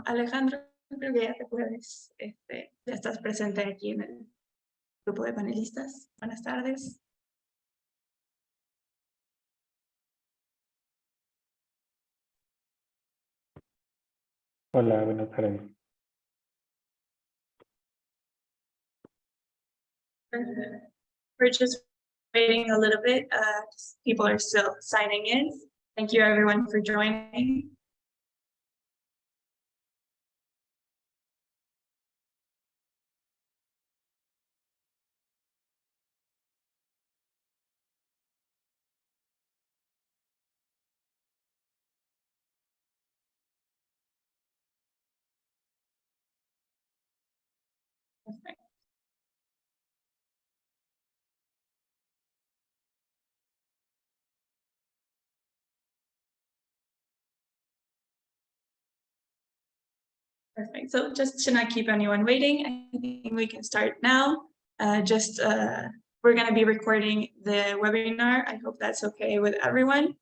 Alejandro, creo que ya te puedes, ya estás presente aquí en el grupo de panelistas. Buenas tardes. Hola, buenas tardes. We're just waiting a little bit. People are still signing in. Thank you everyone for joining. Perfect. So just to not keep anyone waiting, I think we can start now. We're going to be recording the webinar. I hope that's okay with everyone.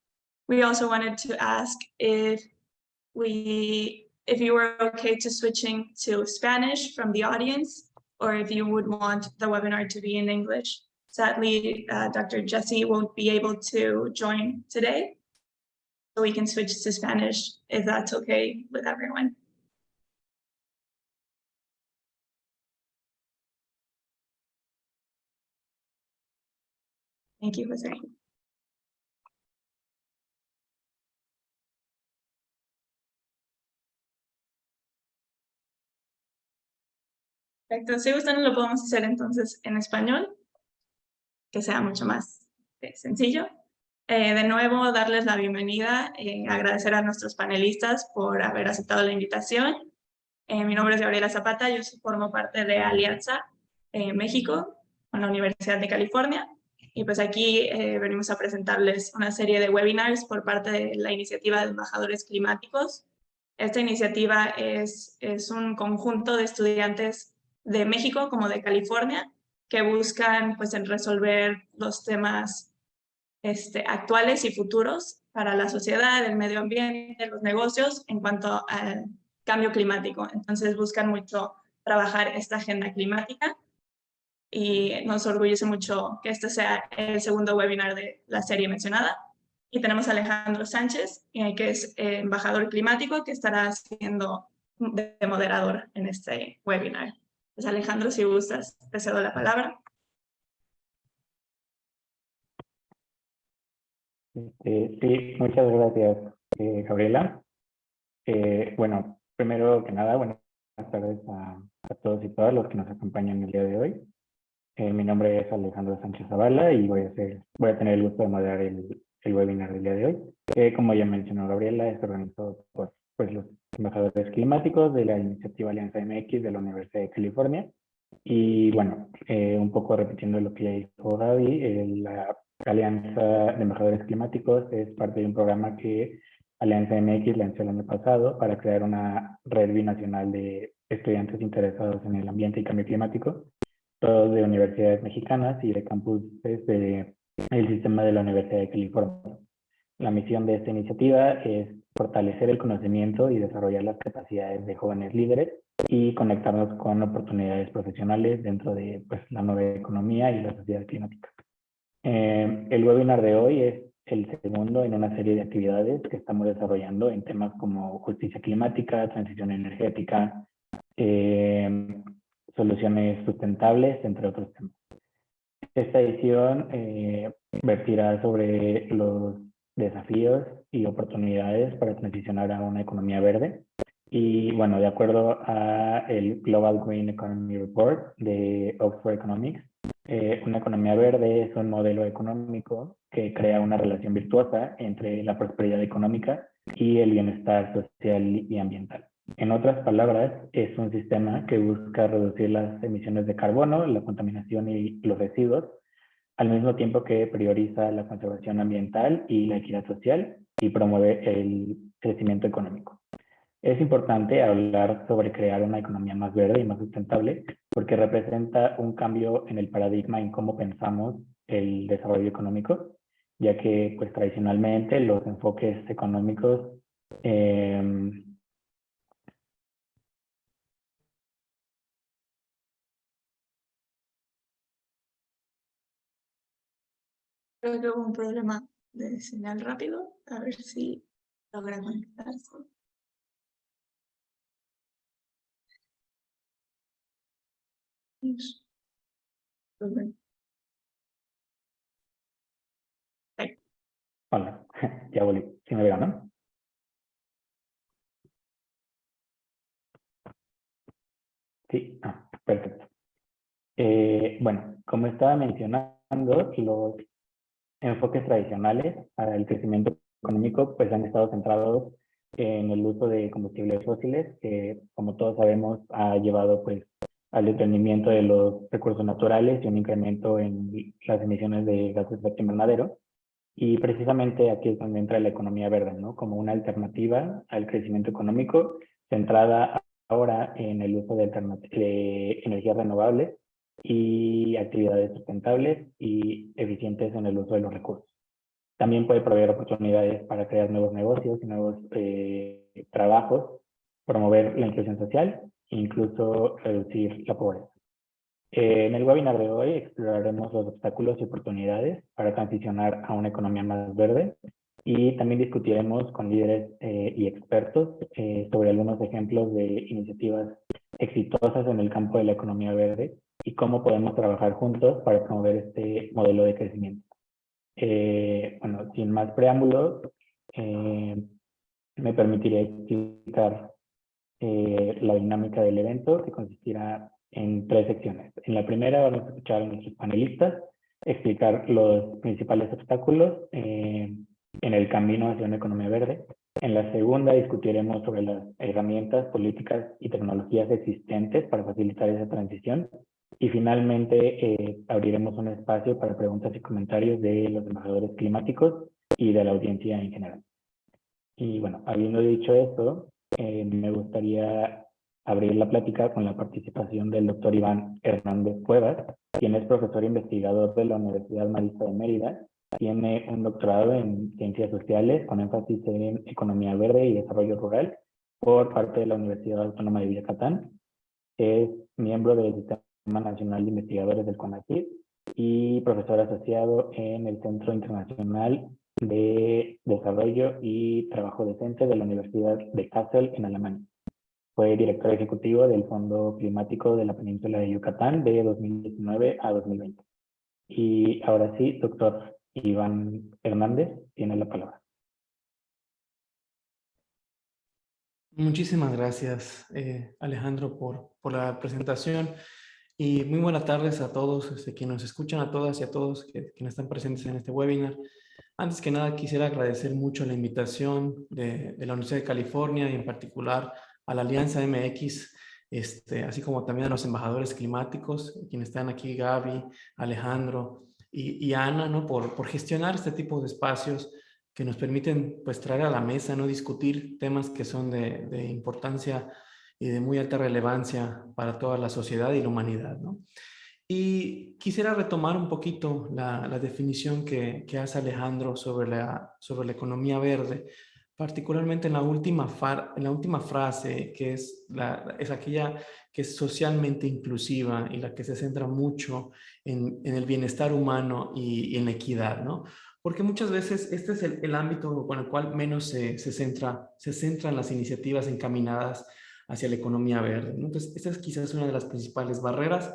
We also wanted to ask if you were okay to switching to Spanish from the audience, or if you would want the webinar to be in English. Sadly, Dr. Jesse won't be able to join today, so we can switch to Spanish if that's okay with everyone. Thank you, Jose. Perfecto, si gustan lo podemos hacer entonces en español, que sea mucho más sencillo. De nuevo, darles la bienvenida, agradecer a nuestros panelistas por haber aceptado la invitación. Mi nombre es Gabriela Zapata, yo formo parte de Alianza México con la Universidad de California. Y pues aquí venimos a presentarles una serie de webinars por parte de la iniciativa de embajadores climáticos. Esta iniciativa es un conjunto de estudiantes de México como de California que buscan pues en resolver los temas actuales y futuros para la sociedad, el medio ambiente, los negocios en cuanto al cambio climático. Entonces buscan mucho trabajar esta agenda climática y nos orgullece mucho que este sea el segundo webinar de la serie mencionada. Y tenemos a Alejandro Sánchez, que es embajador climático, que estará siendo de moderador en este webinar. Pues Alejandro, si gustas, te cedo la palabra. Sí, muchas gracias, Gabriela. Bueno, primero que nada, buenas tardes a todos y todas los que nos acompañan el día de hoy. Mi nombre es Alejandro Sánchez Zavala y voy a tener el gusto de moderar el webinar del día de hoy. Como ya mencionó Gabriela, es organizado por los embajadores climáticos de la iniciativa Alianza MX de la Universidad de California. Y bueno, un poco repitiendo lo que ya dijo Gaby, la Alianza de Embajadores Climáticos es parte de un programa que Alianza MX lanzó el año pasado para crear una red binacional de estudiantes interesados en el ambiente y cambio climático, todos de universidades mexicanas y de campuses del sistema de la Universidad de California. La misión de esta iniciativa es fortalecer el conocimiento y desarrollar las capacidades de jóvenes líderes y conectarnos con oportunidades profesionales dentro de la nueva economía y la sociedad climática. El webinar de hoy es el segundo en una serie de actividades que estamos desarrollando en temas como justicia climática, transición energética, soluciones sustentables, entre otros temas. Esta edición vertirá sobre los desafíos y oportunidades para transicionar a una economía verde. Y bueno, de acuerdo a el Global Green Economy Report de Oxford Economics, una economía verde es un modelo económico que crea una relación virtuosa entre la prosperidad económica y el bienestar social y ambiental. En otras palabras, es un sistema que busca reducir las emisiones de carbono, la contaminación y los residuos, al mismo tiempo que prioriza la conservación ambiental y la equidad social y promueve el crecimiento económico. Es importante hablar sobre crear una economía más verde y más sustentable porque representa un cambio en el paradigma en cómo pensamos el desarrollo económico, ya que tradicionalmente los enfoques económicos Creo que hubo un problema de señal rápido. A ver si logra conectarse. Hola, ya volví. ¿Sí me veo, no? Sí, perfecto. Bueno, como estaba mencionando, los enfoques tradicionales al crecimiento económico pues han estado centrados en el uso de combustibles fósiles, que como todos sabemos ha llevado pues al detenimiento de los recursos naturales y un incremento en las emisiones de gases de efecto invernadero. Y precisamente aquí es donde entra la economía verde, ¿no? Como una alternativa al crecimiento económico centrada ahora en el uso de energías renovables y actividades sustentables y eficientes en el uso de los recursos. También puede proveer oportunidades para crear nuevos negocios y nuevos trabajos, promover la inclusión social e incluso reducir la pobreza. En el webinar de hoy exploraremos los obstáculos y oportunidades para transicionar a una economía más verde y también discutiremos con líderes y expertos sobre algunos ejemplos de iniciativas exitosas en el campo de la economía verde y cómo podemos trabajar juntos para promover este modelo de crecimiento. Bueno, sin más preámbulos, me permitiré explicar la dinámica del evento, que consistirá en 3 secciones. En la primera vamos a escuchar a nuestros panelistas explicar los principales obstáculos en el camino hacia una economía verde. En la segunda discutiremos sobre las herramientas, políticas y tecnologías existentes para facilitar esa transición. Y finalmente abriremos un espacio para preguntas y comentarios de los embajadores climáticos y de la audiencia en general. Y bueno, habiendo dicho esto, me gustaría abrir la plática con la participación del doctor Iván Hernández Cuevas, quien es profesor investigador de la Universidad Marista de Mérida. Tiene un doctorado en Ciencias Sociales con énfasis en Economía Verde y Desarrollo Rural por parte de la Universidad Autónoma de Yucatán. Es miembro del Sistema Nacional de Investigadores del CONACYT y profesor asociado en el Centro Internacional de Desarrollo y Trabajo Decente de la Universidad de Kassel en Alemania. Fue director ejecutivo del Fondo Climático de la Península de Yucatán de 2019 a 2020. Y ahora sí, doctor Iván Hernández, tiene la palabra. Muchísimas gracias, Alejandro, por la presentación. Y muy buenas tardes a todos quienes nos escuchan, a todas y a todos quienes están presentes en este webinar. Antes que nada, quisiera agradecer mucho la invitación de la Universidad de California y en particular a la Alianza MX, así como también a los embajadores climáticos, quienes están aquí, Gaby, Alejandro y Ana, ¿no? por gestionar este tipo de espacios que nos permiten pues traer a la mesa, no discutir temas que son de importancia y de muy alta relevancia para toda la sociedad y la humanidad, ¿no? Y quisiera retomar un poquito la definición que hace Alejandro sobre la economía verde, particularmente en la última frase, que es aquella que es socialmente inclusiva y la que se centra mucho en el bienestar humano y en la equidad, ¿no? Porque muchas veces este es el ámbito con el cual menos se centran las iniciativas encaminadas hacia la economía verde, ¿no? Entonces, esta es quizás una de las principales barreras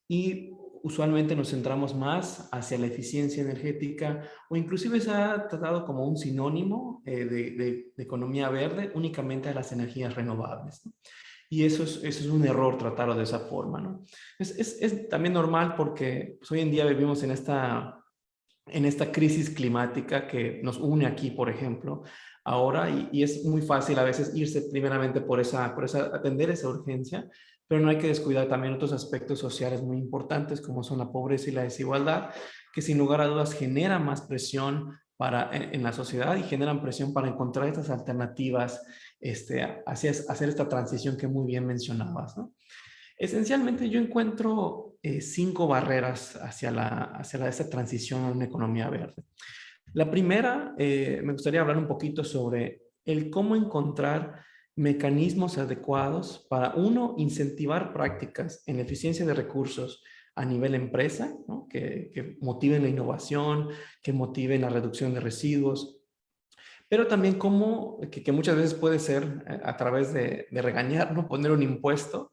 y usualmente nos centramos más hacia la eficiencia energética o inclusive se ha tratado como un sinónimo de economía verde únicamente a las energías renovables, ¿no? Y eso es un error tratarlo de esa forma, ¿no? Es también normal porque pues, hoy en día vivimos en esta crisis climática que nos une aquí, por ejemplo, ahora, y es muy fácil a veces irse primeramente por atender esa urgencia, pero no hay que descuidar también otros aspectos sociales muy importantes como son la pobreza y la desigualdad, que sin lugar a dudas generan más presión en la sociedad y generan presión para encontrar estas alternativas hacia hacer esta transición que muy bien mencionabas, ¿no? Esencialmente yo encuentro 5 barreras hacia esta transición a una economía verde. La primera, me gustaría hablar un poquito sobre el cómo encontrar mecanismos adecuados para, uno, incentivar prácticas en eficiencia de recursos a nivel empresa, ¿no? Que motiven la innovación, que motiven la reducción de residuos, pero también que muchas veces puede ser a través de regañar, ¿no? Poner un impuesto,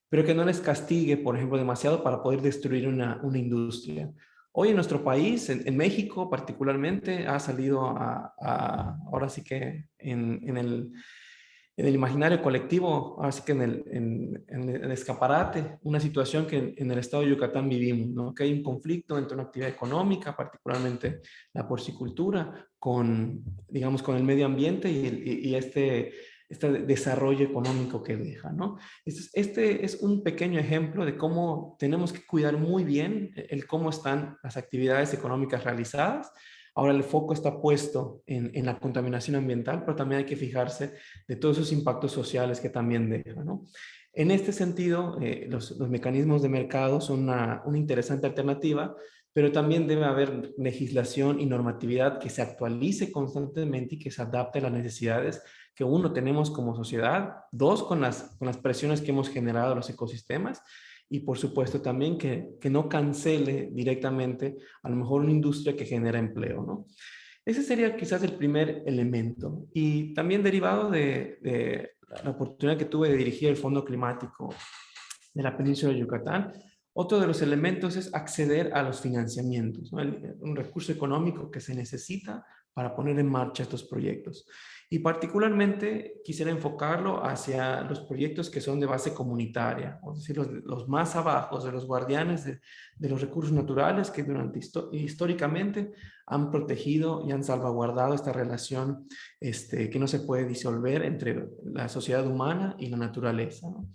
pero que no les castigue, por ejemplo, demasiado para poder destruir una industria. Hoy en nuestro país, en México particularmente, ha salido ahora sí que en el imaginario colectivo, así que en el escaparate, una situación que en el estado de Yucatán vivimos, ¿no? Que hay un conflicto entre una actividad económica, particularmente la porcicultura, digamos, con el medio ambiente y este desarrollo económico que deja, ¿no? Este es un pequeño ejemplo de cómo tenemos que cuidar muy bien el cómo están las actividades económicas realizadas. Ahora el foco está puesto en la contaminación ambiental, pero también hay que fijarse de todos esos impactos sociales que también deja, ¿no? En este sentido, los mecanismos de mercado son una interesante alternativa, pero también debe haber legislación y normatividad que se actualice constantemente y que se adapte a las necesidades que uno tenemos como sociedad, dos, con las presiones que hemos generado a los ecosistemas, y por supuesto también que no cancele directamente a lo mejor una industria que genera empleo, ¿no? Ese sería quizás el primer elemento. Y también derivado de la oportunidad que tuve de dirigir el Fondo Climático de la península de Yucatán, otro de los elementos es acceder a los financiamientos, ¿no? Un recurso económico que se necesita para poner en marcha estos proyectos. Y particularmente quisiera enfocarlo hacia los proyectos que son de base comunitaria, es decir, los más abajo, de los guardianes de los recursos naturales que históricamente han protegido y han salvaguardado esta relación que no se puede disolver entre la sociedad humana y la naturaleza, ¿no?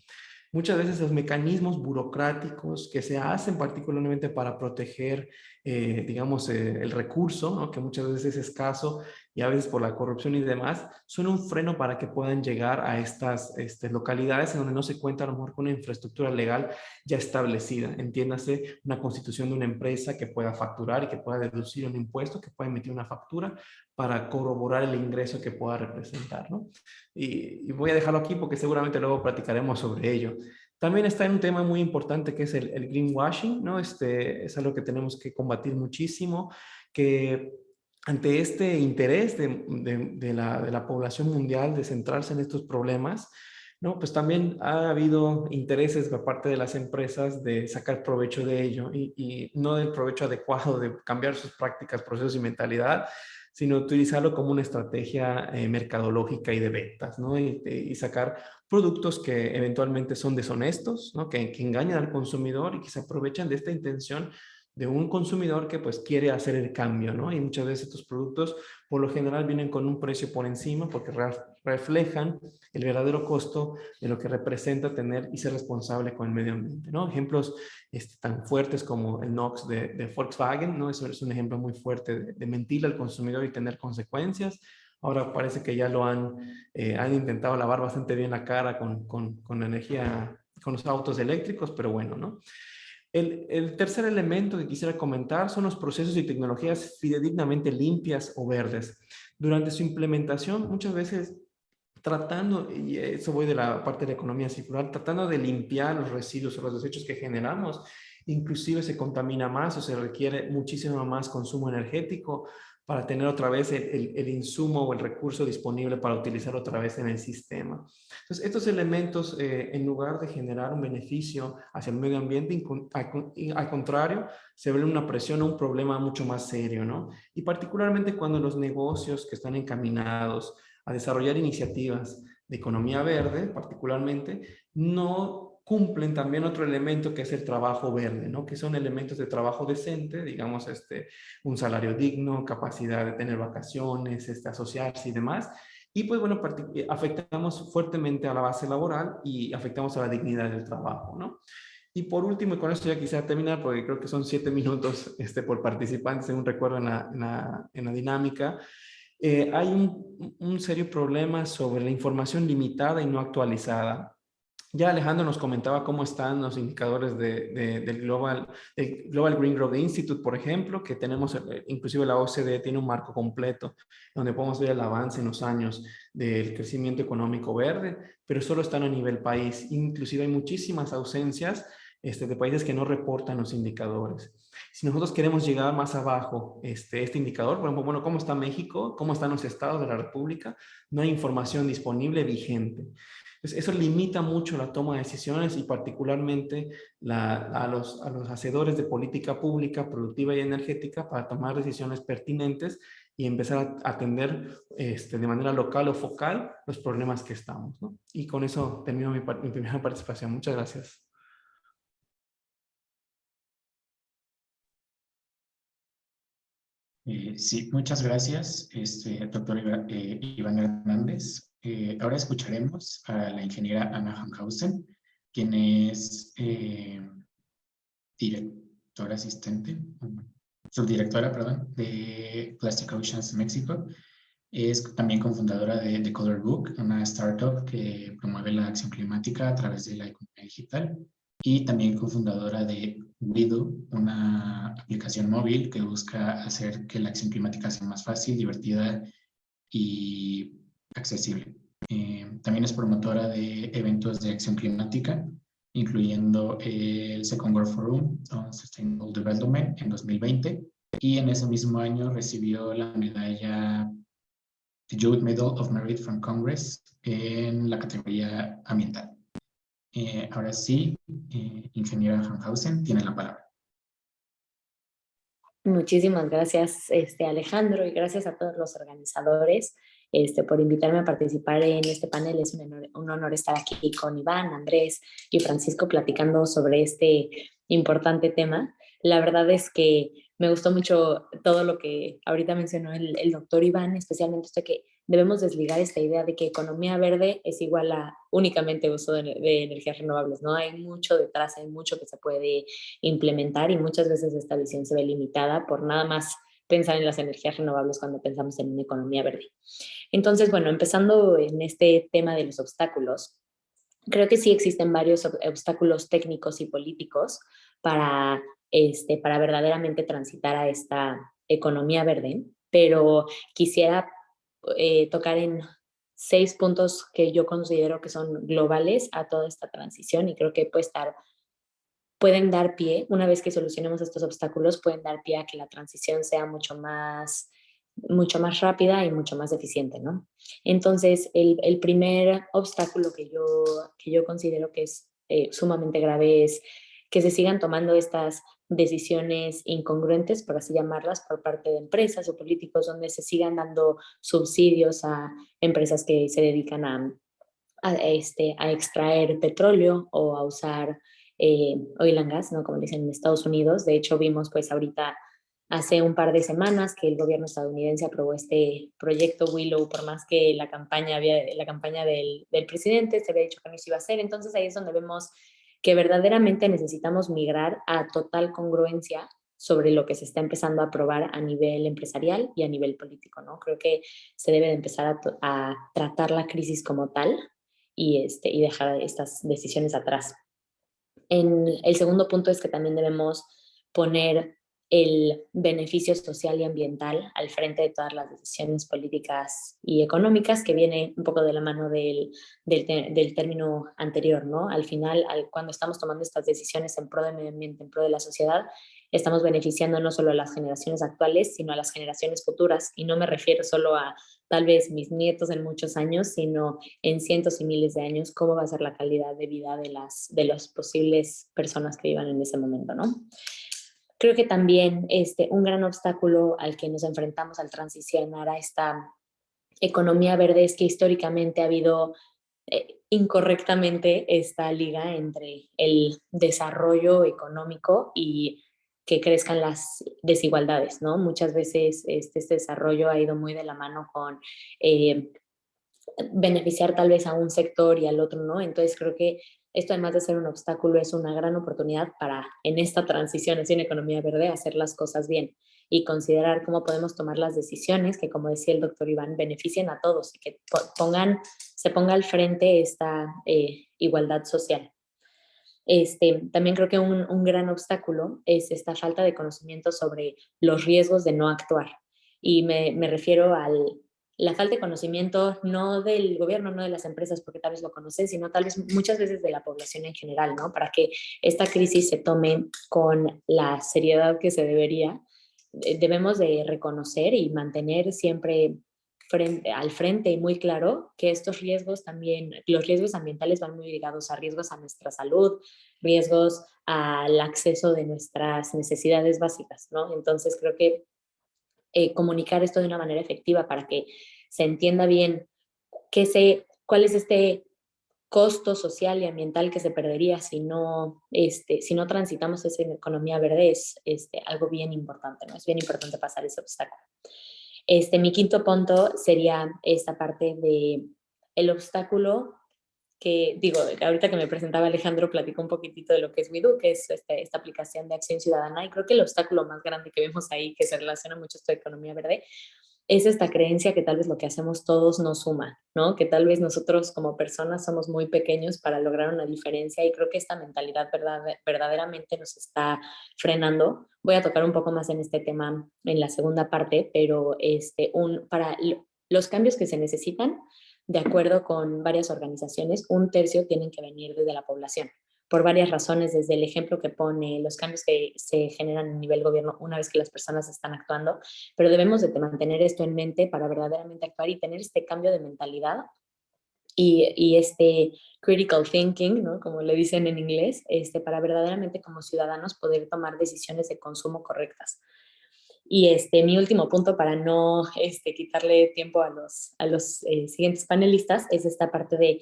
Muchas veces los mecanismos burocráticos que se hacen particularmente para proteger, digamos, el recurso, ¿no? Que muchas veces es escaso y a veces por la corrupción y demás, son un freno para que puedan llegar a estas localidades en donde no se cuenta a lo mejor con una infraestructura legal ya establecida. Entiéndase, una constitución de una empresa que pueda facturar y que pueda deducir un impuesto, que pueda emitir una factura para corroborar el ingreso que pueda representar, ¿no? Y voy a dejarlo aquí porque seguramente luego platicaremos sobre ello. También está en un tema muy importante que es el greenwashing, ¿no? Es algo que tenemos que combatir muchísimo, que ante este interés de la población mundial de centrarse en estos problemas, ¿no? Pues también ha habido intereses por parte de las empresas de sacar provecho de ello y no del provecho adecuado de cambiar sus prácticas, procesos y mentalidad, sino utilizarlo como una estrategia mercadológica y de ventas, ¿no? Y sacar productos que eventualmente son deshonestos, ¿no? Que engañan al consumidor y que se aprovechan de esta intención de un consumidor que pues quiere hacer el cambio, ¿no? Y muchas veces estos productos por lo general vienen con un precio por encima porque reflejan el verdadero costo de lo que representa tener y ser responsable con el medio ambiente, ¿no? Ejemplos tan fuertes como el NOx de Volkswagen, ¿no? Eso es un ejemplo muy fuerte de mentir al consumidor y tener consecuencias. Ahora parece que ya han intentado lavar bastante bien la cara con la energía, con los autos eléctricos, pero bueno, ¿no? El tercer elemento que quisiera comentar son los procesos y tecnologías fidedignamente limpias o verdes. Durante su implementación, muchas veces tratando, y eso voy de la parte de la economía circular, tratando de limpiar los residuos o los desechos que generamos, inclusive se contamina más o se requiere muchísimo más consumo energético para tener otra vez el insumo o el recurso disponible para utilizar otra vez en el sistema. Entonces, estos elementos, en lugar de generar un beneficio hacia el medio ambiente, al contrario, se ve una presión o un problema mucho más serio, ¿no? Y particularmente cuando los negocios que están encaminados a desarrollar iniciativas de economía verde, particularmente, no cumplen también otro elemento que es el trabajo verde, ¿no? Que son elementos de trabajo decente, digamos, un salario digno, capacidad de tener vacaciones, asociarse y demás. Y pues bueno, afectamos fuertemente a la base laboral y afectamos a la dignidad del trabajo, ¿no? Y por último, y con esto ya quisiera terminar, porque creo que son 7 minutos por participante, según recuerdo en la dinámica. Hay un serio problema sobre la información limitada y no actualizada. Ya Alejandro nos comentaba cómo están los indicadores del Global Green Growth Institute, por ejemplo, que tenemos, inclusive la OCDE tiene un marco completo donde podemos ver el avance en los años del crecimiento económico verde, pero solo están a nivel país. Inclusive hay muchísimas ausencias de países que no reportan los indicadores. Si nosotros queremos llegar más abajo, este indicador, por ejemplo, bueno, ¿cómo está México? ¿Cómo están los estados de la República? No hay información disponible vigente. Entonces, eso limita mucho la toma de decisiones y particularmente a los hacedores de política pública, productiva y energética para tomar decisiones pertinentes y empezar a atender de manera local o focal los problemas que estamos, ¿no? Y con eso termino mi primera participación. Muchas gracias. Sí, muchas gracias, doctor Iván Hernández. Ahora escucharemos a la ingeniera Anna Hankhausen, quien es directora asistente, subdirectora, perdón, de Plastic Oceans México. Es también cofundadora de Color Book, una startup que promueve la acción climática a través de la economía digital, y también cofundadora de Wido, una aplicación móvil que busca hacer que la acción climática sea más fácil, divertida y accesible. También es promotora de eventos de acción climática, incluyendo el Second World Forum on Sustainable Development en 2020, y en ese mismo año recibió la medalla Youth Medal of Merit from Congress en la categoría ambiental. Ahora sí, ingeniera Hankhausen, tiene la palabra. Muchísimas gracias, Alejandro, y gracias a todos los organizadores por invitarme a participar en este panel. Es un honor estar aquí con Iván, Andrés y Francisco platicando sobre este importante tema. La verdad es que me gustó mucho todo lo que ahorita mencionó el doctor Iván, especialmente esto que debemos desligar esta idea de que economía verde es igual a únicamente uso de energías renovables, ¿no? Hay mucho detrás, hay mucho que se puede implementar, y muchas veces esta visión se ve limitada por nada más pensar en las energías renovables cuando pensamos en una economía verde. Entonces, bueno, empezando en este tema de los obstáculos, creo que sí existen varios obstáculos técnicos y políticos para verdaderamente transitar a esta economía verde, pero quisiera tocar en 6 puntos que yo considero que son globales a toda esta transición, y creo que pueden dar pie, una vez que solucionemos estos obstáculos, pueden dar pie a que la transición sea mucho más rápida y mucho más eficiente, ¿no? Entonces, el primer obstáculo que yo considero que es sumamente grave es que se sigan tomando estas decisiones incongruentes, por así llamarlas, por parte de empresas o políticos, donde se sigan dando subsidios a empresas que se dedican a extraer petróleo o a usar oil and gas, ¿no? Como dicen en Estados Unidos. De hecho, vimos pues ahorita hace un par de semanas que el gobierno estadounidense aprobó este proyecto Willow, por más que la campaña del presidente se había dicho que no se iba a hacer. Entonces ahí es donde vemos que verdaderamente necesitamos migrar a total congruencia sobre lo que se está empezando a aprobar a nivel empresarial y a nivel político, ¿no? Creo que se debe de empezar a tratar la crisis como tal y dejar estas decisiones atrás. El segundo punto es que también debemos poner el beneficio social y ambiental al frente de todas las decisiones políticas y económicas, que viene un poco de la mano del término anterior, ¿no? Al final, cuando estamos tomando estas decisiones en pro del medio ambiente, en pro de la sociedad, estamos beneficiando no solo a las generaciones actuales, sino a las generaciones futuras. Y no me refiero solo a tal vez mis nietos en muchos años, sino en cientos y miles de años, cómo va a ser la calidad de vida de las posibles personas que vivan en ese momento, ¿no? Creo que también un gran obstáculo al que nos enfrentamos al transicionar a esta economía verde es que históricamente ha habido incorrectamente esta liga entre el desarrollo económico y que crezcan las desigualdades, ¿no? Muchas veces este desarrollo ha ido muy de la mano con beneficiar tal vez a un sector y al otro, ¿no? Entonces creo que esto, además de ser un obstáculo, es una gran oportunidad para, en esta transición hacia una economía verde, hacer las cosas bien y considerar cómo podemos tomar las decisiones que, como decía el doctor Iván, beneficien a todos y que se ponga al frente esta igualdad social. También creo que un gran obstáculo es esta falta de conocimiento sobre los riesgos de no actuar. Y me refiero a la falta de conocimiento no del gobierno, no de las empresas, porque tal vez lo conocen, sino tal vez muchas veces de la población en general, ¿no? Para que esta crisis se tome con la seriedad que se debería, debemos de reconocer y mantener siempre al frente y muy claro que estos riesgos también, los riesgos ambientales van muy ligados a riesgos a nuestra salud, riesgos al acceso de nuestras necesidades básicas, ¿no? Entonces creo que comunicar esto de una manera efectiva para que se entienda bien cuál es este costo social y ambiental que se perdería si no transitamos esa economía verde es algo bien importante, ¿no? Es bien importante pasar ese obstáculo. Mi quinto punto sería esta parte de el obstáculo que, digo, ahorita que me presentaba Alejandro, platicó un poquitito de lo que es WeDo, que es esta aplicación de acción ciudadana, y creo que el obstáculo más grande que vemos ahí, que se relaciona mucho a esta economía verde, es esta creencia que tal vez lo que hacemos todos nos suma, ¿no? Que tal vez nosotros como personas somos muy pequeños para lograr una diferencia, y creo que esta mentalidad verdaderamente nos está frenando. Voy a tocar un poco más en este tema en la segunda parte, pero para los cambios que se necesitan, de acuerdo con varias organizaciones, 1/3 tienen que venir desde la población, por varias razones, desde el ejemplo que pone, los cambios que se generan a nivel gobierno una vez que las personas están actuando, pero debemos de mantener esto en mente para verdaderamente actuar y tener este cambio de mentalidad y este critical thinking, ¿no? Como le dicen en inglés, para verdaderamente como ciudadanos poder tomar decisiones de consumo correctas. Y mi último punto, para no quitarle tiempo a los siguientes panelistas, es esta parte de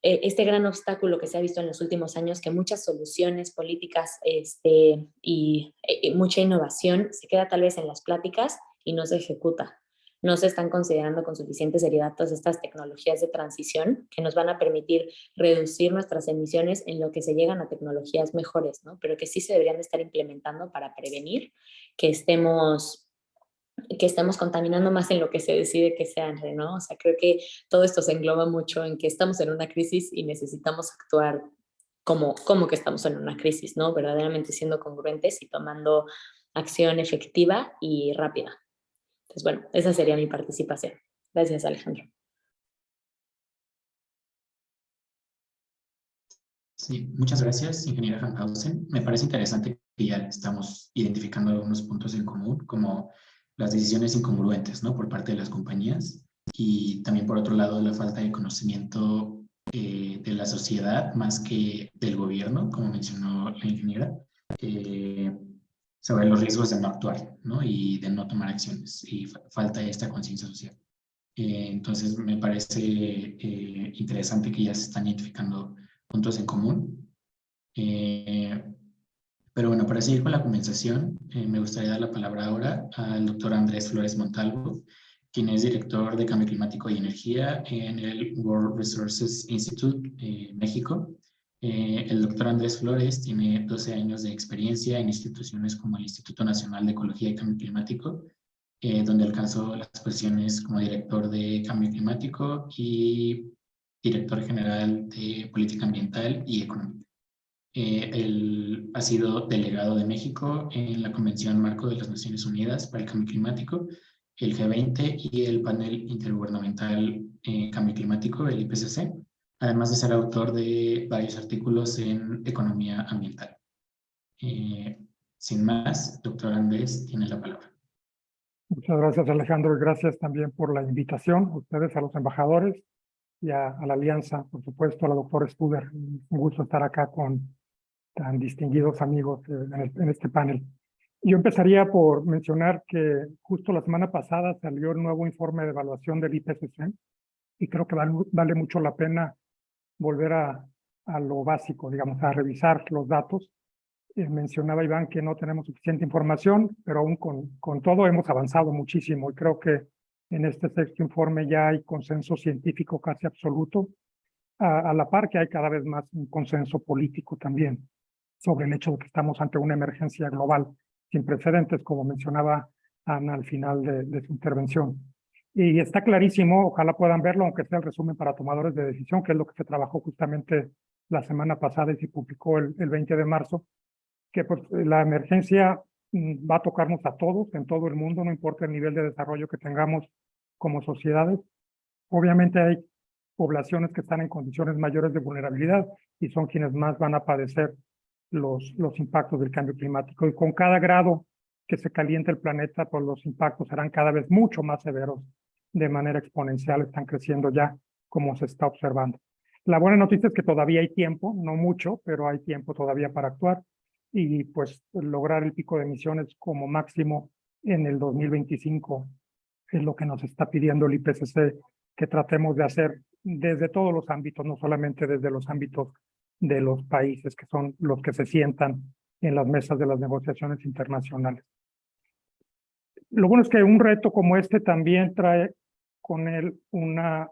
este gran obstáculo que se ha visto en los últimos años, que muchas soluciones políticas y mucha innovación se queda tal vez en las pláticas y no se ejecuta. No se están considerando con suficiente seriedad todas estas tecnologías de transición que nos van a permitir reducir nuestras emisiones en lo que se llegan a tecnologías mejores, ¿no? Pero que sí se deberían de estar implementando para prevenir que estemos contaminando más en lo que se decide que sea, ¿no? O sea, creo que todo esto se engloba mucho en que estamos en una crisis y necesitamos actuar como que estamos en una crisis, ¿no? Verdaderamente siendo congruentes y tomando acción efectiva y rápida. Entonces, bueno, esa sería mi participación. Gracias, Alejandro. Sí, muchas gracias, ingeniera Hankhausen. Me parece interesante que ya estamos identificando algunos puntos en común, como las decisiones incongruentes, ¿no? Por parte de las compañías, y también por otro lado la falta de conocimiento de la sociedad más que del gobierno, como mencionó la ingeniera, sobre los riesgos de no actuar, ¿no? Y de no tomar acciones, y falta esta conciencia social. Entonces me parece interesante que ya se están identificando puntos en común. Pero bueno, para seguir con la conversación, me gustaría dar la palabra ahora al doctor Andrés Flores Montalvo, quien es director de Cambio Climático y Energía en el World Resources Institute, México. El doctor Andrés Flores tiene 12 años de experiencia en instituciones como el Instituto Nacional de Ecología y Cambio Climático, donde alcanzó las posiciones como director de Cambio Climático y director general de Política Ambiental y Económica. Él ha sido delegado de México en la Convención Marco de las Naciones Unidas para el Cambio Climático, el G20 y el Panel Intergubernamental Cambio Climático, el IPCC, además de ser autor de varios artículos en economía ambiental. Sin más, doctor Andrés, tiene la palabra. Muchas gracias, Alejandro, y gracias también por la invitación, a ustedes, a los embajadores y a la Alianza, por supuesto, a la doctora Studer. Un gusto estar acá con tan distinguidos amigos en este panel. Yo empezaría por mencionar que justo la semana pasada salió el nuevo informe de evaluación del IPCC y creo que vale mucho la pena volver a lo básico, digamos, a revisar los datos. Mencionaba Iván que no tenemos suficiente información, pero aún con todo hemos avanzado muchísimo y creo que en este sexto informe ya hay consenso científico casi absoluto, a la par que hay cada vez más un consenso político también sobre el hecho de que estamos ante una emergencia global sin precedentes, como mencionaba Ana al final de su intervención. Y está clarísimo, ojalá puedan verlo, aunque sea el resumen para tomadores de decisión, que es lo que se trabajó justamente la semana pasada y se publicó el 20 de marzo, que pues, la emergencia va a tocarnos a todos, en todo el mundo, no importa el nivel de desarrollo que tengamos como sociedades. Obviamente hay poblaciones que están en condiciones mayores de vulnerabilidad y son quienes más van a padecer los impactos del cambio climático. Y con cada grado que se caliente el planeta, pues los impactos serán cada vez mucho más severos, de manera exponencial, están creciendo ya como se está observando. La buena noticia es que todavía hay tiempo, no mucho, pero hay tiempo todavía para actuar y pues lograr el pico de emisiones como máximo en el 2025 es lo que nos está pidiendo el IPCC, que tratemos de hacer desde todos los ámbitos, no solamente desde los ámbitos de los países que son los que se sientan en las mesas de las negociaciones internacionales. Lo bueno es que un reto como este también trae con él una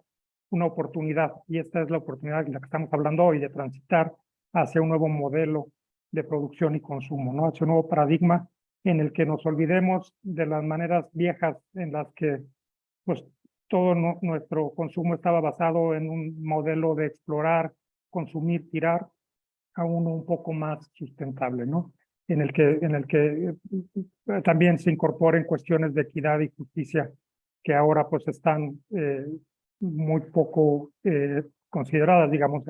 oportunidad, y esta es la oportunidad de la que estamos hablando hoy, de transitar hacia un nuevo modelo de producción y consumo, ¿no? Hacia un nuevo paradigma en el que nos olvidemos de las maneras viejas en las que pues, todo nuestro consumo estaba basado en un modelo de explorar, consumir, tirar, a uno un poco más sustentable, ¿no? En el que también se incorporen cuestiones de equidad y justicia que ahora pues están muy poco consideradas, digamos,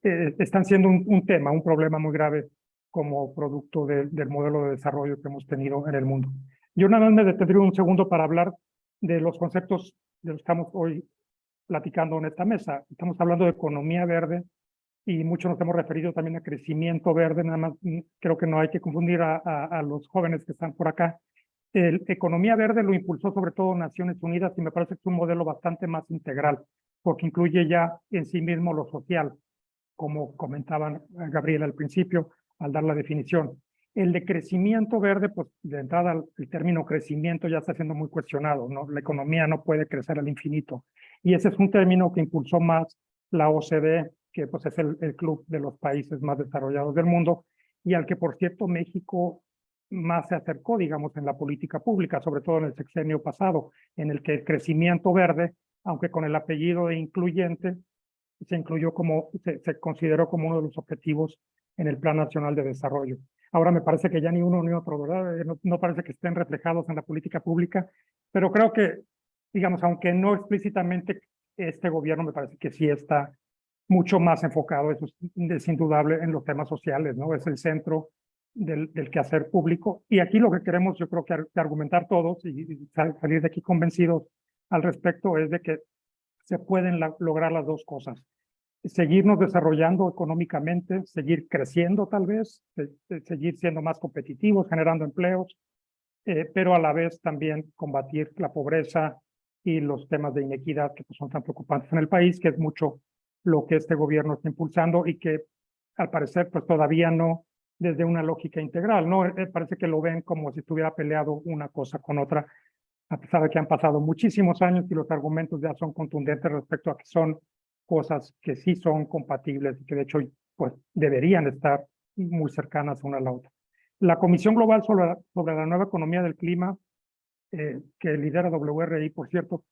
están siendo un tema, un problema muy grave como producto del modelo de desarrollo que hemos tenido en el mundo. Yo nada más me detendría un segundo para hablar de los conceptos de los que estamos hoy platicando en esta mesa. Estamos hablando de economía verde y mucho nos hemos referido también a crecimiento verde, nada más creo que no hay que confundir a los jóvenes que están por acá. Economía verde lo impulsó sobre todo Naciones Unidas y me parece que es un modelo bastante más integral, porque incluye ya en sí mismo lo social, como comentaban Gabriela al principio, al dar la definición. El de crecimiento verde, pues de entrada el término crecimiento ya está siendo muy cuestionado, ¿no? La economía no puede crecer al infinito. Y ese es un término que impulsó más la OCDE, que pues es el club de los países más desarrollados del mundo, y al que por cierto México más se acercó, digamos, en la política pública, sobre todo en el sexenio pasado, en el que el crecimiento verde, aunque con el apellido de incluyente, se consideró como uno de los objetivos en el Plan Nacional de Desarrollo. Ahora me parece que ya ni uno ni otro, ¿verdad? No parece que estén reflejados en la política pública, pero creo que, digamos, aunque no explícitamente, este gobierno me parece que sí está mucho más enfocado, eso es indudable, en los temas sociales, ¿no? Es el centro del quehacer público. Y aquí lo que queremos, yo creo que argumentar todos y salir de aquí convencidos al respecto es de que se pueden lograr las dos cosas. Seguirnos desarrollando económicamente, seguir creciendo tal vez, seguir siendo más competitivos, generando empleos, pero a la vez también combatir la pobreza y los temas de inequidad que pues, son tan preocupantes en el país, que es mucho lo que este gobierno está impulsando y que al parecer pues todavía no desde una lógica integral, ¿no? Parece que lo ven como si estuviera peleado una cosa con otra, a pesar de que han pasado muchísimos años y los argumentos ya son contundentes respecto a que son cosas que sí son compatibles y que de hecho pues deberían estar muy cercanas una a la otra. La Comisión Global sobre la Nueva Economía del Clima, que lidera WRI, por cierto,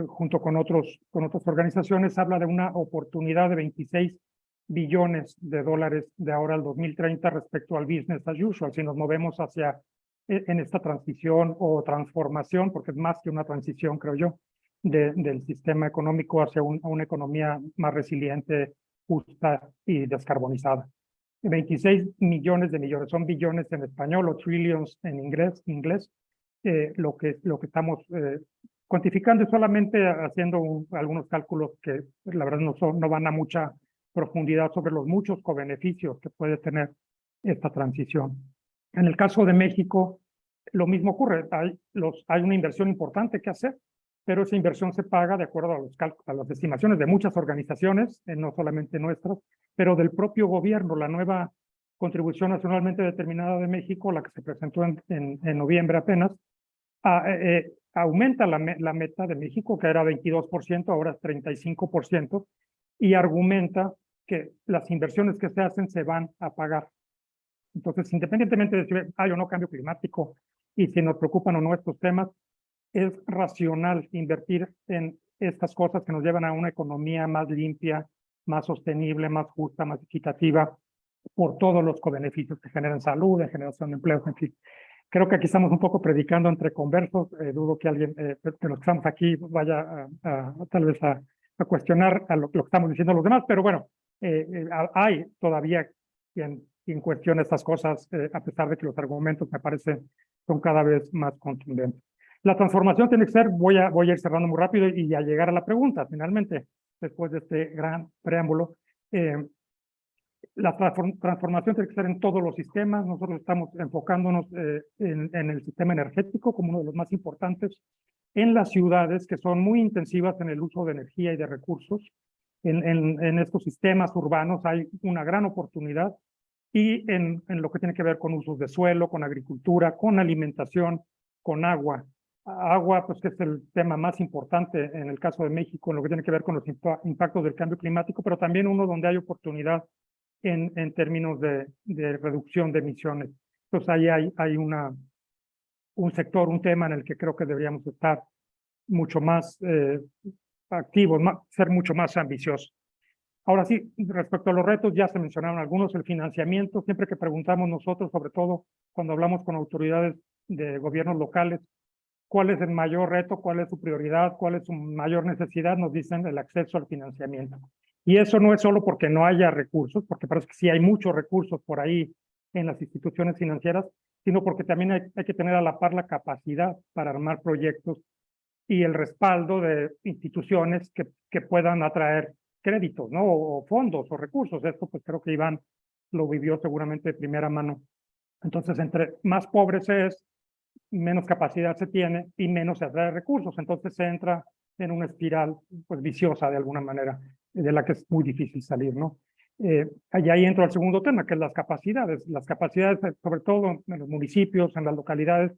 junto con otras organizaciones, habla de una oportunidad de 26 billones de dólares de ahora al 2030 respecto al business as usual. Si nos movemos hacia en esta transición o transformación, porque es más que una transición, creo yo, del sistema económico hacia una economía más resiliente, justa y descarbonizada. 26 millones de millones, son billones en español o trillions en inglés. Lo que estamos cuantificando es solamente haciendo algunos cálculos que la verdad no van a mucha profundidad sobre los muchos cobeneficios que puede tener esta transición. En el caso de México, lo mismo ocurre. Hay una inversión importante que hacer, pero esa inversión se paga de acuerdo a las estimaciones de muchas organizaciones, no solamente nuestras, pero del propio gobierno. La nueva contribución nacionalmente determinada de México, la que se presentó en noviembre apenas, aumenta la meta de México, que era 22%, ahora es 35%, y argumenta que las inversiones que se hacen se van a pagar. Entonces, independientemente de si hay o no cambio climático y si nos preocupan o no estos temas, es racional invertir en estas cosas que nos llevan a una economía más limpia, más sostenible, más justa, más equitativa, por todos los cobeneficios que generan salud, de generación de empleos, en fin. Creo que aquí estamos un poco predicando entre conversos. Dudo que alguien de los que estamos aquí vaya tal vez a cuestionar a lo que estamos diciendo los demás, pero bueno, hay todavía quien cuestiona estas cosas, a pesar de que los argumentos me parece son cada vez más contundentes. La transformación tiene que ser, voy a ir cerrando muy rápido y a llegar a la pregunta, finalmente, después de este gran preámbulo. La transformación tiene que ser en todos los sistemas. Nosotros estamos enfocándonos en el sistema energético como uno de los más importantes, en las ciudades que son muy intensivas en el uso de energía y de recursos. En estos sistemas urbanos hay una gran oportunidad, y en lo que tiene que ver con usos de suelo, con agricultura, con alimentación, con agua. Agua, pues que es el tema más importante en el caso de México, en lo que tiene que ver con los impactos del cambio climático, pero también uno donde hay oportunidad en términos de reducción de emisiones. Entonces ahí hay un sector, un tema en el que creo que deberíamos estar mucho más activos, ser mucho más ambiciosos. Ahora sí, respecto a los retos, ya se mencionaron algunos. El financiamiento, siempre que preguntamos nosotros, sobre todo cuando hablamos con autoridades de gobiernos locales, cuál es el mayor reto, cuál es su prioridad, cuál es su mayor necesidad, nos dicen el acceso al financiamiento. Y eso no es solo porque no haya recursos, porque parece que sí hay muchos recursos por ahí en las instituciones financieras, sino porque también hay que tener a la par la capacidad para armar proyectos y el respaldo de instituciones que puedan atraer créditos, ¿no? O fondos o recursos. Esto pues creo que Iván lo vivió seguramente de primera mano. Entonces, entre más pobre se es, menos capacidad se tiene y menos se atrae recursos. Entonces se entra en una espiral pues viciosa de alguna manera, de la que es muy difícil salir, ¿no? Y ahí entra el segundo tema, que es las capacidades. Las capacidades, sobre todo en los municipios, en las localidades,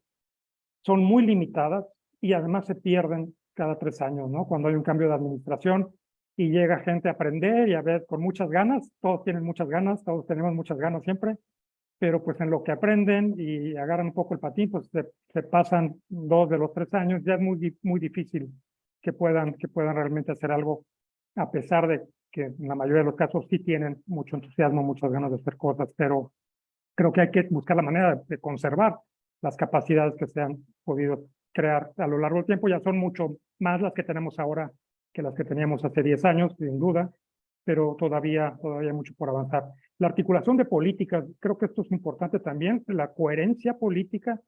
son muy limitadas y además se pierden cada 3 años, ¿no? Cuando hay un cambio de administración y llega gente a aprender y a ver con muchas ganas, todos tienen muchas ganas, todos tenemos muchas ganas siempre, pero pues en lo que aprenden y agarran un poco el patín, pues se pasan 2 de los 3 años, ya es muy difícil que puedan realmente hacer algo, a pesar de que en la mayoría de los casos sí tienen mucho entusiasmo, muchas ganas de hacer cosas, pero creo que hay que buscar la manera de conservar las capacidades que se han podido crear a lo largo del tiempo. Ya son mucho más las que tenemos ahora que las que teníamos hace 10 años, sin duda, pero todavía hay mucho por avanzar. La articulación de políticas, creo que esto es importante también, la coherencia política,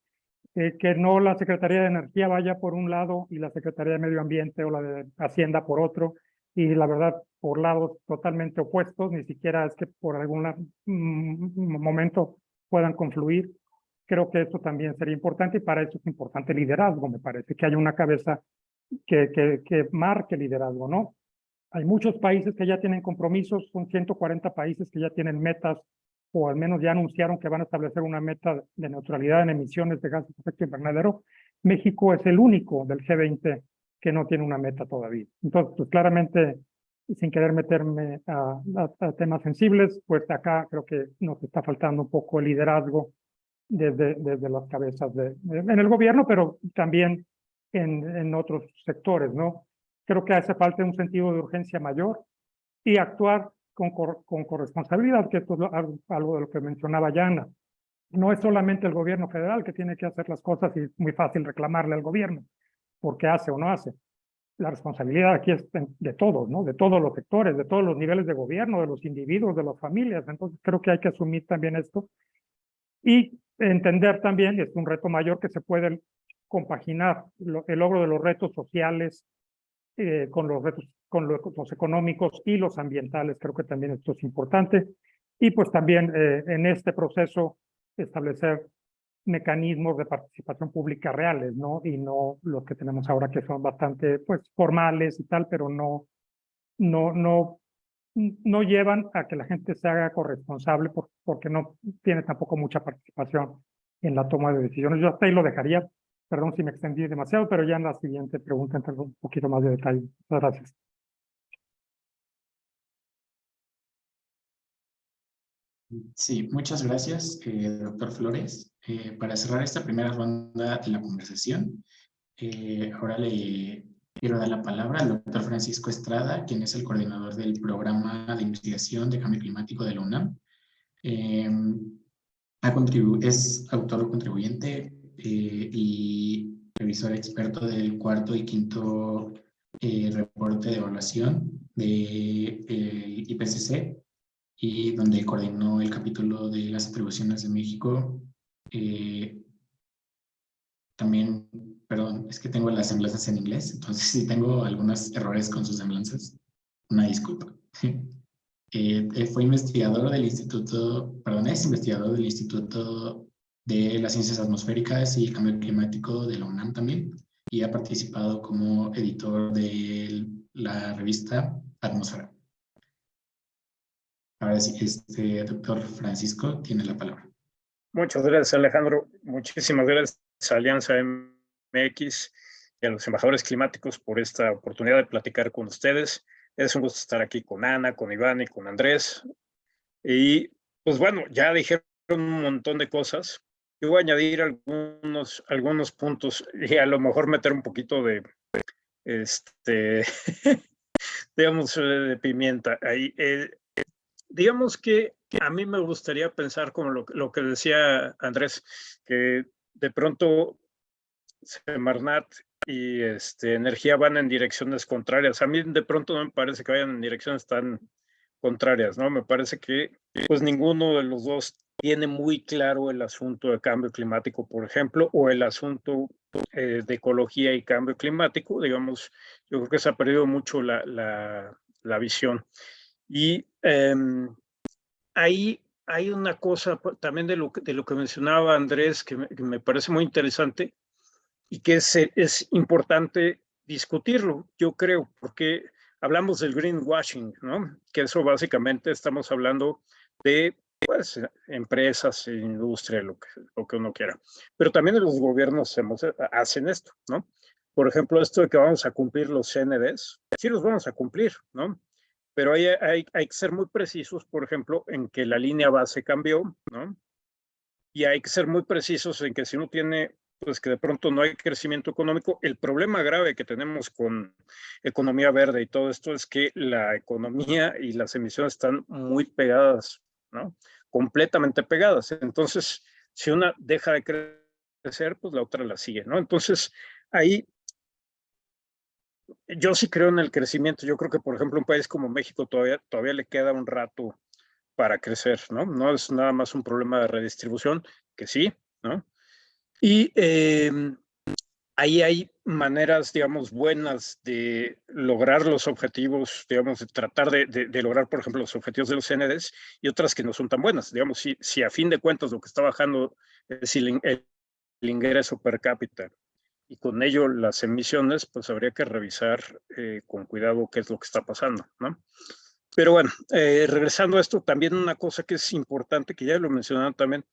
que no la Secretaría de Energía vaya por un lado y la Secretaría de Medio Ambiente o la de Hacienda por otro, y la verdad por lados totalmente opuestos, ni siquiera es que por algún momento puedan confluir. Creo que eso también sería importante, y para eso es importante el liderazgo, me parece, que haya una cabeza que marque liderazgo, ¿no? Hay muchos países que ya tienen compromisos, son 140 países que ya tienen metas, o al menos ya anunciaron que van a establecer una meta de neutralidad en emisiones de gases de efecto invernadero. México es el único del G20 que no tiene una meta todavía. Entonces, pues claramente, sin querer meterme a temas sensibles, pues acá creo que nos está faltando un poco el liderazgo desde las cabezas en el gobierno, pero también en otros sectores, ¿no? Creo que hace falta un sentido de urgencia mayor y actuar con corresponsabilidad, que esto es algo de lo que mencionaba Yana. No es solamente el gobierno federal que tiene que hacer las cosas y es muy fácil reclamarle al gobierno porque hace o no hace. La responsabilidad aquí es de todos, ¿no? De todos los sectores, de todos los niveles de gobierno, de los individuos, de las familias. Entonces creo que hay que asumir también esto y entender también, y es un reto mayor, que se puede compaginar el logro de los retos sociales con los retos, con los económicos y los ambientales. Creo que también esto es importante. Y pues también en este proceso establecer mecanismos de participación pública reales, ¿no? Y no los que tenemos ahora, que son bastante pues formales y tal, pero no llevan a que la gente se haga corresponsable porque no tiene tampoco mucha participación en la toma de decisiones. Yo hasta ahí lo dejaría. Perdón si me extendí demasiado, pero ya en la siguiente pregunta entro un poquito más de detalle. Muchas gracias. Sí, muchas gracias, doctor Flores. Para cerrar esta primera ronda de la conversación, ahora le quiero dar la palabra al doctor Francisco Estrada, quien es el coordinador del programa de investigación de cambio climático de la UNAM. Es autor o contribuyente y revisor experto del cuarto y quinto reporte de evaluación del IPCC, y donde coordinó el capítulo de las atribuciones de México. También, perdón, es que tengo las semblanzas en inglés, entonces si tengo algunos errores con sus semblanzas, una disculpa. Fue investigador del Instituto, perdón, es investigador del Instituto de las Ciencias Atmosféricas y Cambio Climático de la UNAM también, y ha participado como editor de la revista Atmósfera. Ahora sí, doctor Francisco tiene la palabra. Muchas gracias, Alejandro. Muchísimas gracias a Alianza MX y a los embajadores climáticos por esta oportunidad de platicar con ustedes. Es un gusto estar aquí con Ana, con Iván y con Andrés. Y pues bueno, ya dijeron un montón de cosas. Yo voy a añadir algunos puntos y a lo mejor meter un poquito de, digamos, de pimienta ahí. Digamos que a mí me gustaría pensar como lo que decía Andrés, que de pronto Semarnat y Energía van en direcciones contrarias. A mí de pronto no me parece que vayan en direcciones tan contrarias, ¿no? Me parece que pues ninguno de los dos tiene muy claro el asunto de cambio climático, por ejemplo, o el asunto de ecología y cambio climático. Digamos, yo creo que se ha perdido mucho la visión. Y ahí hay una cosa también de lo que mencionaba Andrés que me parece muy interesante y que es importante discutirlo, yo creo, porque hablamos del greenwashing, ¿no? Que eso básicamente estamos hablando de pues, empresas, industria, lo que uno quiera. Pero también los gobiernos hacen esto, ¿no? Por ejemplo, esto de que vamos a cumplir los CNDs, sí los vamos a cumplir, ¿no? Pero hay que ser muy precisos, por ejemplo, en que la línea base cambió, ¿no? Y hay que ser muy precisos en que si uno tiene, pues que de pronto no hay crecimiento económico, el problema grave que tenemos con economía verde y todo esto es que la economía y las emisiones están muy pegadas, ¿no? Completamente pegadas. Entonces, si una deja de crecer, pues la otra la sigue, ¿no? Entonces, ahí yo sí creo en el crecimiento. Yo creo que, por ejemplo, un país como México todavía le queda un rato para crecer, ¿no? No es nada más un problema de redistribución, que sí, ¿no? Y ahí hay maneras, digamos, buenas de lograr los objetivos, digamos, de tratar de lograr, por ejemplo, los objetivos de los CNDs y otras que no son tan buenas. Digamos, si a fin de cuentas lo que está bajando es el ingreso per cápita y con ello las emisiones, pues habría que revisar con cuidado qué es lo que está pasando, ¿no? Pero bueno, regresando a esto, también una cosa que es importante, que ya lo mencionaron también,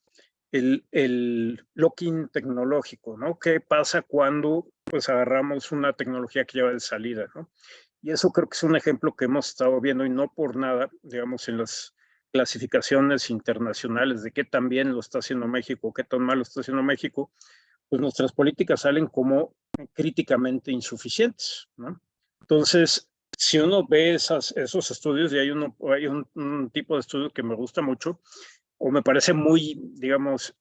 el lock-in tecnológico, ¿no? ¿Qué pasa cuando pues agarramos una tecnología que lleva de salida, ¿no? Y eso creo que es un ejemplo que hemos estado viendo y no por nada, digamos, en las clasificaciones internacionales de qué tan bien lo está haciendo México, qué tan mal lo está haciendo México, pues nuestras políticas salen como críticamente insuficientes, ¿no? Entonces, si uno ve esos estudios, y hay un tipo de estudio que me gusta mucho, o me parece muy, digamos,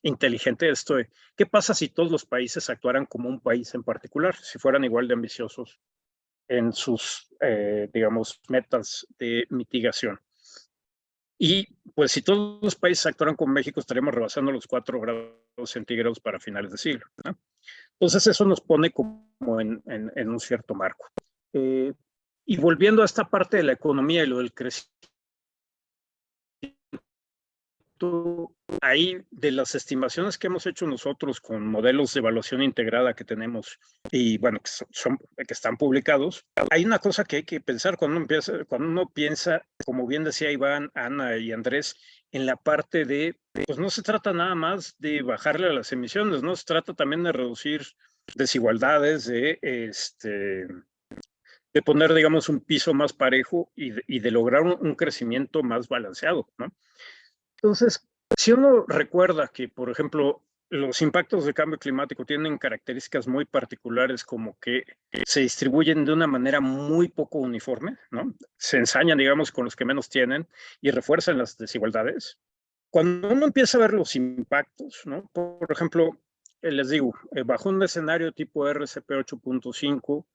inteligente esto de, ¿qué pasa si todos los países actuaran como un país en particular, si fueran igual de ambiciosos en sus, digamos, metas de mitigación? Y pues si todos los países actuaran como México, estaríamos rebasando los 4 grados centígrados para finales de siglo, ¿no? Entonces eso nos pone como en un cierto marco. Y volviendo a esta parte de la economía y lo del crecimiento, ahí de las estimaciones que hemos hecho nosotros con modelos de evaluación integrada que tenemos y bueno, que están publicados, hay una cosa que hay que pensar cuando uno piensa, como bien decía Iván, Ana y Andrés, en la parte de, pues no se trata nada más de bajarle a las emisiones, no se trata también de reducir desigualdades, de poner, digamos, un piso más parejo y de lograr un crecimiento más balanceado, ¿no? Entonces, si uno recuerda que, por ejemplo, los impactos de cambio climático tienen características muy particulares como que se distribuyen de una manera muy poco uniforme, ¿no? Se ensañan, digamos, con los que menos tienen y refuerzan las desigualdades. cuando uno empieza a ver los impactos, ¿no? Por ejemplo, les digo, bajo un escenario tipo RCP 8.5,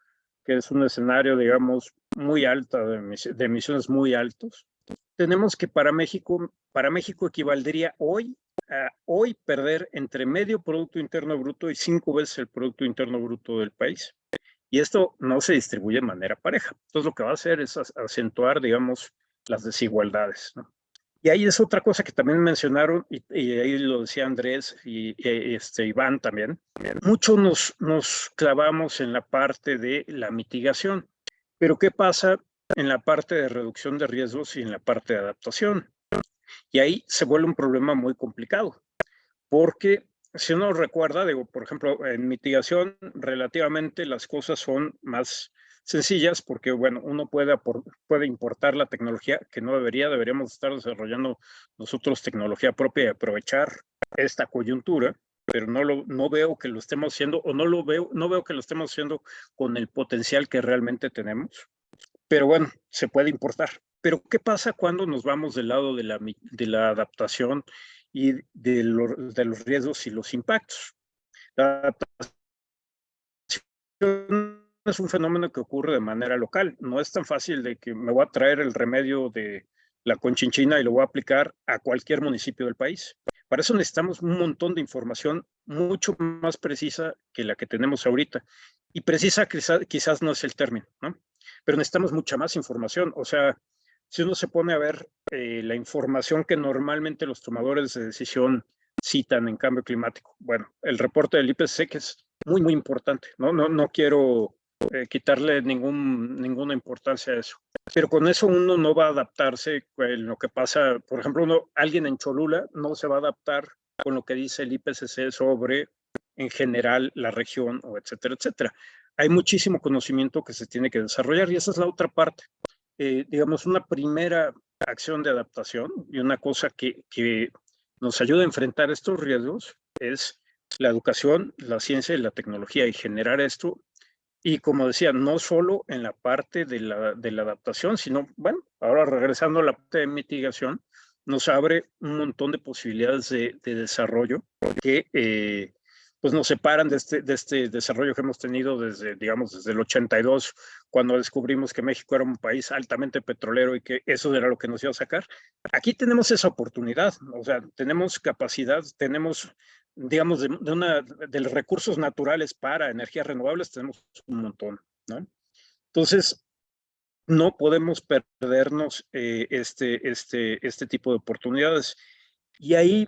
que es un escenario, digamos, muy alta, de emisiones muy altos, tenemos que para México equivaldría hoy a perder entre medio Producto Interno Bruto y 5 veces el Producto Interno Bruto del país. Y esto no se distribuye de manera pareja. Entonces lo que va a hacer es acentuar, digamos, las desigualdades, ¿no? Y ahí es otra cosa que también mencionaron, y ahí lo decía Andrés y Iván también. Mucho nos clavamos en la parte de la mitigación, pero ¿qué pasa en la parte de reducción de riesgos y en la parte de adaptación? Y ahí se vuelve un problema muy complicado, porque si uno recuerda, digo, por ejemplo, en mitigación relativamente las cosas son más sencillas porque, bueno, uno puede importar la tecnología que no deberíamos estar desarrollando nosotros tecnología propia y aprovechar esta coyuntura, pero no veo que lo estemos haciendo o no veo que lo estemos haciendo con el potencial que realmente tenemos. Pero bueno, se puede importar. Pero ¿qué pasa cuando nos vamos del lado de la adaptación y de los riesgos y los impactos? La adaptación es un fenómeno que ocurre de manera local. No es tan fácil de que me voy a traer el remedio de la Conchinchina y lo voy a aplicar a cualquier municipio del país. Para eso necesitamos un montón de información mucho más precisa que la que tenemos ahorita. Y precisa quizás no es el término, ¿no? Pero necesitamos mucha más información. O sea, si uno se pone a ver la información que normalmente los tomadores de decisión citan en cambio climático, bueno, el reporte del IPCC, que es muy, muy importante, no quiero quitarle ninguna importancia a eso. Pero con eso uno no va a adaptarse en lo que pasa, por ejemplo, alguien en Cholula no se va a adaptar con lo que dice el IPCC sobre, en general, la región, o etcétera, etcétera. Hay muchísimo conocimiento que se tiene que desarrollar y esa es la otra parte. Digamos, una primera acción de adaptación y una cosa que nos ayuda a enfrentar estos riesgos es la educación, la ciencia y la tecnología y generar esto. Y como decía, no solo en la parte de la adaptación, sino, bueno, ahora regresando a la parte de mitigación, nos abre un montón de posibilidades de desarrollo que pues nos separan de este desarrollo que hemos tenido desde el 82, cuando descubrimos que México era un país altamente petrolero y que eso era lo que nos iba a sacar. Aquí tenemos esa oportunidad, o sea, tenemos capacidad, tenemos, digamos, de los recursos naturales para energías renovables, tenemos un montón, ¿no? Entonces, no podemos perdernos este tipo de oportunidades. Y ahí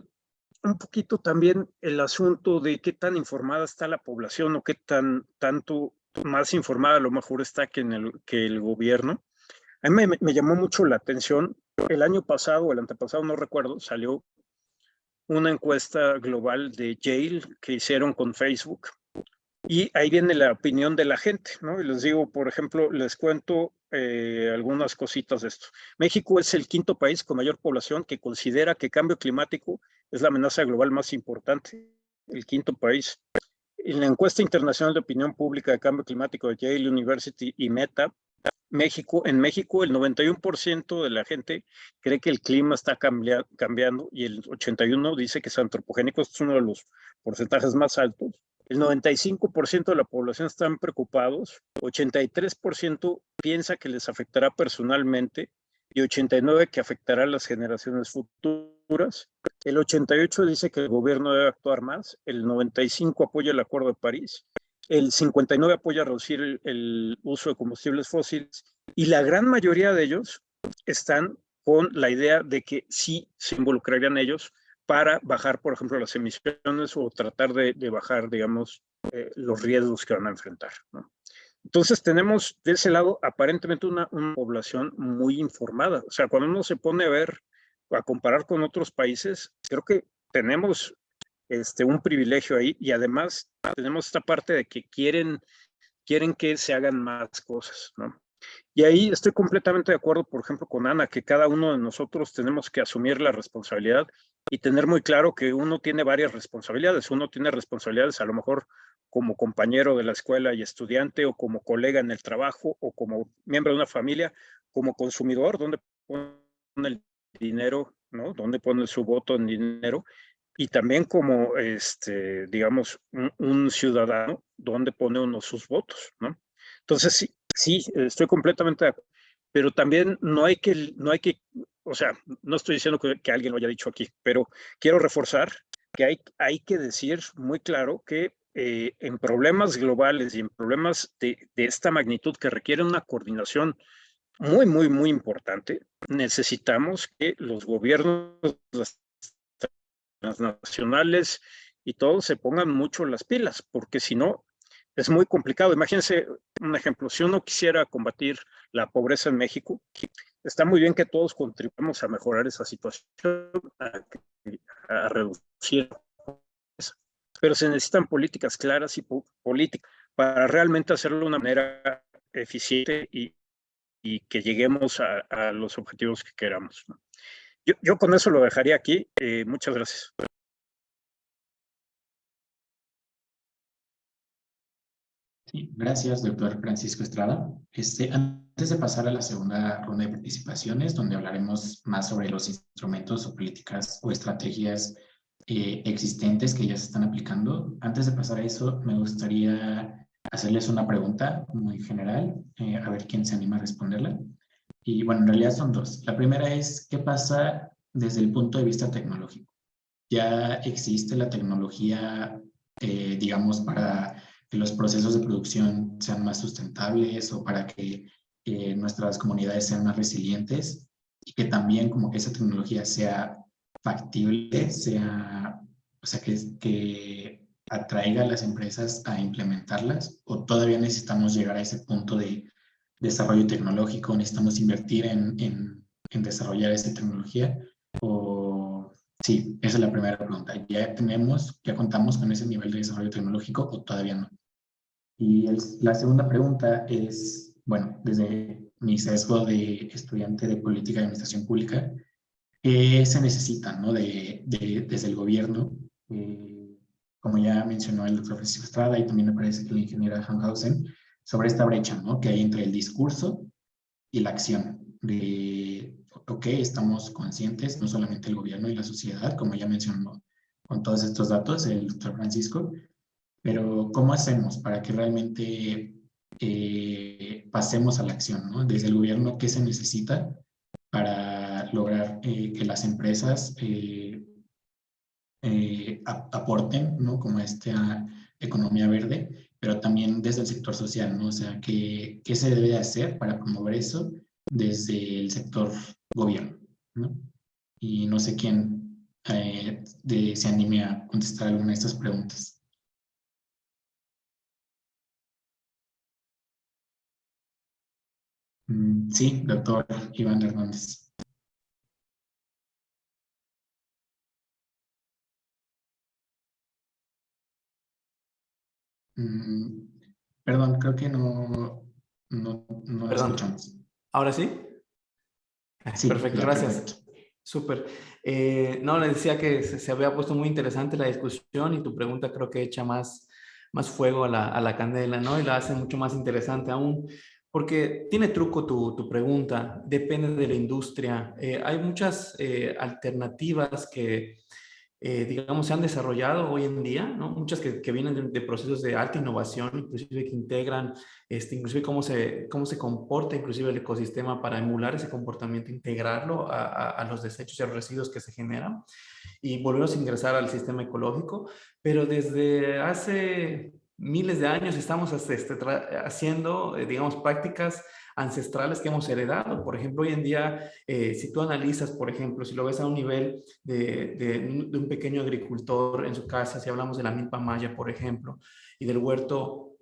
un poquito también el asunto de qué tan informada está la población o qué tanto más informada a lo mejor está que el gobierno. A mí me llamó mucho la atención, el año pasado o el antepasado, no recuerdo, salió una encuesta global de Yale que hicieron con Facebook y ahí viene la opinión de la gente, ¿no? Y les digo, por ejemplo, les cuento algunas cositas de esto. México es el quinto país con mayor población que considera que cambio climático es la amenaza global más importante. El quinto país. En la encuesta internacional de opinión pública de cambio climático de Yale University y Meta, en México el 91% de la gente cree que el clima está cambiando y el 81% dice que es antropogénico. Este es uno de los porcentajes más altos. El 95% de la población están preocupados, 83% piensa que les afectará personalmente y 89% que afectará a las generaciones futuras. El 88% dice que el gobierno debe actuar más, el 95% apoya el Acuerdo de París, el 59% apoya reducir el uso de combustibles fósiles y la gran mayoría de ellos están con la idea de que sí se involucrarían ellos para bajar, por ejemplo, las emisiones o tratar de bajar, digamos, los riesgos que van a enfrentar, ¿no? Entonces tenemos de ese lado aparentemente una población muy informada. O sea, cuando uno se pone a comparar con otros países, creo que tenemos un privilegio ahí y además tenemos esta parte de que quieren que se hagan más cosas, ¿no? Y ahí estoy completamente de acuerdo, por ejemplo, con Ana, que cada uno de nosotros tenemos que asumir la responsabilidad y tener muy claro que uno tiene varias responsabilidades. Uno tiene responsabilidades a lo mejor como compañero de la escuela y estudiante, o como colega en el trabajo, o como miembro de una familia, como consumidor, donde pone el dinero ¿no? ¿Dónde pone su voto en dinero? Y también como, digamos, un ciudadano, ¿dónde pone uno sus votos, ¿no? Entonces, sí, estoy completamente de acuerdo. Pero también no hay que, o sea, no estoy diciendo que alguien lo haya dicho aquí, pero quiero reforzar que hay que decir muy claro que en problemas globales y en problemas de esta magnitud que requieren una coordinación muy, muy, muy importante, necesitamos que los gobiernos, las transnacionales y todos se pongan mucho las pilas, porque si no, es muy complicado. Imagínense un ejemplo, si uno quisiera combatir la pobreza en México, está muy bien que todos contribuamos a mejorar esa situación, a reducir eso, pero se necesitan políticas claras y políticas para realmente hacerlo de una manera eficiente y que lleguemos a los objetivos que queramos, ¿no? Yo con eso lo dejaría aquí. Muchas gracias. Sí, gracias, doctor Francisco Estrada. Antes de pasar a la segunda ronda de participaciones, donde hablaremos más sobre los instrumentos o políticas o estrategias existentes que ya se están aplicando, antes de pasar a eso, me gustaría hacerles una pregunta muy general, a ver quién se anima a responderla. Y bueno, en realidad son dos. La primera es, ¿qué pasa desde el punto de vista tecnológico? Ya existe la tecnología, digamos, para que los procesos de producción sean más sustentables o para que nuestras comunidades sean más resilientes y que también como que esa tecnología sea factible, o sea, que atraiga a las empresas a implementarlas, o todavía necesitamos llegar a ese punto de desarrollo tecnológico, necesitamos invertir en desarrollar esa tecnología, o sí, esa es la primera pregunta. ¿Ya contamos con ese nivel de desarrollo tecnológico o todavía no? Y la segunda pregunta es, bueno, desde mi sesgo de estudiante de política y administración pública, ¿qué se necesita, ¿no? Desde el gobierno? Como ya mencionó el doctor Francisco Estrada y también me parece que la ingeniera Hanhausen, sobre esta brecha, ¿no? Que hay entre el discurso y la acción. Ok, estamos conscientes, no solamente el gobierno y la sociedad, como ya mencionó con todos estos datos el doctor Francisco, pero ¿cómo hacemos para que realmente pasemos a la acción, ¿no? Desde el gobierno, ¿qué se necesita para lograr que las empresas aporten, ¿no? Como esta economía verde, pero también desde el sector social, ¿no? O sea, ¿qué se debe hacer para promover eso desde el sector gobierno, ¿no? Y no sé quién se anime a contestar alguna de estas preguntas. Sí, doctor Iván Hernández. Perdón, creo que no la Perdón. escuchamos. ¿Ahora sí? Sí, Perfecto, ya, gracias. perfecto. Súper. No, le decía que se había puesto muy interesante la discusión y tu pregunta creo que echa más fuego a la candela, ¿no? Y la hace mucho más interesante aún, porque tiene truco tu pregunta, depende de la industria. Hay muchas alternativas que, digamos, se han desarrollado hoy en día, ¿no? Muchas que vienen de procesos de alta innovación, inclusive que integran, inclusive cómo se comporta inclusive el ecosistema para emular ese comportamiento, integrarlo a los desechos y a los residuos que se generan y volverlos a ingresar al sistema ecológico. Pero desde hace miles de años estamos haciendo, digamos, prácticas ancestrales que hemos heredado. Por ejemplo, hoy en día, si tú analizas, por ejemplo, si lo ves a un nivel de un pequeño agricultor en su casa, si hablamos de la milpa maya, por ejemplo, y del huerto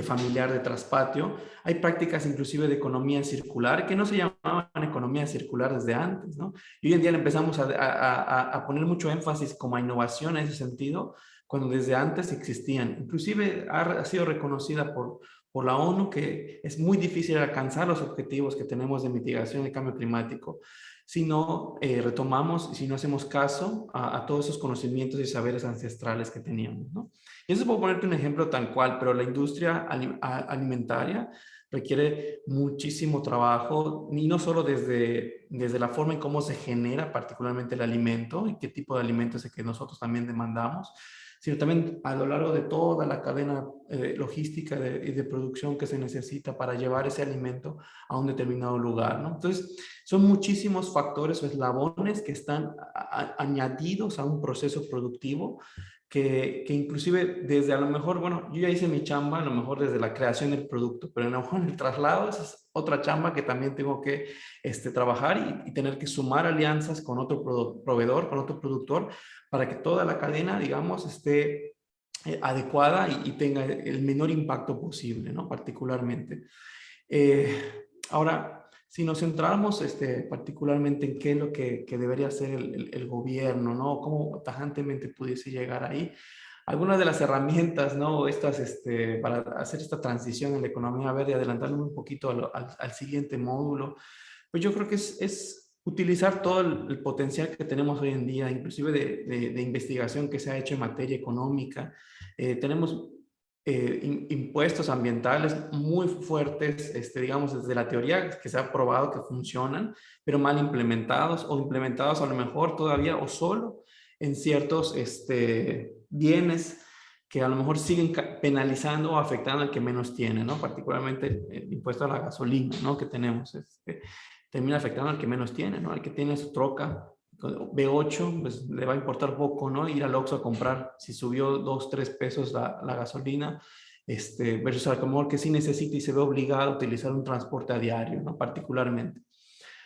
familiar de traspatio, hay prácticas inclusive de economía circular que no se llamaban economía circular desde antes, ¿no? Y hoy en día le empezamos a poner mucho énfasis como a innovación en ese sentido, cuando desde antes existían. Inclusive ha sido reconocida por la ONU que es muy difícil alcanzar los objetivos que tenemos de mitigación del cambio climático si no retomamos y si no hacemos caso a todos esos conocimientos y saberes ancestrales que teníamos, ¿no? Y eso puedo ponerte un ejemplo tal cual, pero la industria alimentaria requiere muchísimo trabajo, y no solo desde la forma en cómo se genera particularmente el alimento y qué tipo de alimento es el que nosotros también demandamos, sino también a lo largo de toda la cadena logística y de producción que se necesita para llevar ese alimento a un determinado lugar, ¿no? Entonces, son muchísimos factores o eslabones que están añadidos a un proceso productivo que inclusive desde a lo mejor, bueno, yo ya hice mi chamba, a lo mejor desde la creación del producto, pero a lo mejor en el traslado esa es otra chamba que también tengo que trabajar y tener que sumar alianzas con otro proveedor, con otro productor, para que toda la cadena, digamos, esté adecuada y tenga el menor impacto posible, ¿no? Particularmente. Ahora, si nos centramos particularmente en qué es lo que debería hacer el gobierno, ¿no? Cómo tajantemente pudiese llegar ahí. Algunas de las herramientas, ¿no? Estas, para hacer esta transición en la economía verde, adelantarme un poquito al siguiente módulo, pues yo creo que es utilizar todo el potencial que tenemos hoy en día, inclusive de investigación que se ha hecho en materia económica. Tenemos impuestos ambientales muy fuertes, digamos, desde la teoría que se ha probado que funcionan, pero mal implementados o implementados a lo mejor todavía o solo en ciertos bienes que a lo mejor siguen penalizando o afectando al que menos tiene, ¿no? Particularmente el impuesto a la gasolina, ¿no? Que tenemos, termina afectando al que menos tiene, ¿no? Al que tiene su troca V8, pues le va a importar poco, ¿no? Ir al Oxxo a comprar si subió 2, 3 pesos la gasolina, versus al mejor que sí necesita y se ve obligado a utilizar un transporte a diario, ¿no? Particularmente.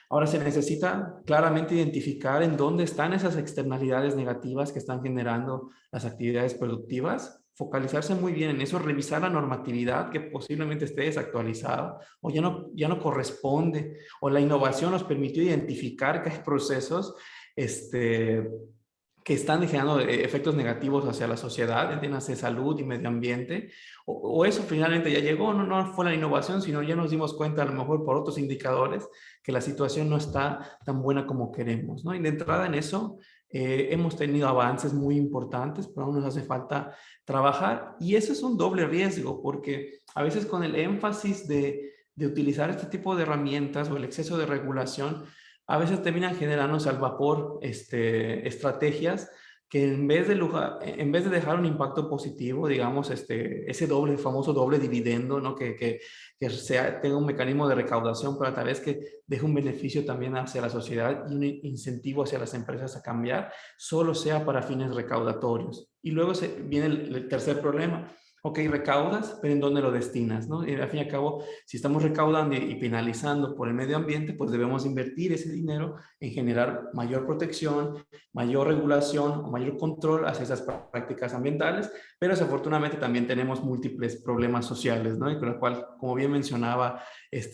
Ahora se necesita claramente identificar en dónde están esas externalidades negativas que están generando las actividades productivas, focalizarse muy bien en eso, revisar la normatividad que posiblemente esté desactualizada o ya no corresponde, o la innovación nos permitió identificar que hay procesos que están generando efectos negativos hacia la sociedad, entiéndase salud y medio ambiente, o eso finalmente ya llegó, no fue la innovación, sino ya nos dimos cuenta a lo mejor por otros indicadores que la situación no está tan buena como queremos, ¿no? Y de entrada en eso hemos tenido avances muy importantes, pero aún nos hace falta trabajar, y eso es un doble riesgo, porque a veces con el énfasis de utilizar este tipo de herramientas o el exceso de regulación, a veces terminan generándose al vapor estrategias que en vez de dejar un impacto positivo, digamos, ese famoso doble dividendo, ¿no? Que tenga un mecanismo de recaudación, pero a través que deje un beneficio también hacia la sociedad y un incentivo hacia las empresas a cambiar, solo sea para fines recaudatorios. Y luego viene el tercer problema. Ok, recaudas, pero ¿en dónde lo destinas, no? Y al fin y al cabo, si estamos recaudando y penalizando por el medio ambiente, pues debemos invertir ese dinero en generar mayor protección, mayor regulación o mayor control hacia esas prácticas ambientales, pero desafortunadamente también tenemos múltiples problemas sociales, ¿no? Y con lo cual, como bien mencionaba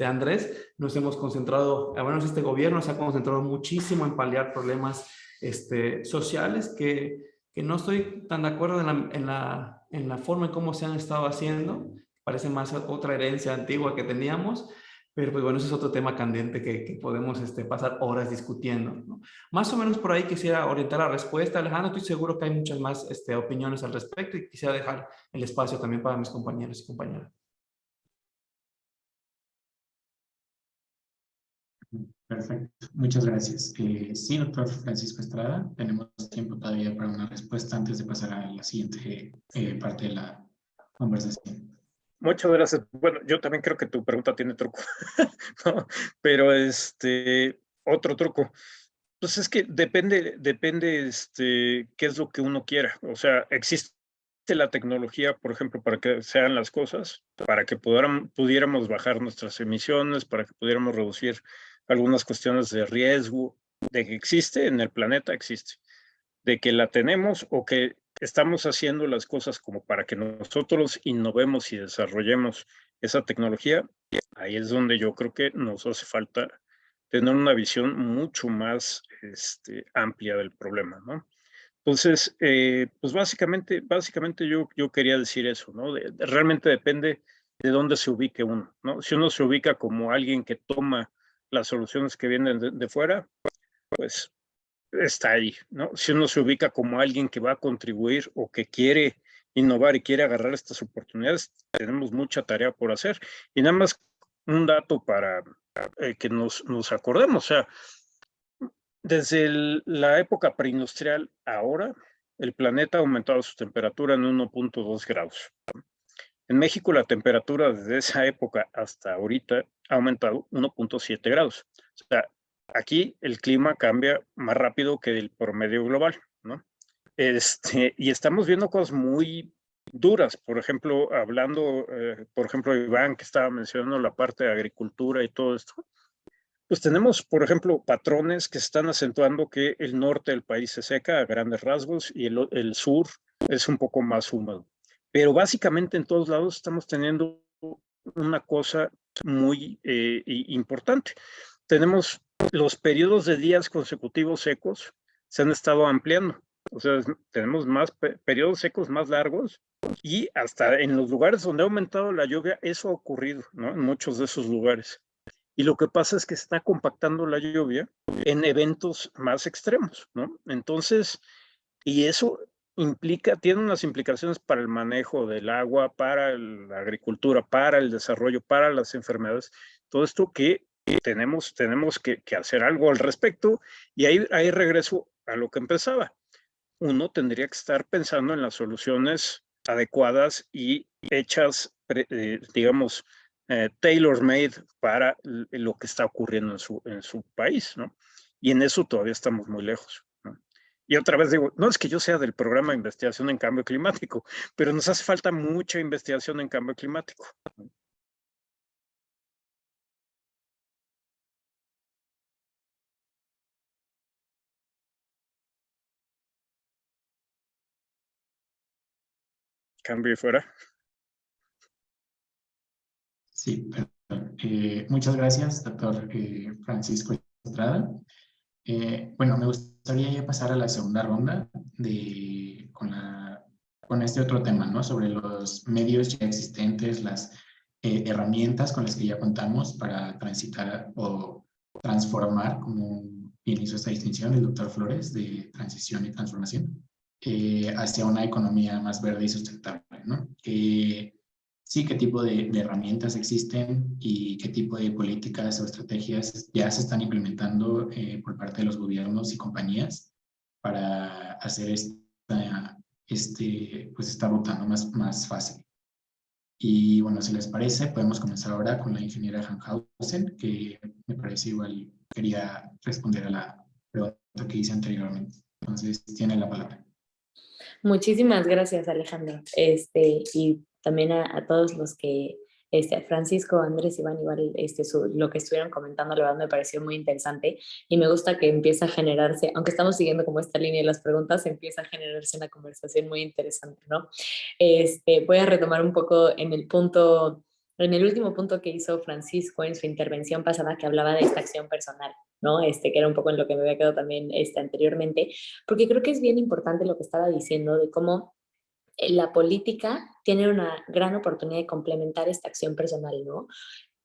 Andrés, nos hemos concentrado, bueno, este gobierno se ha concentrado muchísimo en paliar problemas sociales que no estoy tan de acuerdo en la forma en cómo se han estado haciendo. Parece más otra herencia antigua que teníamos, pero pues bueno, ese es otro tema candente que podemos pasar horas discutiendo, ¿no? Más o menos por ahí quisiera orientar la respuesta, Alejandro. Estoy seguro que hay muchas más opiniones al respecto y quisiera dejar el espacio también para mis compañeros y compañeras. Perfecto, muchas gracias. Sí, doctor Francisco Estrada, tenemos tiempo todavía para una respuesta antes de pasar a la siguiente parte de la conversación. Muchas gracias. Bueno, yo también creo que tu pregunta tiene truco, ¿no? Pero otro truco. Pues es que depende qué es lo que uno quiera. O sea, existe la tecnología, por ejemplo, para que se hagan las cosas, para que pudiéramos bajar nuestras emisiones, para que pudiéramos reducir algunas cuestiones de riesgo, de que existe en el planeta, existe. De que la tenemos o que estamos haciendo las cosas como para que nosotros innovemos y desarrollemos esa tecnología, ahí es donde yo creo que nos hace falta tener una visión mucho más amplia del problema, ¿no? Entonces, pues básicamente yo quería decir eso, ¿no? Realmente depende de dónde se ubique uno, ¿no? Si uno se ubica como alguien que toma las soluciones que vienen de fuera, pues está ahí, ¿no? Si uno se ubica como alguien que va a contribuir o que quiere innovar y quiere agarrar estas oportunidades, tenemos mucha tarea por hacer. Y nada más un dato para que nos acordemos. O sea, desde la época preindustrial ahora, el planeta ha aumentado su temperatura en 1.2 grados. En México la temperatura desde esa época hasta ahorita ha aumentado 1.7 grados. O sea, aquí el clima cambia más rápido que el promedio global, ¿no? Y estamos viendo cosas muy duras. Por ejemplo, hablando, por ejemplo, Iván, que estaba mencionando la parte de agricultura y todo esto, pues tenemos, por ejemplo, patrones que están acentuando que el norte del país se seca a grandes rasgos y el sur es un poco más húmedo. Pero básicamente en todos lados estamos teniendo una cosa muy importante. Tenemos los periodos de días consecutivos secos, se han estado ampliando. O sea, tenemos más periodos secos más largos y hasta en los lugares donde ha aumentado la lluvia, eso ha ocurrido, ¿no? En muchos de esos lugares. Y lo que pasa es que está compactando la lluvia en eventos más extremos, ¿no? Entonces, y eso tiene unas implicaciones para el manejo del agua, para la agricultura, para el desarrollo, para las enfermedades. Todo esto que tenemos que hacer algo al respecto. Y ahí regreso a lo que empezaba. Uno tendría que estar pensando en las soluciones adecuadas y hechas, digamos, tailor-made para lo que está ocurriendo en su país, ¿no? Y en eso todavía estamos muy lejos, ¿no? Y otra vez digo, no es que yo sea del programa de investigación en cambio climático, pero nos hace falta mucha investigación en cambio climático. Cambio y fuera. Sí, perdón. Muchas gracias, doctor Francisco Estrada. Bueno, me gustaría ya pasar a la segunda ronda con este otro tema, ¿no? Sobre los medios ya existentes, las herramientas con las que ya contamos para transitar o transformar, como bien hizo esta distinción el doctor Flores, de transición y transformación, hacia una economía más verde y sustentable, ¿no? Sí, qué tipo de herramientas existen y qué tipo de políticas o estrategias ya se están implementando por parte de los gobiernos y compañías para hacer esta ruta, ¿no? más fácil. Y bueno, si les parece, podemos comenzar ahora con la ingeniera Hanhausen, que me parece igual quería responder a la pregunta que hice anteriormente. Entonces, tiene la palabra. Muchísimas gracias, Alejandro. Y también a todos los que, a Francisco, Andrés, Iván, igual, lo que estuvieron comentando, la verdad me pareció muy interesante y me gusta que empieza a generarse, aunque estamos siguiendo como esta línea de las preguntas, empieza a generarse una conversación muy interesante, ¿no? Voy a retomar un poco en el último punto que hizo Francisco en su intervención pasada, que hablaba de esta acción personal, ¿no? Que era un poco en lo que me había quedado también anteriormente, porque creo que es bien importante lo que estaba diciendo de cómo la política tiene una gran oportunidad de complementar esta acción personal, ¿no?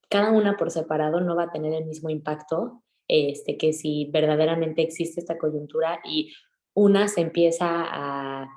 Cada una por separado no va a tener el mismo impacto que si verdaderamente existe esta coyuntura y una se empieza a,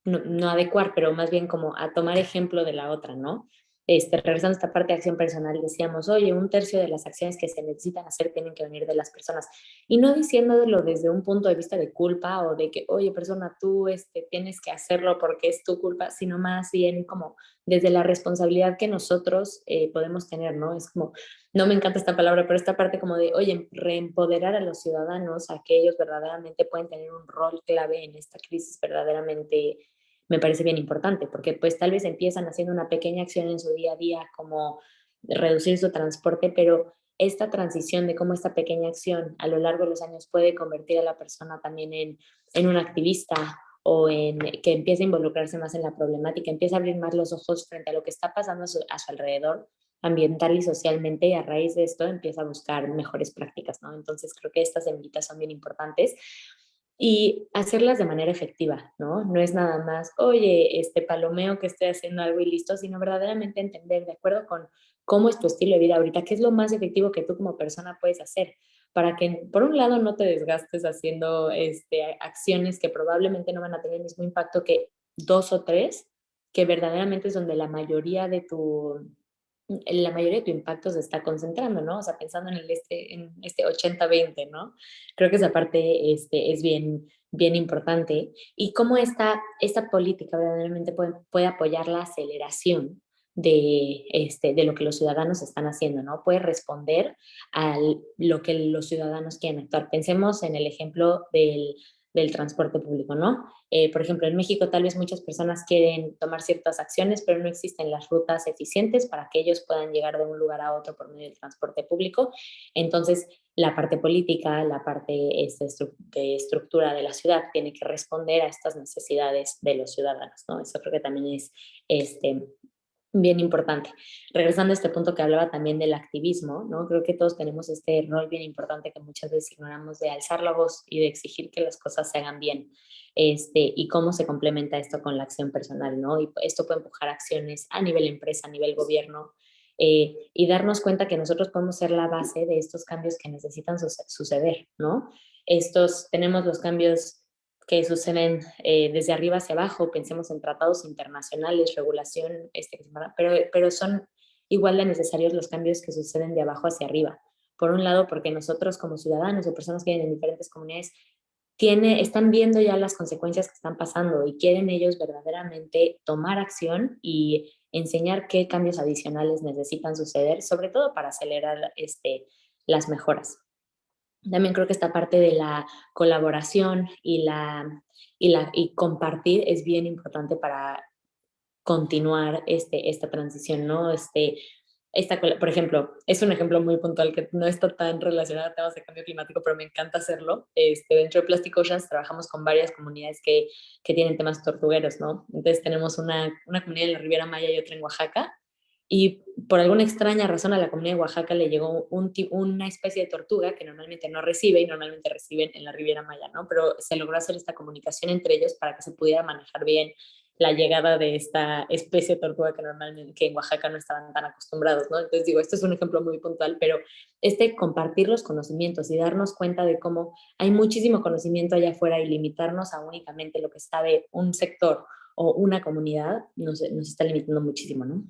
no adecuar, pero más bien como a tomar ejemplo de la otra, ¿no? Regresando a esta parte de acción personal, decíamos, oye, 1/3 de las acciones que se necesitan hacer tienen que venir de las personas. Y no diciéndolo desde un punto de vista de culpa o de que, oye, persona, tú tienes que hacerlo porque es tu culpa, sino más bien como desde la responsabilidad que nosotros podemos tener, ¿no? Es como, no me encanta esta palabra, pero esta parte como de, oye, reempoderar a los ciudadanos, a que ellos verdaderamente pueden tener un rol clave en esta crisis verdaderamente me parece bien importante, porque pues tal vez empiezan haciendo una pequeña acción en su día a día como reducir su transporte, pero esta transición de cómo esta pequeña acción a lo largo de los años puede convertir a la persona también en un activista o en que empiece a involucrarse más en la problemática, empieza a abrir más los ojos frente a lo que está pasando a su alrededor ambiental y socialmente, y a raíz de esto empieza a buscar mejores prácticas, ¿no? Entonces creo que estas semillitas son bien importantes y hacerlas de manera efectiva, ¿no? No es nada más, oye, palomeo que estoy haciendo algo y listo, sino verdaderamente entender, de acuerdo con cómo es tu estilo de vida ahorita, qué es lo más efectivo que tú como persona puedes hacer para que, por un lado, no te desgastes haciendo acciones que probablemente no van a tener el mismo impacto que 2 o 3, que verdaderamente es donde la mayoría de la mayoría de tu impacto se está concentrando, ¿no? O sea, pensando en este 80-20, ¿no? Creo que esa parte es bien importante. Y cómo esta política verdaderamente puede apoyar la aceleración de lo que los ciudadanos están haciendo, ¿no? Puede responder a lo que los ciudadanos quieren actuar. Pensemos en el ejemplo del transporte público, ¿no? Por ejemplo, en México tal vez muchas personas quieren tomar ciertas acciones, pero no existen las rutas eficientes para que ellos puedan llegar de un lugar a otro por medio del transporte público. Entonces, la parte política, la parte de estructura de la ciudad tiene que responder a estas necesidades de los ciudadanos, ¿no? Eso creo que también es bien importante. Regresando a este punto que hablaba también del activismo, ¿no? Creo que todos tenemos este rol bien importante que muchas veces ignoramos, de alzar la voz y de exigir que las cosas se hagan bien. Y cómo se complementa esto con la acción personal, ¿no? Y esto puede empujar acciones a nivel empresa, a nivel gobierno, y darnos cuenta que nosotros podemos ser la base de estos cambios que necesitan suceder, ¿no? Tenemos los cambios que suceden desde arriba hacia abajo, pensemos en tratados internacionales, regulación, pero son igual de necesarios los cambios que suceden de abajo hacia arriba. Por un lado, porque nosotros como ciudadanos o personas que viven en diferentes comunidades están viendo ya las consecuencias que están pasando y quieren ellos verdaderamente tomar acción y enseñar qué cambios adicionales necesitan suceder, sobre todo para acelerar las mejoras. También creo que esta parte de la colaboración y compartir es bien importante para continuar esta transición, ¿no? Por ejemplo, es un ejemplo muy puntual que no está tan relacionado a temas de cambio climático, pero me encanta hacerlo. Dentro de Plastic Oceans trabajamos con varias comunidades que tienen temas tortugueros, ¿no? Entonces tenemos una comunidad en la Riviera Maya y otra en Oaxaca, y por alguna extraña razón a la comunidad de Oaxaca le llegó una especie de tortuga que normalmente no recibe y normalmente reciben en la Riviera Maya, ¿no? Pero se logró hacer esta comunicación entre ellos para que se pudiera manejar bien la llegada de esta especie de tortuga que en Oaxaca no estaban tan acostumbrados, ¿no? Entonces digo, esto es un ejemplo muy puntual, pero compartir los conocimientos y darnos cuenta de cómo hay muchísimo conocimiento allá afuera y limitarnos a únicamente lo que sabe un sector o una comunidad nos está limitando muchísimo, ¿no?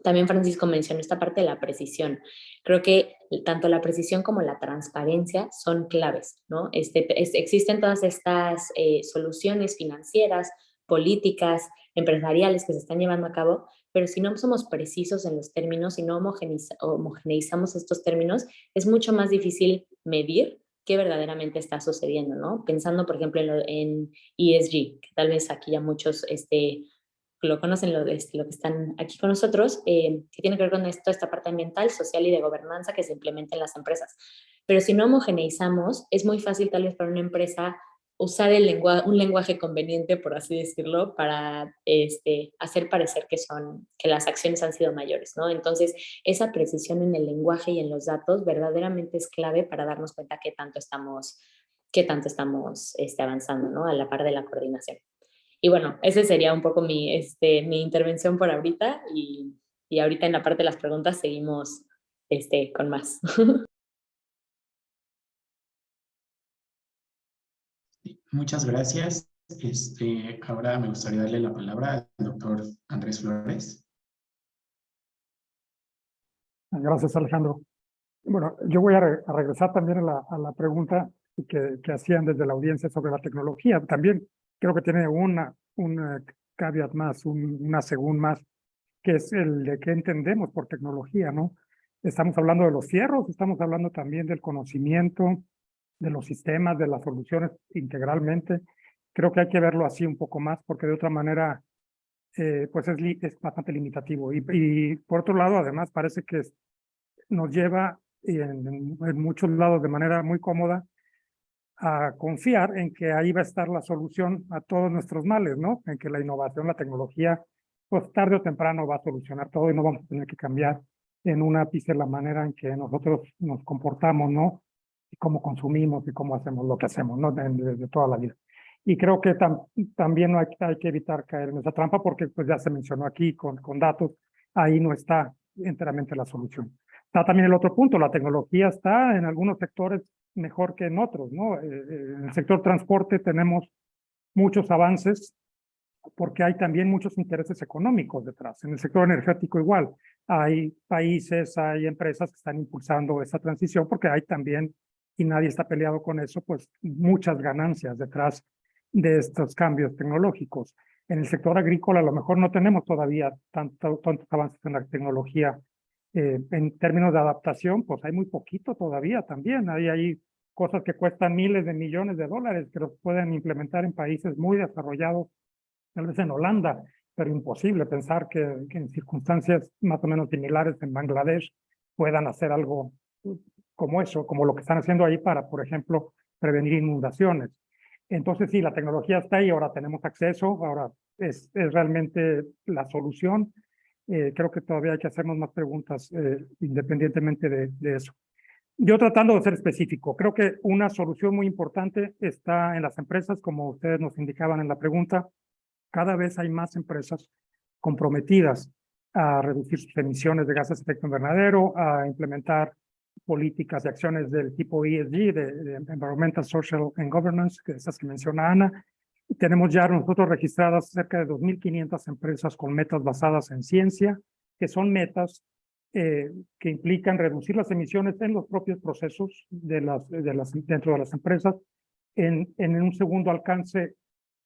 También Francisco mencionó esta parte de la precisión. Creo que tanto la precisión como la transparencia son claves, ¿no? Existen todas estas soluciones financieras, políticas, empresariales que se están llevando a cabo, pero si no somos precisos en los términos, si no homogeneizamos estos términos, es mucho más difícil medir qué verdaderamente está sucediendo, ¿no? Pensando, por ejemplo, en ESG, que tal vez aquí ya muchos lo conocen, lo que están aquí con nosotros, que tiene que ver con esta parte ambiental, social y de gobernanza que se implementa en las empresas. Pero si no homogeneizamos, es muy fácil tal vez para una empresa usar un lenguaje conveniente, por así decirlo, para hacer parecer que las acciones han sido mayores, ¿no? Entonces, esa precisión en el lenguaje y en los datos verdaderamente es clave para darnos cuenta qué tanto estamos avanzando, ¿no? A la par de la coordinación. Y bueno, ese sería un poco mi intervención por ahorita, y ahorita en la parte de las preguntas seguimos con más. Muchas gracias. Ahora me gustaría darle la palabra al doctor Andrés Flores. Gracias, Alejandro. Bueno, yo voy a regresar también a la pregunta que hacían desde la audiencia sobre la tecnología. También creo que tiene una caveat más, una según más, que es el de qué entendemos por tecnología, ¿no? Estamos hablando de los fierros, estamos hablando también del conocimiento, de los sistemas, de las soluciones integralmente. Creo que hay que verlo así un poco más, porque de otra manera, pues es bastante limitativo. Y por otro lado, además, parece que nos lleva en muchos lados de manera muy cómoda a confiar en que ahí va a estar la solución a todos nuestros males, ¿no? En que la innovación, la tecnología, pues tarde o temprano va a solucionar todo y no vamos a tener que cambiar en un ápice la manera en que nosotros nos comportamos, ¿no? Y cómo consumimos y cómo hacemos lo que hacemos, ¿no? Desde toda la vida. Y creo que también hay que evitar caer en esa trampa porque pues ya se mencionó aquí con datos, ahí no está enteramente la solución. Está también el otro punto, la tecnología está en algunos sectores mejor que en otros, ¿no? En el sector transporte tenemos muchos avances porque hay también muchos intereses económicos detrás. En el sector energético igual, hay países, hay empresas que están impulsando esa transición porque hay también, y nadie está peleado con eso, pues muchas ganancias detrás de estos cambios tecnológicos. En el sector agrícola a lo mejor no tenemos todavía tantos avances en la tecnología. En términos de adaptación, pues hay muy poquito todavía también. Hay cosas que cuestan miles de millones de dólares que los pueden implementar en países muy desarrollados, tal vez en Holanda, pero imposible pensar que en circunstancias más o menos similares en Bangladesh puedan hacer algo como eso, como lo que están haciendo ahí para, por ejemplo, prevenir inundaciones. Entonces, sí, la tecnología está ahí, ahora tenemos acceso, ahora es realmente la solución. Creo que todavía hay que hacernos más preguntas independientemente de eso. Yo tratando de ser específico, creo que una solución muy importante está en las empresas, como ustedes nos indicaban en la pregunta. Cada vez hay más empresas comprometidas a reducir sus emisiones de gases de efecto invernadero, a implementar políticas y acciones del tipo ESG, de Environmental, Social and Governance, que esas que menciona Ana. Tenemos ya nosotros registradas cerca de 2.500 empresas con metas basadas en ciencia, que son metas que implican reducir las emisiones en los propios procesos dentro de las empresas, en un segundo alcance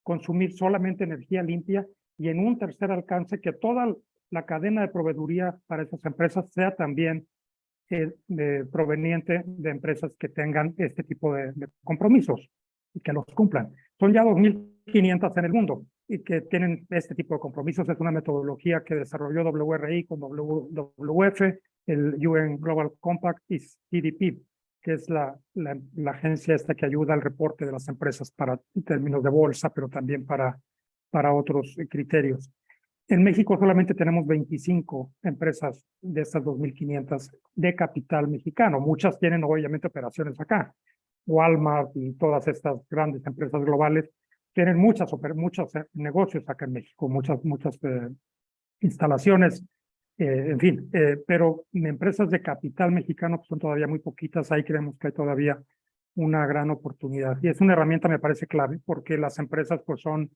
consumir solamente energía limpia, y en un tercer alcance que toda la cadena de proveeduría para esas empresas sea también proveniente de empresas que tengan este tipo de compromisos y que los cumplan. Son ya 2.500 en el mundo y que tienen este tipo de compromisos. Es una metodología que desarrolló WRI con WWF, el UN Global Compact y CDP, que es la agencia esta que ayuda al reporte de las empresas en términos de bolsa, pero también para otros criterios. En México solamente tenemos 25 empresas de estas 2.500 de capital mexicano. Muchas tienen obviamente operaciones acá. Walmart y todas estas grandes empresas globales tienen muchos negocios acá en México, muchas instalaciones, en fin, pero empresas de capital mexicano pues, son todavía muy poquitas. Ahí creemos que hay todavía una gran oportunidad. Y es una herramienta, me parece clave, porque las empresas pues son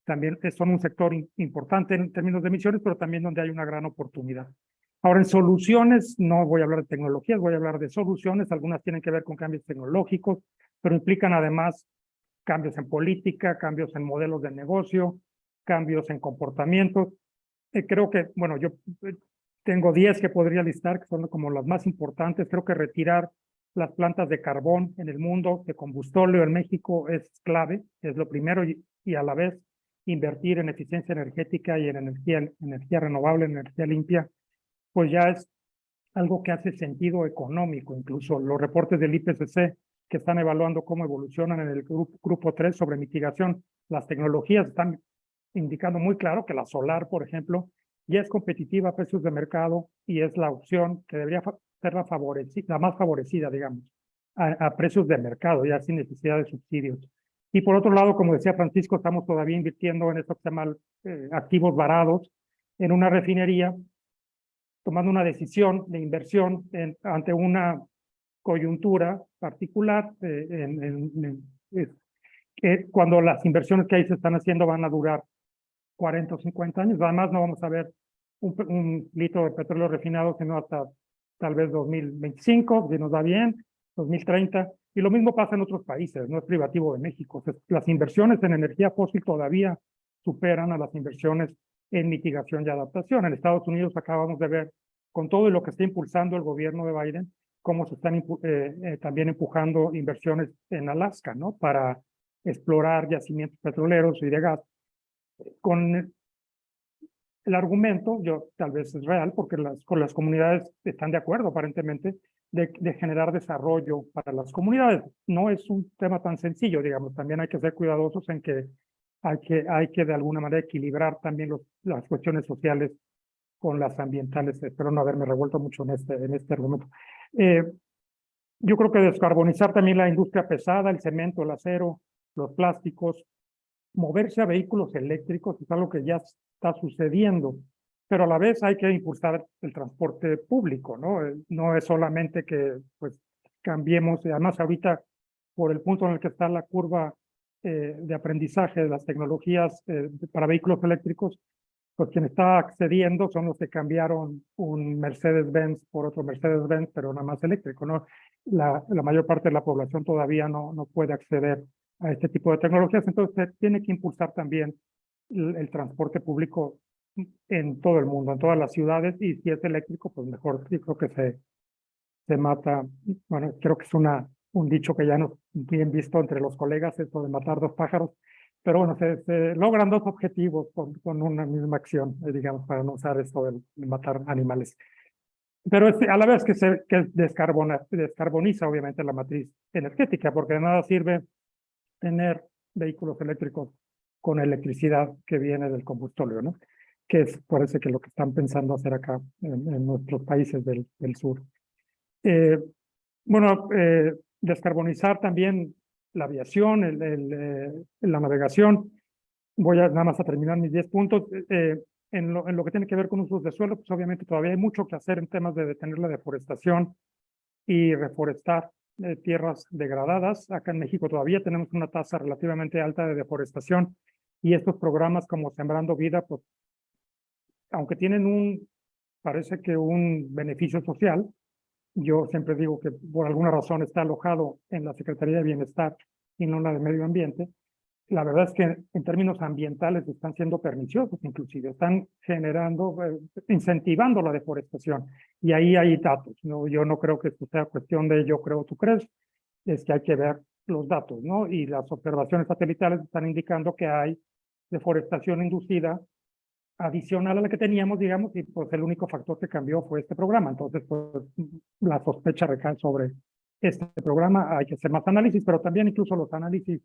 un sector importante en términos de emisiones, pero también donde hay una gran oportunidad. Ahora, en soluciones, no voy a hablar de tecnologías, voy a hablar de soluciones. Algunas tienen que ver con cambios tecnológicos, pero implican además cambios en política, cambios en modelos de negocio, cambios en comportamientos. Creo que, bueno, yo tengo 10 que podría listar, que son como las más importantes. Creo que retirar las plantas de carbón en el mundo, de combustóleo en México, es clave, es lo primero, y a la vez invertir en eficiencia energética y en energía renovable, energía limpia, pues ya es algo que hace sentido económico. Incluso los reportes del IPCC que están evaluando cómo evolucionan en el grupo 3 sobre mitigación, las tecnologías están indicando muy claro que la solar, por ejemplo, ya es competitiva a precios de mercado y es la opción que debería ser la más favorecida, digamos, a precios de mercado, ya sin necesidad de subsidios. Y por otro lado, como decía Francisco, estamos todavía invirtiendo en esto que se llama activos varados en una refinería, tomando una decisión de inversión ante una coyuntura particular, cuando las inversiones que ahí se están haciendo van a durar 40 o 50 años. Además, no vamos a ver un litro de petróleo refinado sino hasta tal vez 2025, si nos va bien, 2030. Y lo mismo pasa en otros países, no es privativo de México. Las inversiones en energía fósil todavía superan a las inversiones en mitigación y adaptación. En Estados Unidos acabamos de ver, con todo lo que está impulsando el gobierno de Biden, cómo se están también empujando inversiones en Alaska, ¿no? Para explorar yacimientos petroleros y de gas. Con el argumento, tal vez es real, porque las comunidades están de acuerdo aparentemente, de generar desarrollo para las comunidades. No es un tema tan sencillo, digamos. También hay que ser cuidadosos en que hay que de alguna manera equilibrar también las cuestiones sociales con las ambientales. Espero no haberme revuelto mucho en este argumento. Yo creo que descarbonizar también la industria pesada, el cemento, el acero, los plásticos, moverse a vehículos eléctricos es algo que ya está sucediendo, pero a la vez hay que impulsar el transporte público, ¿no? No es solamente que pues cambiemos, además ahorita por el punto en el que está la curva de aprendizaje de las tecnologías para vehículos eléctricos, pues quien está accediendo son los que cambiaron un Mercedes-Benz por otro Mercedes-Benz, pero nada más eléctrico, ¿no? La mayor parte de la población todavía no puede acceder a este tipo de tecnologías, entonces se tiene que impulsar también el transporte público en todo el mundo, en todas las ciudades, y si es eléctrico, pues mejor. Yo creo que se mata, bueno, creo que es un dicho que ya no bien visto entre los colegas, esto de matar dos pájaros, pero bueno, se logran dos objetivos con una misma acción, digamos, para no usar esto de matar animales. Pero a la vez que descarboniza obviamente la matriz energética, porque de nada sirve tener vehículos eléctricos con electricidad que viene del combustóleo, ¿no? Que parece que lo que están pensando hacer acá en nuestros países del sur. Bueno, descarbonizar también la aviación, la navegación. Voy nada más a terminar mis 10 puntos. En lo que tiene que ver con usos de suelo, pues obviamente todavía hay mucho que hacer en temas de detener la deforestación y reforestar tierras degradadas. Acá en México todavía tenemos una tasa relativamente alta de deforestación, y estos programas como Sembrando Vida, pues, aunque tienen parece que un beneficio social, yo siempre digo que por alguna razón está alojado en la Secretaría de Bienestar y no en la de Medio Ambiente. La verdad es que en términos ambientales están siendo perniciosos, inclusive están generando, incentivando la deforestación. Y ahí hay datos, ¿no? Yo no creo que esto sea cuestión de yo creo, tú crees, es que hay que ver los datos, ¿no? Y las observaciones satelitales están indicando que hay deforestación inducida adicional a la que teníamos, digamos, y pues el único factor que cambió fue este programa. Entonces, pues la sospecha recae sobre este programa. Hay que hacer más análisis, pero también incluso los análisis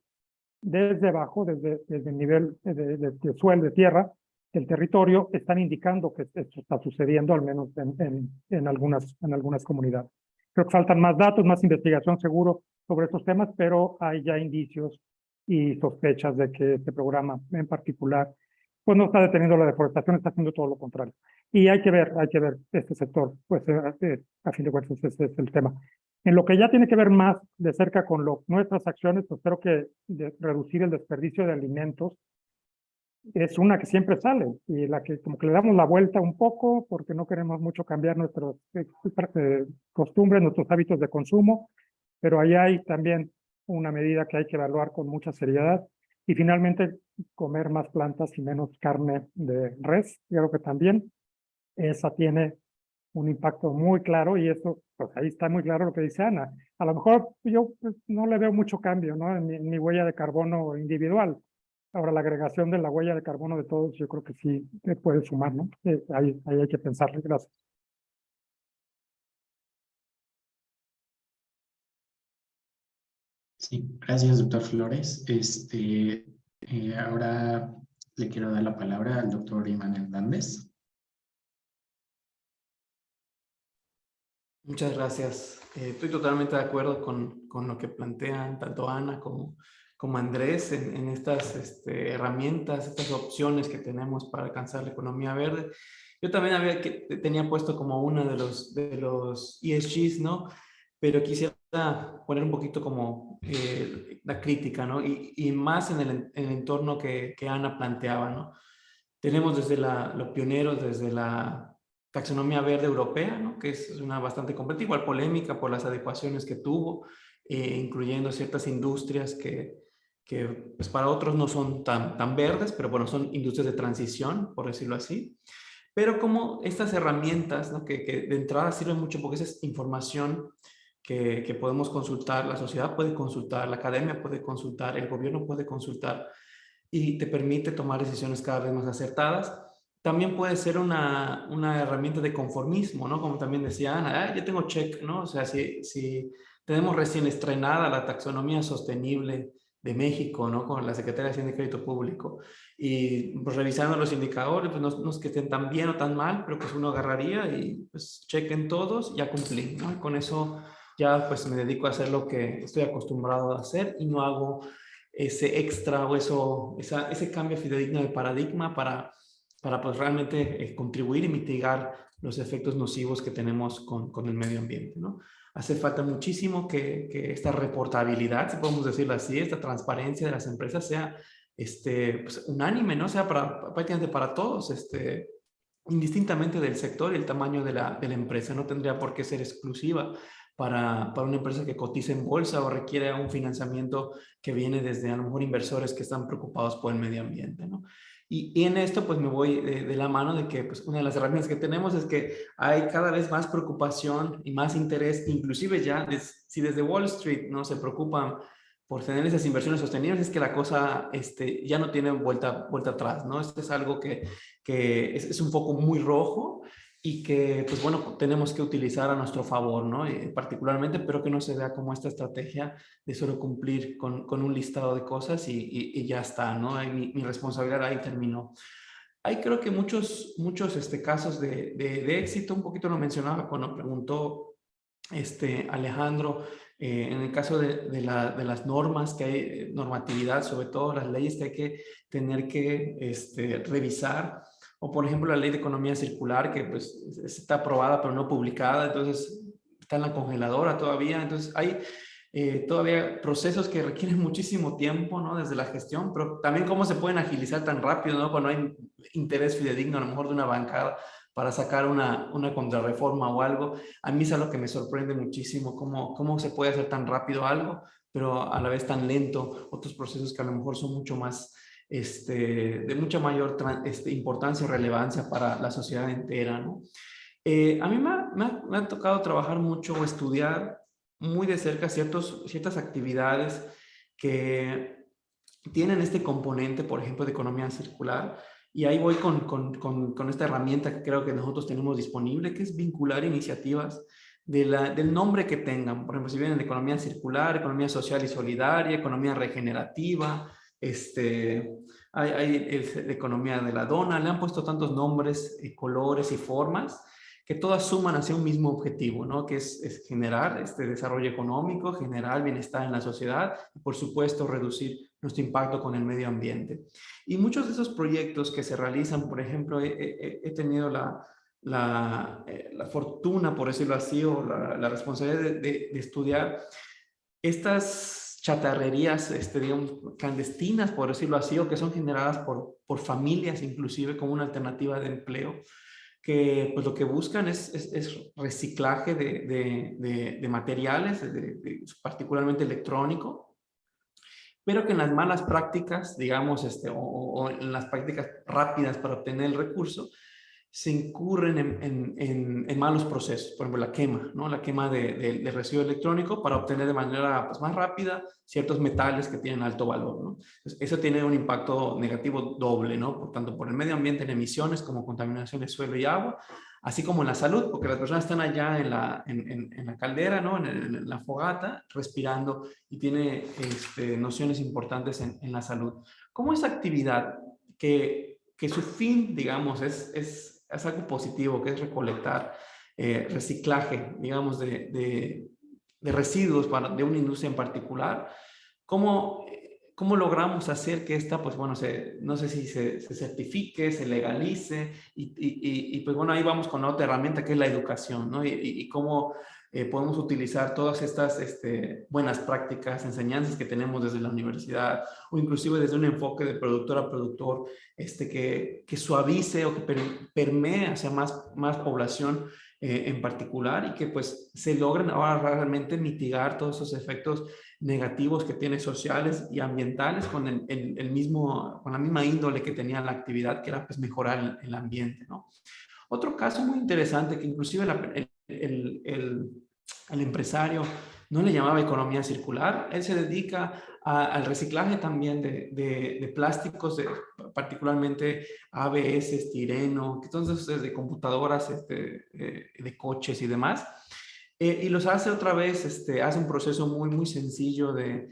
desde abajo, desde el nivel de suelo, de tierra, del territorio, están indicando que esto está sucediendo, al menos en algunas comunidades. Creo que faltan más datos, más investigación seguro sobre estos temas, pero hay ya indicios y sospechas de que este programa en particular pues no está deteniendo la deforestación, está haciendo todo lo contrario. Y hay que ver este sector, pues a fin de cuentas ese es el tema. En lo que ya tiene que ver más de cerca con nuestras acciones, pues creo que reducir el desperdicio de alimentos es una que siempre sale, y la que como que le damos la vuelta un poco porque no queremos mucho cambiar nuestras costumbres, nuestros hábitos de consumo, pero ahí hay también una medida que hay que evaluar con mucha seriedad. Y finalmente, comer más plantas y menos carne de res. Yo creo que también esa tiene un impacto muy claro, y eso, pues ahí está muy claro lo que dice Ana. A lo mejor yo pues, no le veo mucho cambio, ¿no? En mi huella de carbono individual. Ahora, la agregación de la huella de carbono de todos, yo creo que sí puede sumar, ¿no? Ahí hay que pensarle. Gracias. Sí, gracias, doctor Flores. Ahora le quiero dar la palabra al doctor Iván Hernández. Muchas gracias. Estoy totalmente de acuerdo con lo que plantean tanto Ana como Andrés en estas herramientas, estas opciones que tenemos para alcanzar la economía verde. Yo también tenía puesto como uno de los ESGs, ¿no? Pero quisiera poner un poquito como la crítica, ¿no? Y más en el entorno que Ana planteaba, ¿no? Tenemos desde los pioneros, desde la taxonomía verde europea, ¿no? Que es una bastante completa, igual polémica por las adecuaciones que tuvo, incluyendo ciertas industrias que pues para otros no son tan verdes, pero bueno, son industrias de transición, por decirlo así. Pero como estas herramientas, ¿no? que de entrada sirven mucho porque esa es información que podemos consultar, la sociedad puede consultar, la academia puede consultar, el gobierno puede consultar, y te permite tomar decisiones cada vez más acertadas. También puede ser una herramienta de conformismo, ¿no? Como también decía Ana, yo tengo check, ¿no? O sea, si tenemos recién estrenada la taxonomía sostenible de México, ¿no? Con la Secretaría de Hacienda y Crédito Público, y pues, revisando los indicadores, pues no es que estén tan bien o tan mal, pero pues uno agarraría y pues chequen todos, ya cumplí, ¿no? Y con eso ya pues me dedico a hacer lo que estoy acostumbrado a hacer y no hago ese extra o ese cambio fidedigno de paradigma para pues realmente contribuir y mitigar los efectos nocivos que tenemos con el medio ambiente, ¿no? Hace falta muchísimo que esta reportabilidad, si podemos decirlo así, esta transparencia de las empresas sea pues, unánime, ¿no? Sea prácticamente para todos, indistintamente del sector y el tamaño de la empresa. No tendría por qué ser exclusiva para una empresa que cotiza en bolsa o requiere un financiamiento que viene desde a lo mejor inversores que están preocupados por el medio ambiente, ¿no? Y en esto pues me voy de la mano de que pues, una de las herramientas que tenemos es que hay cada vez más preocupación y más interés, inclusive ya si desde Wall Street no se preocupan por tener esas inversiones sostenibles, es que la cosa ya no tiene vuelta atrás, ¿no? Esto es algo que es un foco muy rojo y que, pues bueno, tenemos que utilizar a nuestro favor, ¿no? Particularmente, pero que no se vea como esta estrategia de solo cumplir con un listado de cosas y ya está, ¿no? Mi responsabilidad ahí terminó. Hay creo que muchos casos de éxito, un poquito lo mencionaba cuando preguntó Alejandro, en el caso de las normas que hay, normatividad, sobre todo las leyes que hay que tener que revisar, o por ejemplo la ley de economía circular que pues está aprobada pero no publicada, entonces está en la congeladora todavía, entonces hay todavía procesos que requieren muchísimo tiempo, ¿no? Desde la gestión, pero también cómo se pueden agilizar tan rápido, ¿no? Cuando hay interés fidedigno a lo mejor de una bancada para sacar una contrarreforma o algo. A mí es algo que me sorprende muchísimo, cómo se puede hacer tan rápido algo, pero a la vez tan lento, otros procesos que a lo mejor son mucho más, de mucha mayor importancia o relevancia para la sociedad entera, ¿no? A mí me ha tocado trabajar mucho o estudiar muy de cerca ciertas actividades que tienen este componente, por ejemplo, de economía circular. Y ahí voy con esta herramienta que creo que nosotros tenemos disponible, que es vincular iniciativas del nombre que tengan. Por ejemplo, si vienen de economía circular, economía social y solidaria, economía regenerativa, hay de economía de la dona, le han puesto tantos nombres, colores y formas que todas suman hacia un mismo objetivo, ¿no? Que es generar desarrollo económico, generar bienestar en la sociedad y, por supuesto, reducir nuestro impacto con el medio ambiente. Y muchos de esos proyectos que se realizan, por ejemplo, he tenido la fortuna, por decirlo así, o la responsabilidad de estudiar estas chatarrerías, digamos, clandestinas, por decirlo así, o que son generadas por familias, inclusive, como una alternativa de empleo, que pues lo que buscan es reciclaje de materiales, particularmente electrónico, pero que en las malas prácticas, digamos, o en las prácticas rápidas para obtener el recurso, se incurren en malos procesos, por ejemplo, la quema, ¿no? La quema de residuo electrónico para obtener de manera pues, más rápida ciertos metales que tienen alto valor, ¿no? Entonces, eso tiene un impacto negativo doble, ¿no? Por tanto, por el medio ambiente en emisiones como contaminación de suelo y agua, así como en la salud, porque las personas están allá en la caldera, ¿no? En la fogata, respirando y tiene nociones importantes en la salud. ¿Cómo esa actividad que su fin, digamos, es algo positivo, que es recolectar reciclaje, digamos, de residuos de una industria en particular? ¿Cómo logramos hacer que esta, pues bueno, no sé si se certifique, se legalice? Y pues bueno, ahí vamos con la otra herramienta que es la educación, ¿no? Y cómo podemos utilizar todas estas buenas prácticas, enseñanzas que tenemos desde la universidad o inclusive desde un enfoque de productor a productor que suavice o que permee hacia más población en particular y que pues se logren ahora realmente mitigar todos esos efectos negativos que tiene sociales y ambientales con con la misma índole que tenía la actividad, que era pues mejorar el ambiente, ¿no? Otro caso muy interesante que inclusive el empresario no le llamaba economía circular, él se dedica al reciclaje también de plásticos, particularmente ABS, estireno, entonces de computadoras, de coches y demás. Y los hace otra vez, hace un proceso muy sencillo se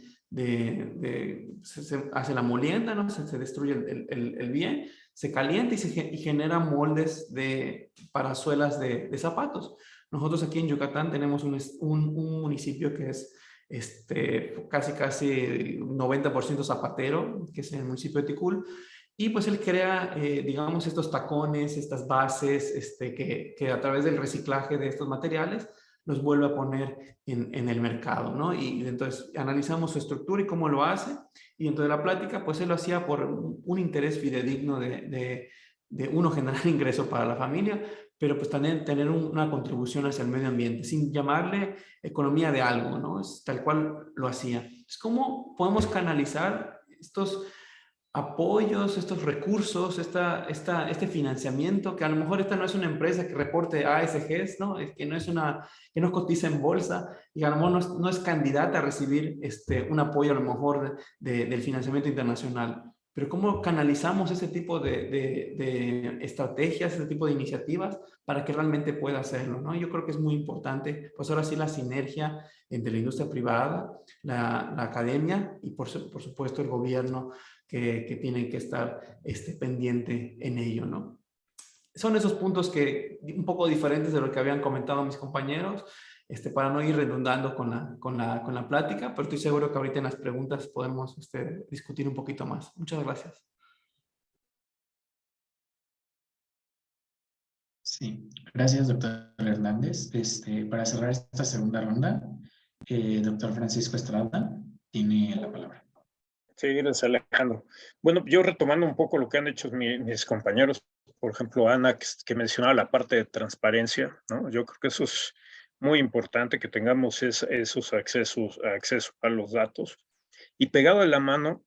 hace la molienda, ¿no? Se destruye el bien, se calienta y genera moldes para suelas de zapatos. Nosotros aquí en Yucatán tenemos un municipio que es casi 90% zapatero, que es el municipio de Ticul, y pues él crea, digamos, estos tacones, estas bases, que a través del reciclaje de estos materiales los vuelve a poner en el mercado, ¿no? Y entonces analizamos su estructura y cómo lo hace, y dentro de la plática, pues él lo hacía por un interés fidedigno de uno, generar ingreso para la familia, pero pues también tener una contribución hacia el medio ambiente, sin llamarle economía de algo, ¿no? Es tal cual lo hacía. ¿Cómo podemos canalizar estos apoyos, estos recursos, este financiamiento, que a lo mejor esta no es una empresa que reporte ASGs, ¿no? Que no es que no cotiza en bolsa y a lo mejor no es candidata a recibir un apoyo a lo mejor del financiamiento internacional? Pero ¿cómo canalizamos ese tipo de estrategias, ese tipo de iniciativas para que realmente pueda hacerlo, ¿no? Yo creo que es muy importante, pues ahora sí, la sinergia entre la industria privada, la academia y por supuesto el gobierno, que tienen que estar pendiente en ello, ¿no? Son esos puntos que un poco diferentes de lo que habían comentado mis compañeros, para no ir redundando con la plática, pero estoy seguro que ahorita en las preguntas podemos discutir un poquito más. Muchas gracias. Sí, gracias, doctor Hernández. Para cerrar esta segunda ronda, doctor Francisco Estrada tiene la palabra. Sí, gracias, Alejandro. Bueno, yo retomando un poco lo que han hecho mis compañeros, por ejemplo, Ana, que mencionaba la parte de transparencia, ¿no? Yo creo que eso es muy importante, que tengamos esos acceso a los datos. Y pegado a la mano,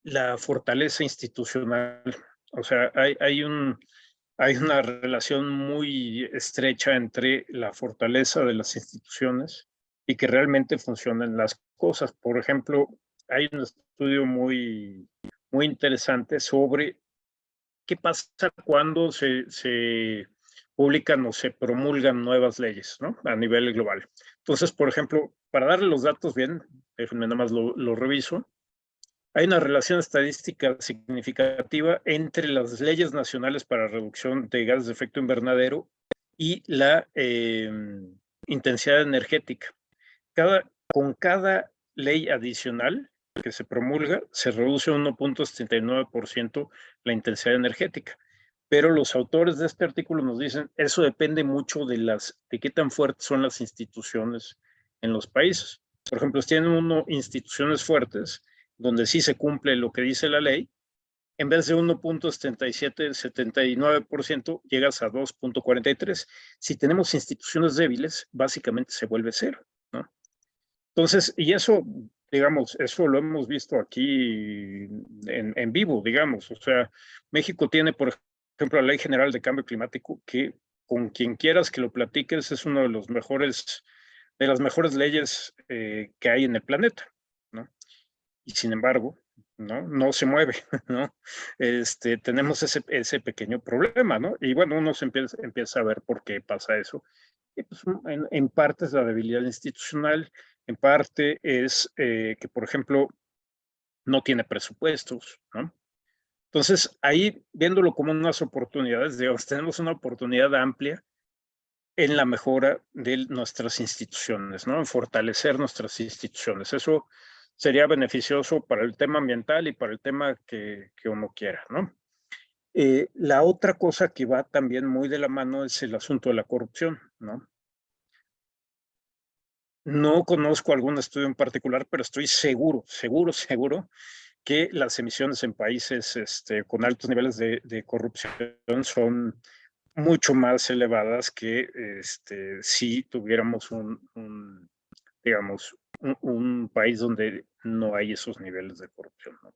la fortaleza institucional. O sea, hay una relación muy estrecha entre la fortaleza de las instituciones y que realmente funcionen las cosas. Por ejemplo, hay un estudio muy interesante sobre qué pasa cuando se publican o se promulgan nuevas leyes, ¿no? A nivel global. Entonces, por ejemplo, para darle los datos bien, déjenme nada más lo reviso. Hay una relación estadística significativa entre las leyes nacionales para reducción de gases de efecto invernadero y la intensidad energética. Con cada ley adicional que se promulga, se reduce un 1.79% la intensidad energética. Pero los autores de este artículo nos dicen, eso depende mucho de qué tan fuertes son las instituciones en los países. Por ejemplo, si tienen instituciones fuertes, donde sí se cumple lo que dice la ley, en vez de 1.79%, llegas a 2.43. Si tenemos instituciones débiles, básicamente se vuelve cero, ¿no? Entonces, y eso, digamos, eso lo hemos visto aquí en vivo, digamos. O sea, México tiene, por ejemplo, la Ley General de Cambio Climático, que con quien quieras que lo platiques, es uno de las mejores leyes que hay en el planeta, ¿no? Y sin embargo, no se mueve, ¿no? Tenemos ese pequeño problema, ¿no? Y bueno, uno se empieza a ver por qué pasa eso. Y pues, en parte es la debilidad institucional, en parte es que, por ejemplo, no tiene presupuestos, ¿no? Entonces, ahí, viéndolo como unas oportunidades, digamos, tenemos una oportunidad amplia en la mejora de nuestras instituciones, ¿no? En fortalecer nuestras instituciones. Eso sería beneficioso para el tema ambiental y para el tema que uno quiera, ¿no? La otra cosa que va también muy de la mano es el asunto de la corrupción, ¿no? No conozco algún estudio en particular, pero estoy seguro que las emisiones en países con altos niveles de corrupción son mucho más elevadas que si tuviéramos un país donde no hay esos niveles de corrupción, ¿no?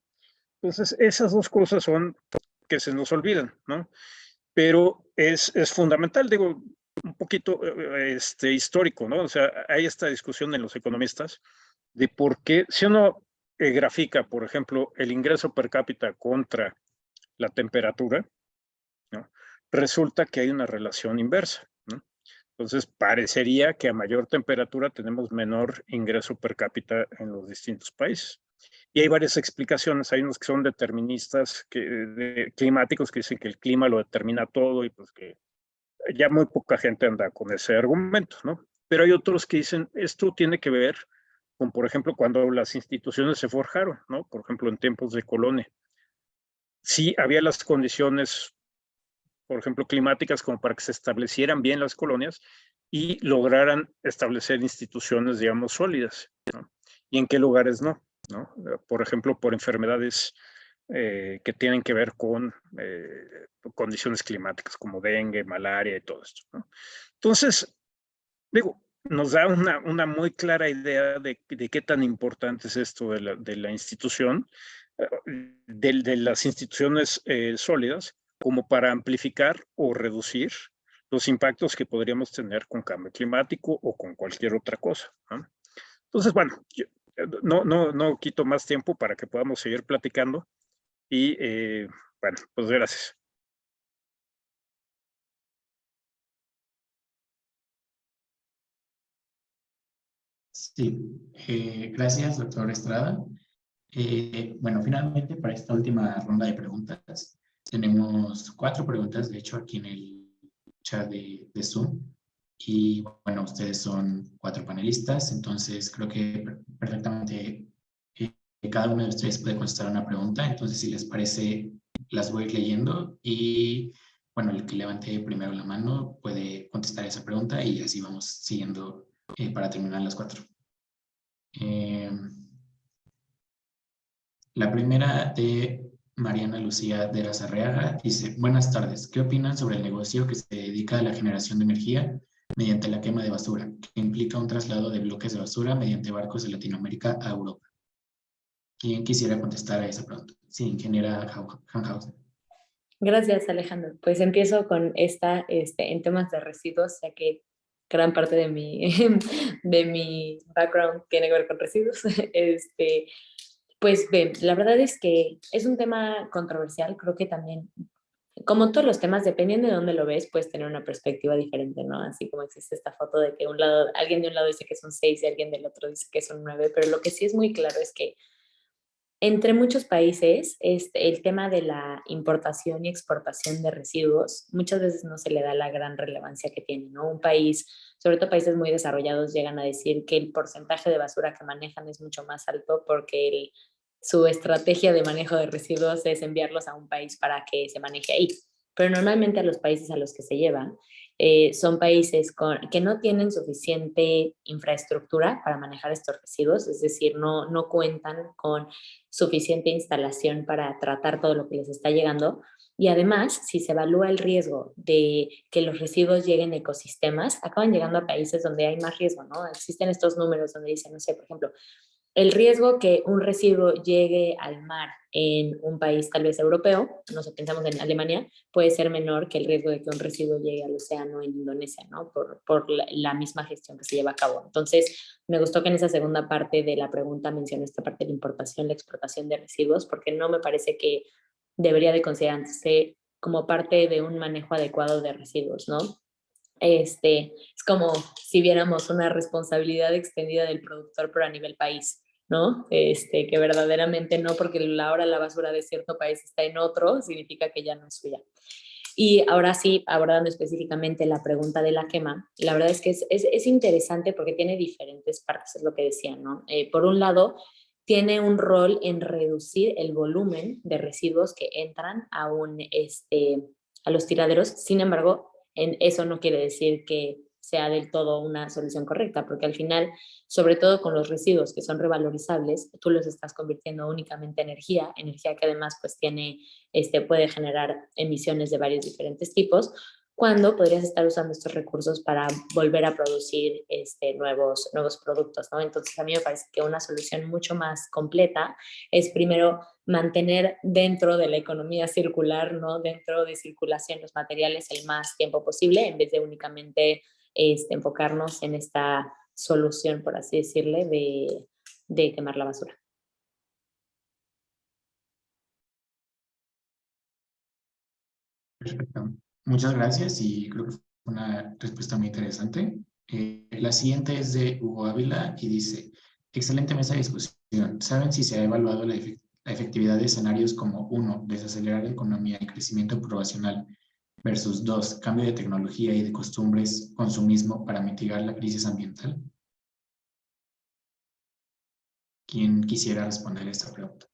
Entonces, esas dos cosas son que se nos olvidan, ¿no? Pero es fundamental, digo, un poquito histórico, ¿no? O sea, hay esta discusión en los economistas de por qué, si uno grafica, por ejemplo, el ingreso per cápita contra la temperatura, ¿no? Resulta que hay una relación inversa, ¿no? Entonces, parecería que a mayor temperatura tenemos menor ingreso per cápita en los distintos países. Y hay varias explicaciones, hay unos que son deterministas, climáticos, que dicen que el clima lo determina todo y pues que ya muy poca gente anda con ese argumento, ¿no? Pero hay otros que dicen, esto tiene que ver con, por ejemplo, cuando las instituciones se forjaron, ¿no? Por ejemplo, en tiempos de colonia. Sí había las condiciones, por ejemplo, climáticas como para que se establecieran bien las colonias, y lograran establecer instituciones, digamos, sólidas, ¿no? ¿Y en qué lugares no? ¿No? Por ejemplo, por enfermedades que tienen que ver con condiciones climáticas como dengue, malaria y todo esto, ¿no? Entonces, digo, nos da una muy clara idea de qué tan importante es esto de la institución, de las instituciones sólidas, como para amplificar o reducir los impactos que podríamos tener con cambio climático o con cualquier otra cosa, ¿no? Entonces, bueno, yo no quito más tiempo para que podamos seguir platicando y, bueno, pues gracias. Sí, gracias, doctor Estrada. Bueno, finalmente para esta última ronda de preguntas, tenemos 4 preguntas, de hecho, aquí en el chat de Zoom. Y bueno, ustedes son 4 panelistas, entonces creo que perfectamente cada uno de ustedes puede contestar una pregunta. Entonces, si les parece, las voy a ir leyendo y bueno, el que levante primero la mano puede contestar esa pregunta y así vamos siguiendo para terminar las 4. La primera de Mariana Lucía de la Sarreaga dice: buenas tardes, ¿qué opinan sobre el negocio que se dedica a la generación de energía mediante la quema de basura, que implica un traslado de bloques de basura mediante barcos de Latinoamérica a Europa? ¿Quién quisiera contestar a esa pregunta? Sí, ingeniera Hanhausen. Gracias, Alejandro. Pues empiezo con en temas de residuos, ya que gran parte de de mi background tiene que ver con residuos. Pues bien, la verdad es que es un tema controversial. Creo que también, como todos los temas, dependiendo de dónde lo ves, puedes tener una perspectiva diferente, ¿no? Así como existe esta foto de que alguien de un lado dice que son 6 y alguien del otro dice que son 9, pero lo que sí es muy claro es que entre muchos países, el tema de la importación y exportación de residuos muchas veces no se le da la gran relevancia que tiene, ¿no? Un país, sobre todo países muy desarrollados, llegan a decir que el porcentaje de basura que manejan es mucho más alto porque su estrategia de manejo de residuos es enviarlos a un país para que se maneje ahí. Pero normalmente a los países a los que se llevan son países que no tienen suficiente infraestructura para manejar estos residuos, es decir, no cuentan con suficiente instalación para tratar todo lo que les está llegando. Y además, si se evalúa el riesgo de que los residuos lleguen a ecosistemas, acaban llegando a países donde hay más riesgo, ¿no? Existen estos números donde dicen, no sé, por ejemplo, el riesgo que un residuo llegue al mar en un país tal vez europeo, no sé, pensamos en Alemania, puede ser menor que el riesgo de que un residuo llegue al océano en Indonesia, ¿no? Por la misma gestión que se lleva a cabo. Entonces, me gustó que en esa segunda parte de la pregunta mencioné esta parte de la importación, la exportación de residuos, porque no me parece que debería de considerarse como parte de un manejo adecuado de residuos, ¿no? Es como si viéramos una responsabilidad extendida del productor, pero a nivel país, ¿no? Que verdaderamente no, porque ahora la basura de cierto país está en otro, significa que ya no es suya. Y ahora sí, abordando específicamente la pregunta de la quema, la verdad es que es interesante porque tiene diferentes partes, es lo que decía, ¿no? Por un lado, tiene un rol en reducir el volumen de residuos que entran a los tiraderos. Sin embargo, eso no quiere decir que sea del todo una solución correcta, porque al final, sobre todo con los residuos que son revalorizables, tú los estás convirtiendo únicamente en energía que además pues puede generar emisiones de varios diferentes tipos, cuando podrías estar usando estos recursos para volver a producir nuevos productos, ¿no? Entonces a mí me parece que una solución mucho más completa es primero mantener dentro de la economía circular, ¿no? Dentro de circulación los materiales el más tiempo posible, en vez de únicamente enfocarnos en esta solución, por así decirle, de quemar la basura. Perfecto. Muchas gracias y creo que fue una respuesta muy interesante. La siguiente es de Hugo Ávila y dice: excelente mesa de discusión. ¿Saben si se ha evaluado la efectividad de escenarios como 1, desacelerar la economía y crecimiento poblacional, versus 2, cambio de tecnología y de costumbres, consumismo para mitigar la crisis ambiental? ¿Quién quisiera responder esta pregunta?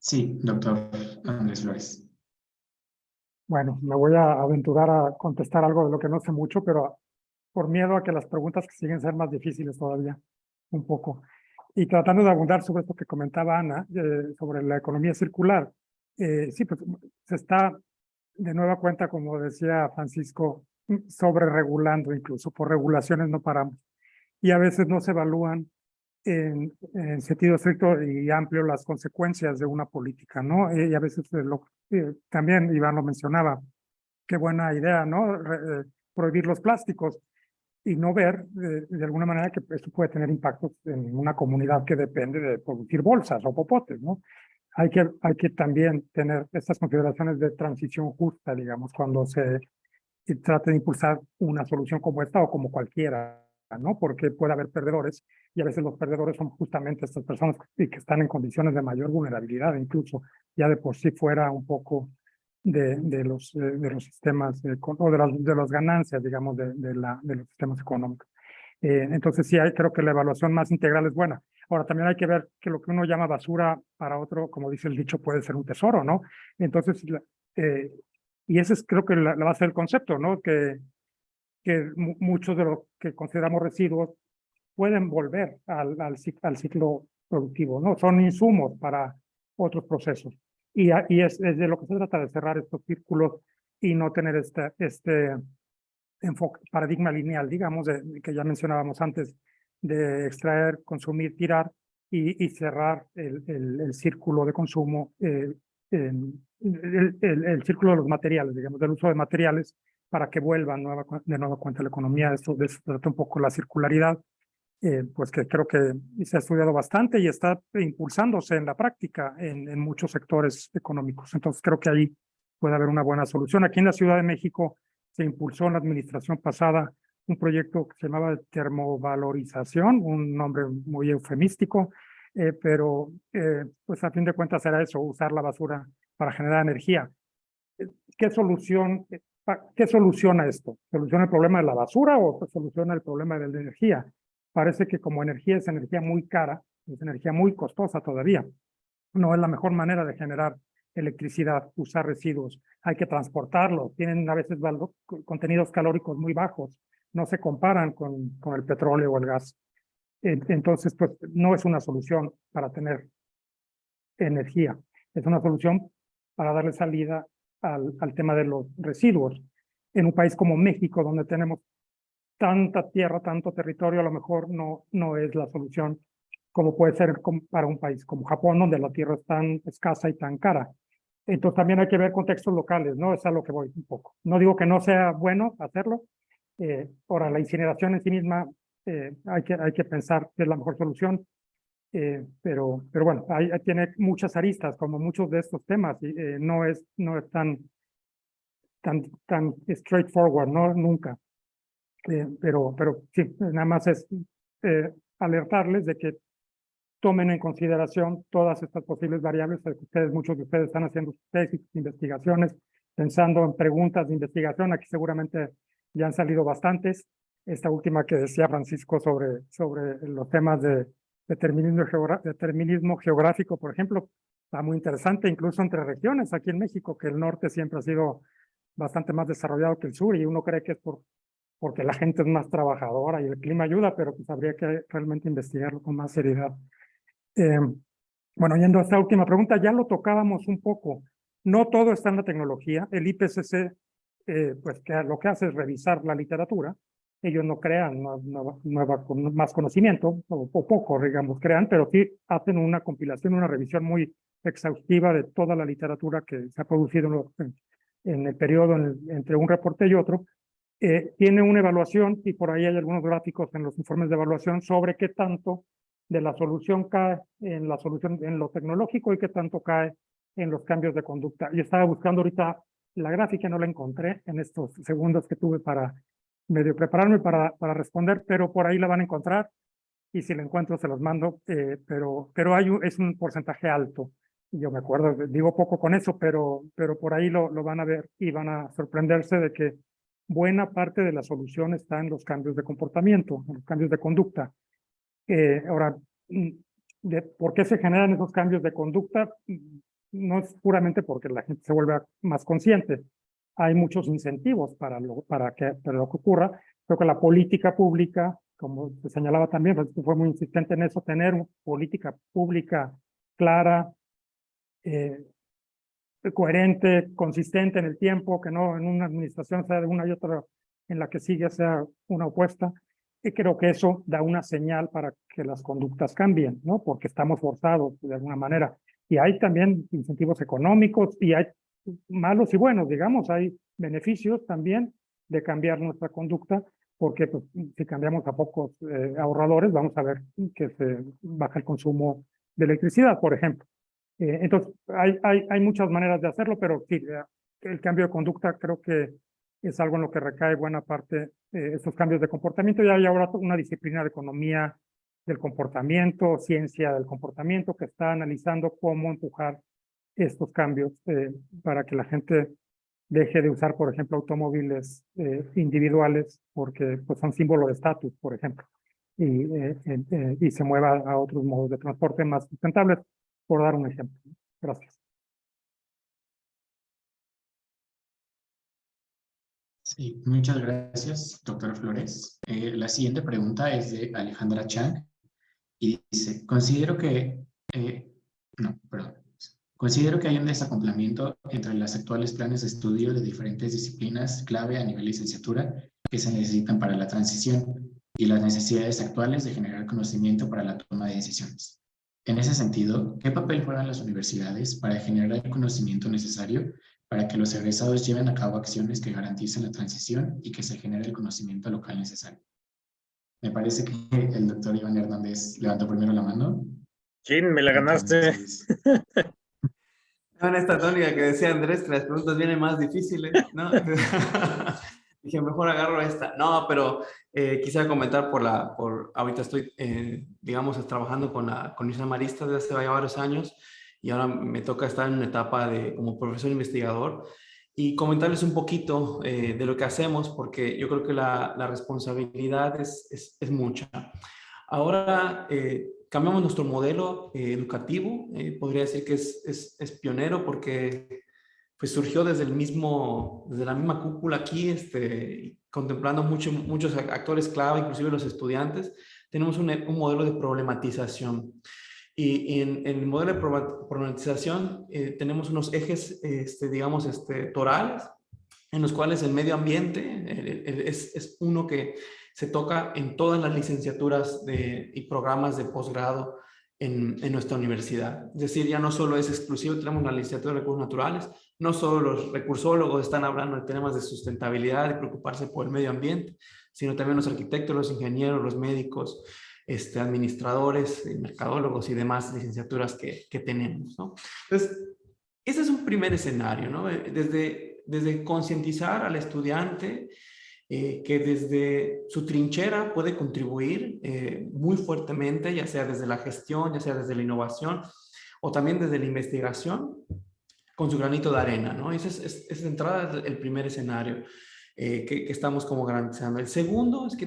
Sí, doctor Andrés Flores. Bueno, me voy a aventurar a contestar algo de lo que no sé mucho, pero por miedo a que las preguntas que siguen sean más difíciles todavía, un poco. Y tratando de abundar sobre esto que comentaba Ana, sobre la economía circular. Sí, pues se está de nueva cuenta, como decía Francisco, sobreregulando, incluso por regulaciones no paramos. Y a veces no se evalúan en sentido estricto y amplio las consecuencias de una política, ¿no? Y a veces también Iván lo mencionaba, qué buena idea, ¿no? Prohibir los plásticos y no ver de alguna manera que esto puede tener impactos en una comunidad que depende de producir bolsas o popotes, ¿no? Hay que también tener estas consideraciones de transición justa, digamos, cuando se trate de impulsar una solución como esta o como cualquiera, ¿no? Porque puede haber perdedores y a veces los perdedores son justamente estas personas que están en condiciones de mayor vulnerabilidad, incluso ya de por sí fuera un poco de los sistemas o de las ganancias, digamos, de los sistemas económicos. Entonces sí, creo que la evaluación más integral es buena. Ahora, también hay que ver que lo que uno llama basura para otro, como dice el dicho, puede ser un tesoro, ¿no? Entonces, y ese es creo que la base del concepto, ¿no? Que muchos de los que consideramos residuos pueden volver al ciclo productivo, ¿no? Son insumos para otros procesos. Y es de lo que se trata, de cerrar estos círculos y no tener este enfoque, paradigma lineal, digamos, que ya mencionábamos antes, de extraer, consumir, tirar y cerrar el círculo de consumo, el círculo de los materiales, digamos, del uso de materiales para que vuelvan de nueva cuenta la economía. Esto trata un poco la circularidad, pues que creo que se ha estudiado bastante y está impulsándose en la práctica en muchos sectores económicos. Entonces creo que ahí puede haber una buena solución. Aquí en la Ciudad de México se impulsó en la administración pasada un proyecto que se llamaba termovalorización, un nombre muy eufemístico, pero pues a fin de cuentas era eso, usar la basura para generar energía. ¿Qué soluciona esto? ¿Soluciona el problema de la basura o soluciona el problema de la energía? Parece que como energía es energía muy cara, es energía muy costosa todavía. No es la mejor manera de generar electricidad, usar residuos. Hay que transportarlos. Tienen a veces contenidos calóricos muy bajos. No se comparan con el petróleo o el gas. Entonces, pues no es una solución para tener energía. Es una solución para darle salida al tema de los residuos. En un país como México, donde tenemos tanta tierra, tanto territorio, a lo mejor no es la solución como puede ser para un país como Japón, donde la tierra es tan escasa y tan cara. Entonces también hay que ver contextos locales, ¿no? Es a lo que voy un poco. No digo que no sea bueno hacerlo. Ahora, la incineración en sí misma hay que pensar que es la mejor solución. Pero bueno, tiene muchas aristas, como muchos de estos temas, y no es tan straightforward, ¿no? Nunca. Pero sí, nada más es alertarles de que tomen en consideración todas estas posibles variables. Muchos de ustedes están haciendo tesis, investigaciones, pensando en preguntas de investigación. Aquí seguramente ya han salido bastantes. Esta última que decía Francisco sobre los temas de determinismo geográfico, por ejemplo, está muy interesante, incluso entre regiones aquí en México, que el norte siempre ha sido bastante más desarrollado que el sur, y uno cree que es porque la gente es más trabajadora y el clima ayuda, pero pues habría que realmente investigarlo con más seriedad. Bueno, yendo a esta última pregunta, ya lo tocábamos un poco. No todo está en la tecnología. El IPCC, pues lo que hace es revisar la literatura. Ellos no crean más conocimiento, o poco, digamos, crean, pero sí hacen una compilación, una revisión muy exhaustiva de toda la literatura que se ha producido en el periodo entre un reporte y otro. Tiene una evaluación, y por ahí hay algunos gráficos en los informes de evaluación sobre qué tanto de la solución cae en lo tecnológico y qué tanto cae en los cambios de conducta. Y estaba buscando ahorita la gráfica, no la encontré en estos segundos que tuve para medio prepararme para responder, pero por ahí la van a encontrar, y si la encuentro se los mando, pero es un porcentaje alto. Yo me acuerdo, digo poco con eso, pero por ahí lo van a ver y van a sorprenderse de que buena parte de la solución está en los cambios de comportamiento, en los cambios de conducta. Ahora, ¿por qué se generan esos cambios de conducta? no es puramente porque la gente se vuelva más consciente. Hay muchos incentivos para que lo que ocurra. Creo que la política pública, como se señalaba también, Francisco fue muy insistente en eso, tener una política pública clara, coherente, consistente en el tiempo, que no en una administración sea de una y otra, en la que sigue sea una opuesta. Y creo que eso da una señal para que las conductas cambien, ¿no? Porque estamos forzados de alguna manera. Y hay también incentivos económicos y hay malos y buenos, digamos, hay beneficios también de cambiar nuestra conducta, porque pues, si cambiamos a pocos ahorradores, vamos a ver que se baja el consumo de electricidad, por ejemplo. Entonces, hay muchas maneras de hacerlo, pero sí, el cambio de conducta creo que es algo en lo que recae buena parte estos cambios de comportamiento. Y hay ahora una disciplina de economía del comportamiento, ciencia del comportamiento, que está analizando cómo empujar estos cambios para que la gente deje de usar, por ejemplo, automóviles individuales, porque pues, son símbolo de estatus, por ejemplo, y se mueva a otros modos de transporte más sustentables, por dar un ejemplo. Gracias. Sí, muchas gracias, doctora Flores. La siguiente pregunta es de Alejandra Chang y dice, considero que hay un desacoplamiento entre los actuales planes de estudio de diferentes disciplinas clave a nivel licenciatura que se necesitan para la transición y las necesidades actuales de generar conocimiento para la toma de decisiones. En ese sentido, ¿qué papel juegan las universidades para generar el conocimiento necesario para que los egresados lleven a cabo acciones que garanticen la transición y que se genere el conocimiento local necesario? Me parece que el doctor Iván Hernández levantó primero la mano. ¿Quién me la ganaste? Entonces, En esta tónica que decía Andrés, que las preguntas vienen más difíciles, ¿no? Dije, mejor agarro esta. No, pero quisiera comentar ahorita estoy, digamos, trabajando con Isla Marista desde hace varios años y ahora me toca estar en una etapa como profesor investigador y comentarles un poquito de lo que hacemos, porque yo creo que la responsabilidad es mucha. Ahora cambiamos nuestro modelo educativo, podría decir que es pionero porque pues surgió desde la misma cúpula aquí, contemplando muchos actores clave, inclusive los estudiantes. Tenemos un modelo de problematización. Y en el modelo de problematización tenemos unos ejes, digamos, torales, en los cuales el medio ambiente es uno que se toca en todas las licenciaturas y programas de posgrado en nuestra universidad. Es decir, ya no solo es exclusivo, tenemos la licenciatura de recursos naturales, no solo los recursólogos están hablando de temas de sustentabilidad y preocuparse por el medio ambiente, sino también los arquitectos, los ingenieros, los médicos, administradores, mercadólogos y demás licenciaturas que tenemos, ¿no? Entonces, ese es un primer escenario, ¿no? Desde concientizar al estudiante que desde su trinchera puede contribuir muy fuertemente, ya sea desde la gestión, ya sea desde la innovación o también desde la investigación, con su granito de arena, ¿no? Ese es de entrada el primer escenario que estamos como garantizando. El segundo es que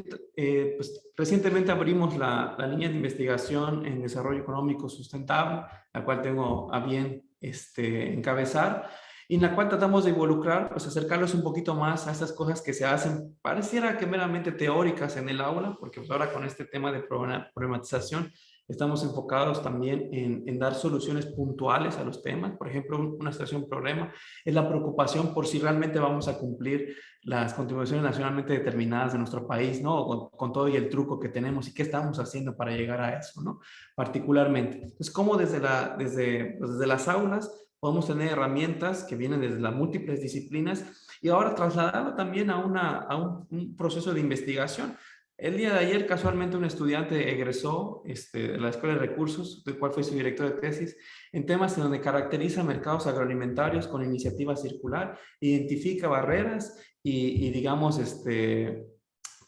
pues, recientemente abrimos la línea de investigación en desarrollo económico sustentable, la cual tengo a bien encabezar, y en la cual tratamos de involucrar, pues acercarlos un poquito más a esas cosas que se hacen, pareciera que meramente teóricas en el aula, porque pues ahora con este tema de problematización estamos enfocados también en dar soluciones puntuales a los temas. Por ejemplo, una situación, un problema, es la preocupación por si realmente vamos a cumplir las contribuciones nacionalmente determinadas de nuestro país, ¿no? Con todo y el truco que tenemos y qué estamos haciendo para llegar a eso, ¿no? Particularmente. Entonces, cómo desde las aulas podemos tener herramientas que vienen desde las múltiples disciplinas y ahora trasladarlo también a un proceso de investigación. El día de ayer, casualmente, un estudiante egresó de la Escuela de Recursos, del cual fue su director de tesis, en temas en donde caracteriza mercados agroalimentarios con iniciativa circular, identifica barreras y digamos,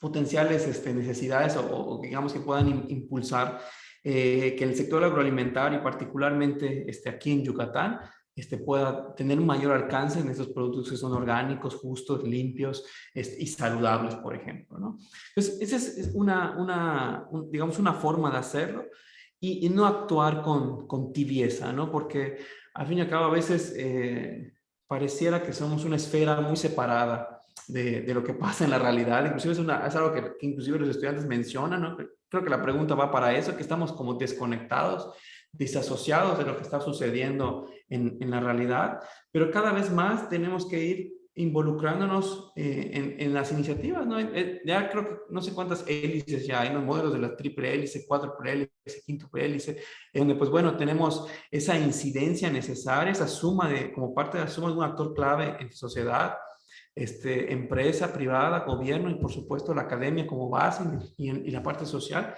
potenciales necesidades o digamos que puedan impulsar que el sector agroalimentario, particularmente aquí en Yucatán, pueda tener un mayor alcance en estos productos que son orgánicos, justos, limpios y saludables, por ejemplo, ¿no? Entonces, esa es digamos, una forma de hacerlo y no actuar con tibieza, ¿no? Porque al fin y al cabo a veces pareciera que somos una esfera muy separada de lo que pasa en la realidad. Inclusive es algo que inclusive los estudiantes mencionan, ¿no? Creo que la pregunta va para eso, que estamos como desconectados, desasociados de lo que está sucediendo en la realidad, pero cada vez más tenemos que ir involucrándonos en las iniciativas, ¿no? Ya creo que no sé cuántas hélices ya hay, los modelos de la triple hélice, cuádruple hélice, quíntuple hélice, en donde pues bueno, tenemos esa incidencia necesaria, esa suma como parte de la suma de un actor clave en sociedad, empresa privada, gobierno y por supuesto la academia como base y la parte social,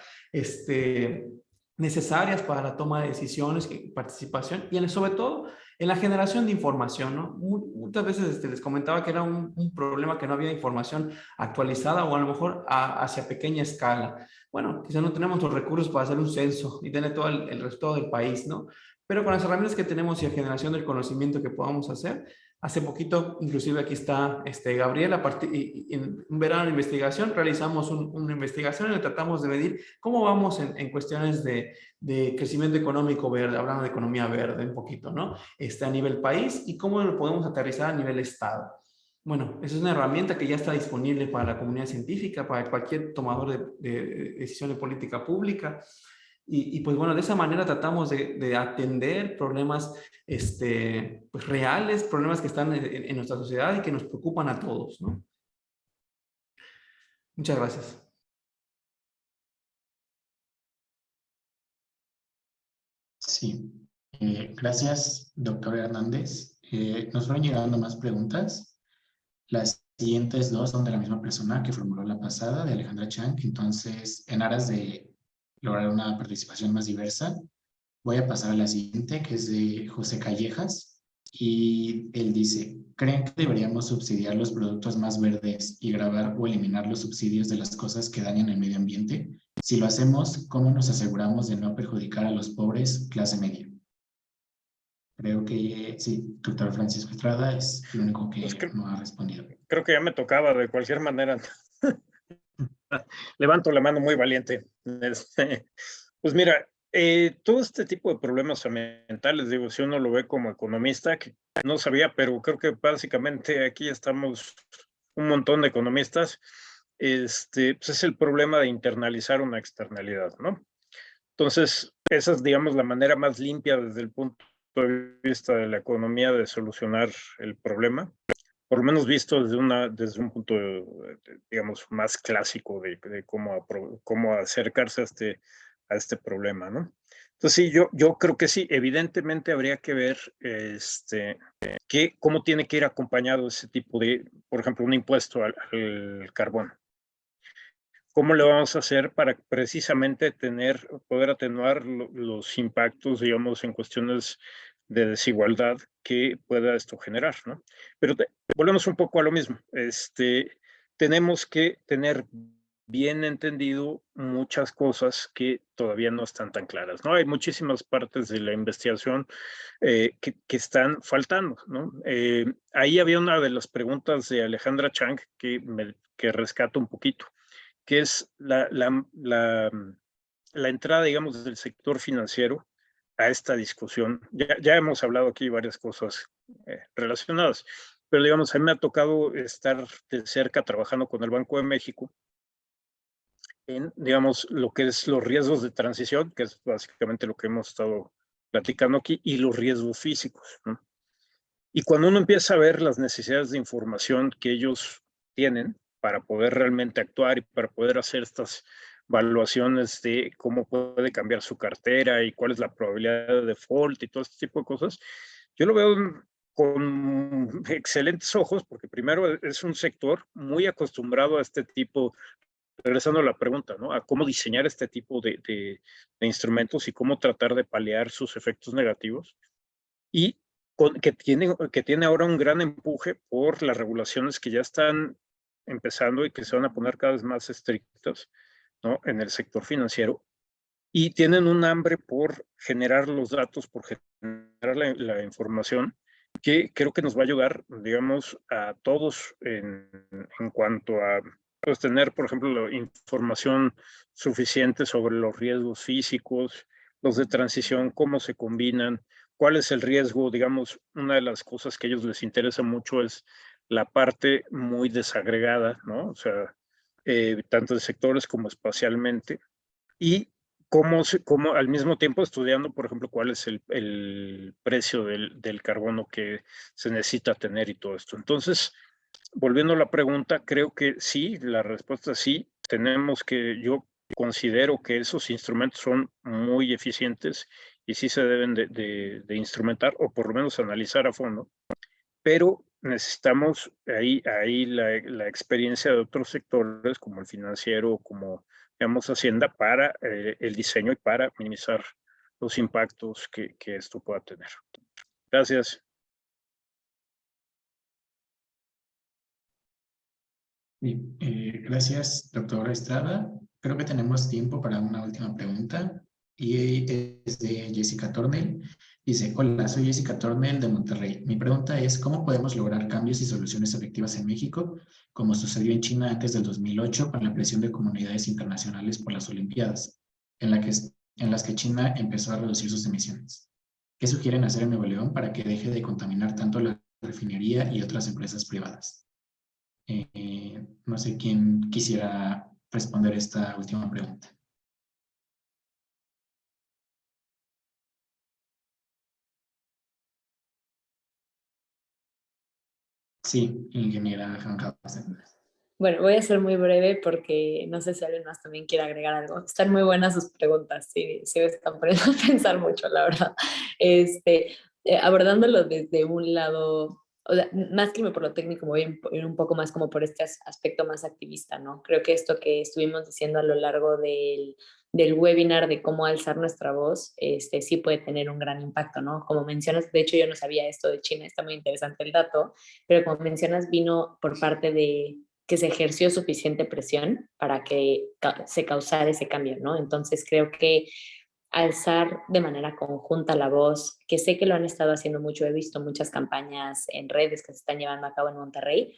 necesarias para la toma de decisiones y participación y sobre todo en la generación de información, ¿no? Muchas veces les comentaba que era un problema que no había información actualizada o a lo mejor hacia pequeña escala. Bueno, quizás no tenemos los recursos para hacer un censo y tener todo el resto del país, ¿no? Pero con las herramientas que tenemos y la generación del conocimiento que podamos hacer, hace poquito, inclusive aquí está Gabriel, en un verano de investigación, realizamos una investigación en la que tratamos de medir cómo vamos en cuestiones de crecimiento económico verde, hablando de economía verde un poquito, ¿no? A nivel país y cómo lo podemos aterrizar a nivel estado. Bueno, esa es una herramienta que ya está disponible para la comunidad científica, para cualquier tomador de decisión de política pública. Y pues bueno, de esa manera tratamos de atender problemas pues reales, problemas que están en nuestra sociedad y que nos preocupan a todos, ¿no? Muchas gracias. Sí, gracias, doctor Hernández. Nos fueron llegando más preguntas. Las siguientes dos son de la misma persona que formuló la pasada, de Alejandra Chang. Entonces, en aras de lograr una participación más diversa, voy a pasar a la siguiente, que es de José Callejas. Y él dice, ¿creen que deberíamos subsidiar los productos más verdes y grabar o eliminar los subsidios de las cosas que dañan el medio ambiente? Si lo hacemos, ¿cómo nos aseguramos de no perjudicar a los pobres clase media? Creo que sí, doctor Francisco Estrada es el único que no ha respondido. Creo que ya me tocaba de cualquier manera. Levanto la mano muy valiente. Pues mira, todo este tipo de problemas ambientales, digo, si uno lo ve como economista, que no sabía, pero creo que básicamente aquí estamos un montón de economistas, pues es el problema de internalizar una externalidad, ¿no? Entonces, esa es, digamos, la manera más limpia desde el punto de vista de la economía de solucionar el problema, por lo menos visto desde un punto, digamos, más clásico de cómo acercarse a este problema, ¿no? Entonces, sí, yo creo que sí, evidentemente habría que ver cómo tiene que ir acompañado ese tipo de, por ejemplo, un impuesto al carbón. ¿Cómo lo vamos a hacer para precisamente poder atenuar los impactos, digamos, en cuestiones de desigualdad que pueda esto generar, ¿no? Pero volvemos un poco a lo mismo. Tenemos que tener bien entendido muchas cosas que todavía no están tan claras, ¿no? Hay muchísimas partes de la investigación que están faltando, ¿no? Ahí había una de las preguntas de Alejandra Chang que rescato un poquito, que es la entrada, digamos, del sector financiero a esta discusión. Ya hemos hablado aquí varias cosas relacionadas, pero digamos, a mí me ha tocado estar de cerca trabajando con el Banco de México en, digamos, lo que es los riesgos de transición, que es básicamente lo que hemos estado platicando aquí, y los riesgos físicos, ¿no? Y cuando uno empieza a ver las necesidades de información que ellos tienen para poder realmente actuar y para poder hacer estas evaluaciones de cómo puede cambiar su cartera y cuál es la probabilidad de default y todo este tipo de cosas, yo lo veo con excelentes ojos, porque primero es un sector muy acostumbrado a este tipo, regresando a la pregunta, ¿no? A cómo diseñar este tipo de instrumentos y cómo tratar de paliar sus efectos negativos. Y que tiene ahora un gran empuje por las regulaciones que ya están empezando y que se van a poner cada vez más estrictas, ¿no? En el sector financiero, y tienen un hambre por generar los datos, por generar la información, que creo que nos va a ayudar, digamos, a todos en cuanto a pues, tener, por ejemplo, la información suficiente sobre los riesgos físicos, los de transición, cómo se combinan, ¿cuál es el riesgo? Digamos, una de las cosas que a ellos les interesa mucho es la parte muy desagregada, ¿no? O sea, tanto de sectores como espacialmente, y cómo al mismo tiempo estudiando, por ejemplo, cuál es el precio del carbono que se necesita tener y todo esto. Entonces, volviendo a la pregunta, creo que sí, la respuesta es sí. Yo considero que esos instrumentos son muy eficientes y sí se deben de instrumentar o por lo menos analizar a fondo, pero necesitamos ahí la experiencia de otros sectores como el financiero, como digamos Hacienda, para el diseño y para minimizar los impactos que esto pueda tener. Gracias. Bien, gracias, doctora Estrada. Creo que tenemos tiempo para una última pregunta y es de Jessica Tornel. Dice, hola, soy Jessica Tornel de Monterrey. Mi pregunta es, ¿cómo podemos lograr cambios y soluciones efectivas en México, como sucedió en China antes del 2008 con la presión de comunidades internacionales por las Olimpiadas, en las que China empezó a reducir sus emisiones? ¿Qué sugieren hacer en Nuevo León para que deje de contaminar tanto la refinería y otras empresas privadas? No sé quién quisiera responder esta última pregunta. Sí, ingeniera Juan Carlos. Bueno, voy a ser muy breve porque no sé si alguien más también quiere agregar algo. Están muy buenas sus preguntas, sí, sí me están poniendo a pensar mucho, la verdad. Abordándolo desde un lado, o sea, más que irme por lo técnico, me voy a ir un poco más como por este aspecto más activista, ¿no? Creo que esto que estuvimos diciendo a lo largo del webinar de cómo alzar nuestra voz, sí puede tener un gran impacto, ¿no? Como mencionas, de hecho yo no sabía esto de China, está muy interesante el dato, pero como mencionas, vino por parte de que se ejerció suficiente presión para que se causara ese cambio, ¿no? Entonces creo que alzar de manera conjunta la voz, que sé que lo han estado haciendo mucho, he visto muchas campañas en redes que se están llevando a cabo en Monterrey,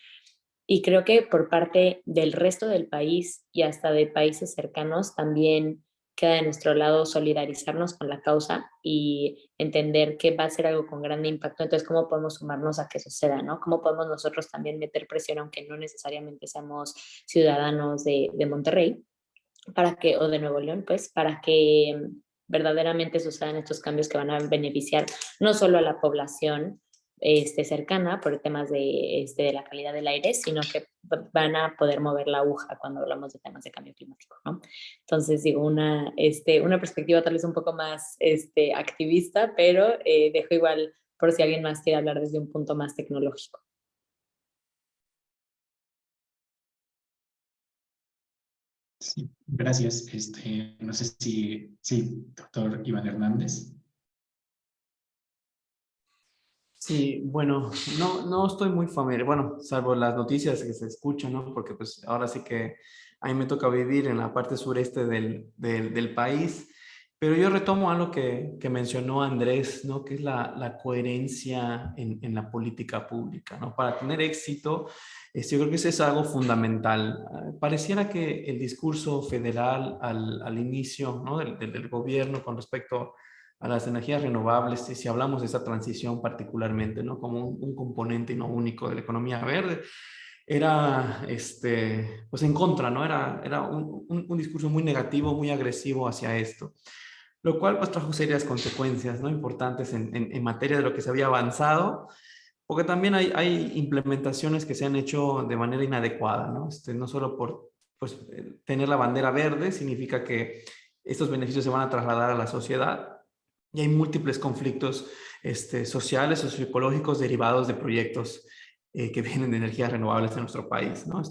y creo que por parte del resto del país y hasta de países cercanos también queda de nuestro lado solidarizarnos con la causa y entender que va a ser algo con gran impacto. Entonces, ¿cómo podemos sumarnos a que suceda, no? ¿Cómo podemos nosotros también meter presión, aunque no necesariamente seamos ciudadanos de Monterrey, para que, o de Nuevo León, pues, para que verdaderamente sucedan estos cambios que van a beneficiar no solo a la población cercana por temas de la calidad del aire, sino que van a poder mover la aguja cuando hablamos de temas de cambio climático, ¿no? Entonces, digo, una perspectiva tal vez un poco más activista, pero dejo igual por si alguien más quiere hablar desde un punto más tecnológico. Sí, gracias. No sé si, sí, doctor Iván Hernández. Sí, bueno, no estoy muy familiar, bueno, salvo las noticias que se escuchan, ¿no? Porque pues ahora sí que a mí me toca vivir en la parte sureste del país, pero yo retomo algo que mencionó Andrés, ¿no? Que es la coherencia en la política pública, ¿no? Para tener éxito, yo creo que eso es algo fundamental. Pareciera que el discurso federal al inicio, ¿no? del gobierno con respecto a las energías renovables, y si hablamos de esa transición particularmente, ¿no? Como un componente no único de la economía verde, era, pues en contra, ¿no? Era un discurso muy negativo, muy agresivo hacia esto, lo cual pues trajo serias consecuencias, ¿no? Importantes en materia de lo que se había avanzado, porque también hay implementaciones que se han hecho de manera inadecuada, ¿no? No solo por pues, tener la bandera verde, significa que estos beneficios se van a trasladar a la sociedad, y hay múltiples conflictos sociales o psicológicos derivados de proyectos que vienen de energías renovables en nuestro país, ¿no?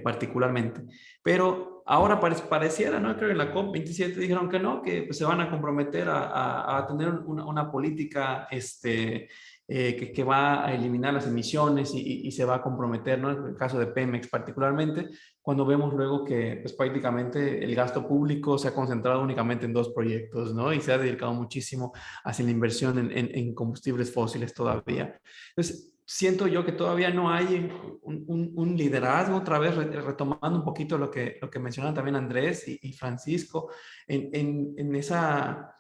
Particularmente. Pero ahora pareciera, ¿no? Creo que en la COP27 dijeron que no, que pues, se van a comprometer a tener una política que va a eliminar las emisiones y se va a comprometer, ¿no? En el caso de Pemex particularmente, cuando vemos luego que pues, prácticamente el gasto público se ha concentrado únicamente en 2 proyectos, ¿no? Y se ha dedicado muchísimo hacia la inversión en combustibles fósiles todavía. Entonces, siento yo que todavía no hay un liderazgo, otra vez retomando un poquito lo que mencionaban también Andrés y Francisco, en esa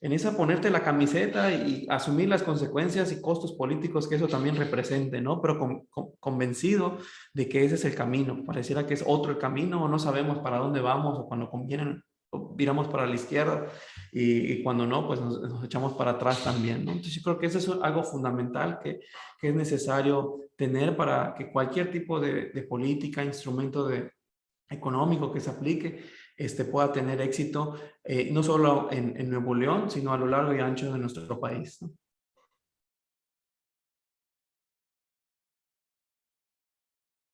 en esa ponerte la camiseta y asumir las consecuencias y costos políticos que eso también represente, ¿no? Pero convencido de que ese es el camino. Pareciera que es otro el camino o no sabemos para dónde vamos o cuando conviene viramos para la izquierda y cuando no, pues nos echamos para atrás también, ¿no? Entonces yo creo que eso es algo fundamental que es necesario tener para que cualquier tipo de política, instrumento económico que se aplique, pueda tener éxito, no solo en Nuevo León, sino a lo largo y ancho de nuestro país, ¿no?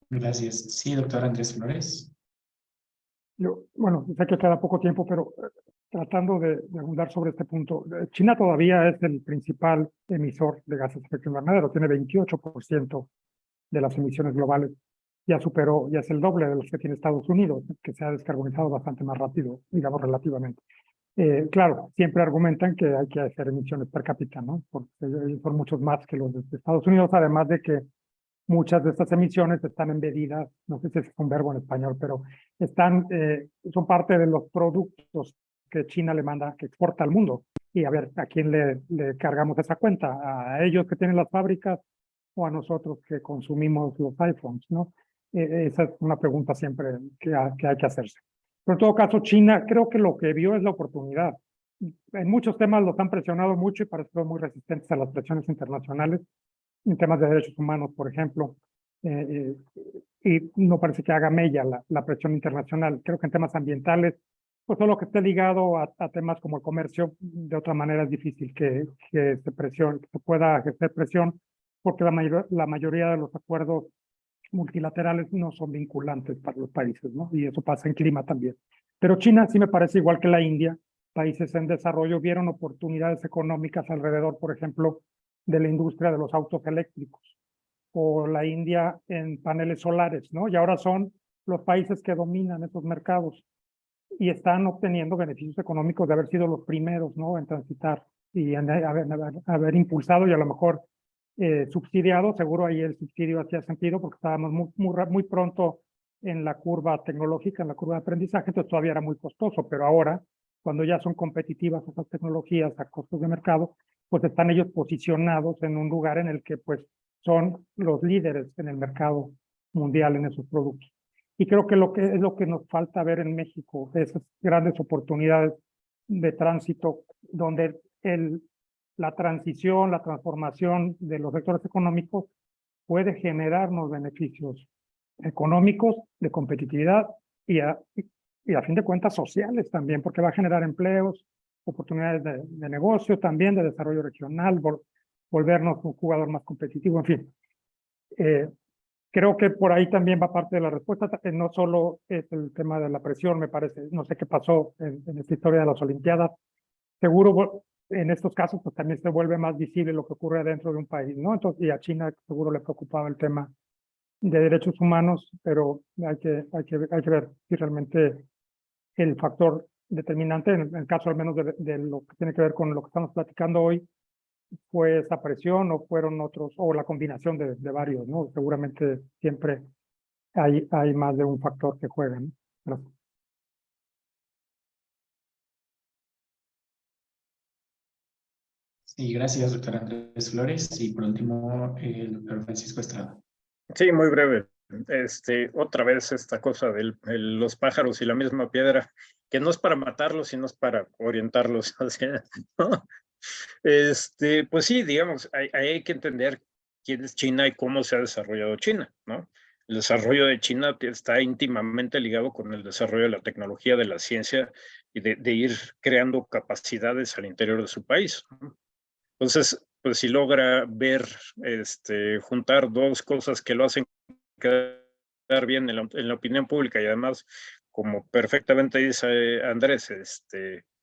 Gracias. Sí, doctor Andrés Flores. Yo, bueno, sé que queda poco tiempo, pero tratando de abundar sobre este punto, China todavía es el principal emisor de gases de efecto invernadero, tiene 28% de las emisiones globales, ya superó, ya es el doble de los que tiene Estados Unidos, que se ha descarbonizado bastante más rápido, digamos, relativamente. Claro, siempre argumentan que hay que hacer emisiones per cápita, ¿no? Porque ellos son muchos más que los de Estados Unidos, además de que muchas de estas emisiones están embedidas, no sé si es un verbo en español, pero son parte de los productos que China le manda, que exporta al mundo. Y a ver, ¿a quién le cargamos esa cuenta? ¿A ellos que tienen las fábricas o a nosotros que consumimos los iPhones, ¿no? Esa es una pregunta siempre que hay que hacerse. Pero en todo caso, China creo que lo que vio es la oportunidad. En muchos temas los han presionado mucho y parecen muy resistentes a las presiones internacionales, en temas de derechos humanos, por ejemplo, y no parece que haga mella la presión internacional. Creo que en temas ambientales, pues todo lo que esté ligado a temas como el comercio, de otra manera es difícil que se pueda ejercer presión, porque la mayoría de los acuerdos multilaterales no son vinculantes para los países, ¿no? Y eso pasa en clima también. Pero China sí me parece igual que la India, países en desarrollo vieron oportunidades económicas alrededor, por ejemplo, de la industria de los autos eléctricos, o la India en paneles solares, ¿no? Y ahora son los países que dominan esos mercados y están obteniendo beneficios económicos de haber sido los primeros, ¿no? En transitar y haber impulsado y a lo mejor subsidiado. Seguro ahí el subsidio hacía sentido porque estábamos muy pronto en la curva tecnológica, en la curva de aprendizaje, entonces todavía era muy costoso, pero ahora, cuando ya son competitivas esas tecnologías a costos de mercado, pues están ellos posicionados en un lugar en el que pues son los líderes en el mercado mundial en esos productos. Y creo que es lo que nos falta ver en México, esas grandes oportunidades de tránsito donde la transición, la transformación de los sectores económicos puede generarnos beneficios económicos, de competitividad y a fin de cuentas sociales también, porque va a generar empleos, oportunidades de negocio también, de desarrollo regional, volvernos un jugador más competitivo, en fin. Creo que por ahí también va parte de la respuesta, no solo es el tema de la presión, me parece, no sé qué pasó en esta historia de las Olimpiadas, seguro en estos casos pues también se vuelve más visible lo que ocurre dentro de un país, ¿no? Entonces, y a China seguro le preocupaba el tema de derechos humanos, pero hay que ver si realmente el factor determinante, en el caso al menos de lo que tiene que ver con lo que estamos platicando hoy, fue esa presión o fueron otros, o la combinación de varios, ¿no? Seguramente siempre hay más de un factor que juega, ¿no? Gracias. Sí, gracias, doctor Andrés Flores. Y por último, el doctor Francisco Estrada. Sí, muy breve. Otra vez esta cosa de los pájaros y la misma piedra, que no es para matarlos, sino es para orientarlos hacia, ¿no? Pues sí, digamos, hay que entender quién es China y cómo se ha desarrollado China, ¿no? El desarrollo de China está íntimamente ligado con el desarrollo de la tecnología, de la ciencia y de ir creando capacidades al interior de su país, ¿no? Entonces, pues si logra juntar dos cosas que lo hacen quedar bien en la opinión pública y además, como perfectamente dice Andrés,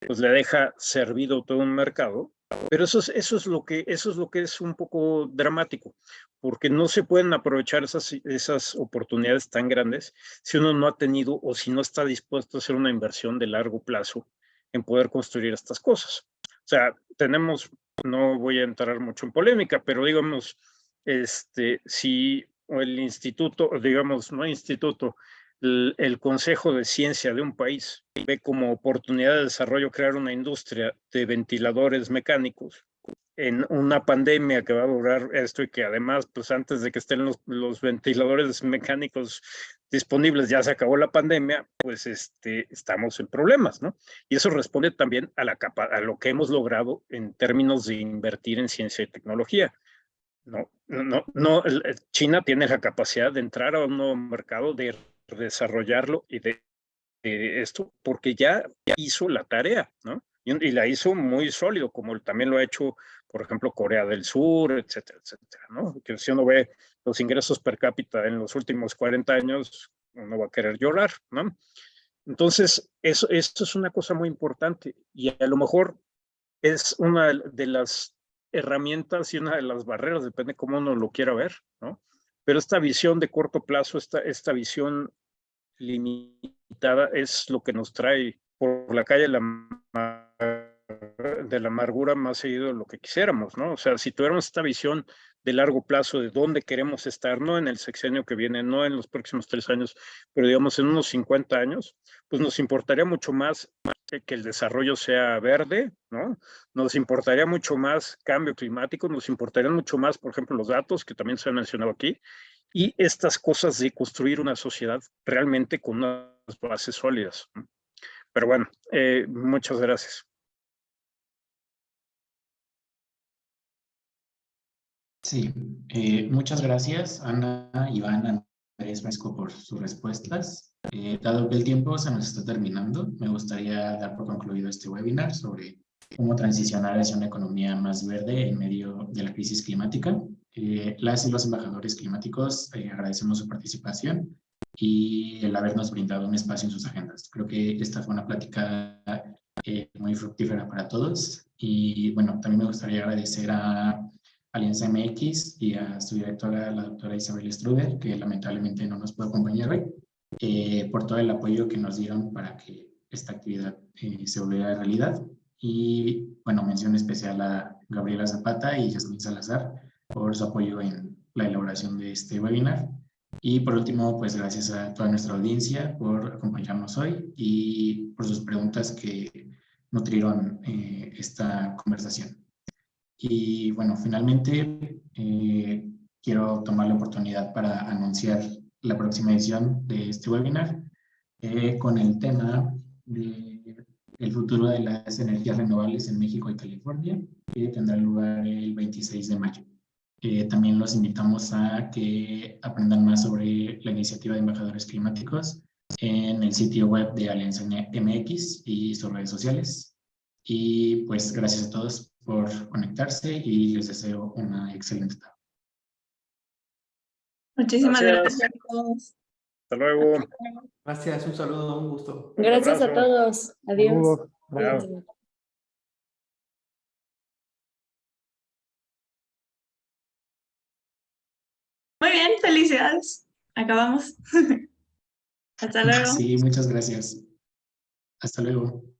pues le deja servido todo un mercado, pero eso es lo que es un poco dramático, porque no se pueden aprovechar esas oportunidades tan grandes si uno no ha tenido o si no está dispuesto a hacer una inversión de largo plazo en poder construir estas cosas. O sea, no voy a entrar mucho en polémica, pero digamos, si el instituto, digamos, no instituto, el Consejo de Ciencia de un país ve como oportunidad de desarrollo crear una industria de ventiladores mecánicos en una pandemia que va a durar esto y que además, pues antes de que estén los ventiladores mecánicos disponibles, ya se acabó la pandemia, pues estamos en problemas, ¿no? Y eso responde también a lo que hemos logrado en términos de invertir en ciencia y tecnología. China tiene la capacidad de entrar a un nuevo mercado, de desarrollarlo y de esto, porque ya hizo la tarea, ¿no? Y la hizo muy sólido, como también lo ha hecho, por ejemplo, Corea del Sur, etcétera, etcétera, ¿no? Que si uno ve los ingresos per cápita en los últimos 40 años, uno va a querer llorar, ¿no? Entonces, esto es una cosa muy importante y a lo mejor es una de las herramientas y una de las barreras, depende cómo uno lo quiera ver, ¿no? Pero esta visión de corto plazo, esta visión limitada es lo que nos trae por la calle de la amargura más seguido de lo que quisiéramos, ¿no? O sea, si tuviéramos esta visión de largo plazo de dónde queremos estar, no en el sexenio que viene, no en los próximos 3 años, pero digamos en unos 50 años, pues nos importaría mucho más que el desarrollo sea verde, ¿no? Nos importaría mucho más cambio climático, nos importarían mucho más, por ejemplo, los datos que también se han mencionado aquí, y estas cosas de construir una sociedad realmente con unas bases sólidas. Pero bueno, muchas gracias. Sí, muchas gracias, Ana, Iván, Andrés, Francisco, por sus respuestas. Dado que el tiempo se nos está terminando, me gustaría dar por concluido este webinar sobre cómo transicionar hacia una economía más verde en medio de la crisis climática. Las y los embajadores climáticos agradecemos su participación y el habernos brindado un espacio en sus agendas. Creo que esta fue una plática muy fructífera para todos. Y bueno, también me gustaría agradecer a Alianza MX y a su directora, la doctora Isabel Struder, que lamentablemente no nos puede acompañar hoy, por todo el apoyo que nos dieron para que esta actividad se volviera realidad. Y bueno, mención especial a Gabriela Zapata y Yasmín Salazar por su apoyo en la elaboración de este webinar. Y por último, pues gracias a toda nuestra audiencia por acompañarnos hoy y por sus preguntas que nutrieron esta conversación. Y bueno, finalmente quiero tomar la oportunidad para anunciar la próxima edición de este webinar con el tema de el futuro de las energías renovables en México y California, que tendrá lugar el 26 de mayo. También los invitamos a que aprendan más sobre la iniciativa de embajadores climáticos en el sitio web de Alianza MX y sus redes sociales. Y pues gracias a todos por conectarse y les deseo una excelente tarde. Muchísimas Gracias. gracias a todos. Hasta luego. Gracias, un saludo, un gusto. Gracias a abrazo. todos. Adiós. Saludos. Chao. Cuídense. Muy bien, felicidades. Acabamos. Hasta luego. Sí, muchas gracias. Hasta luego.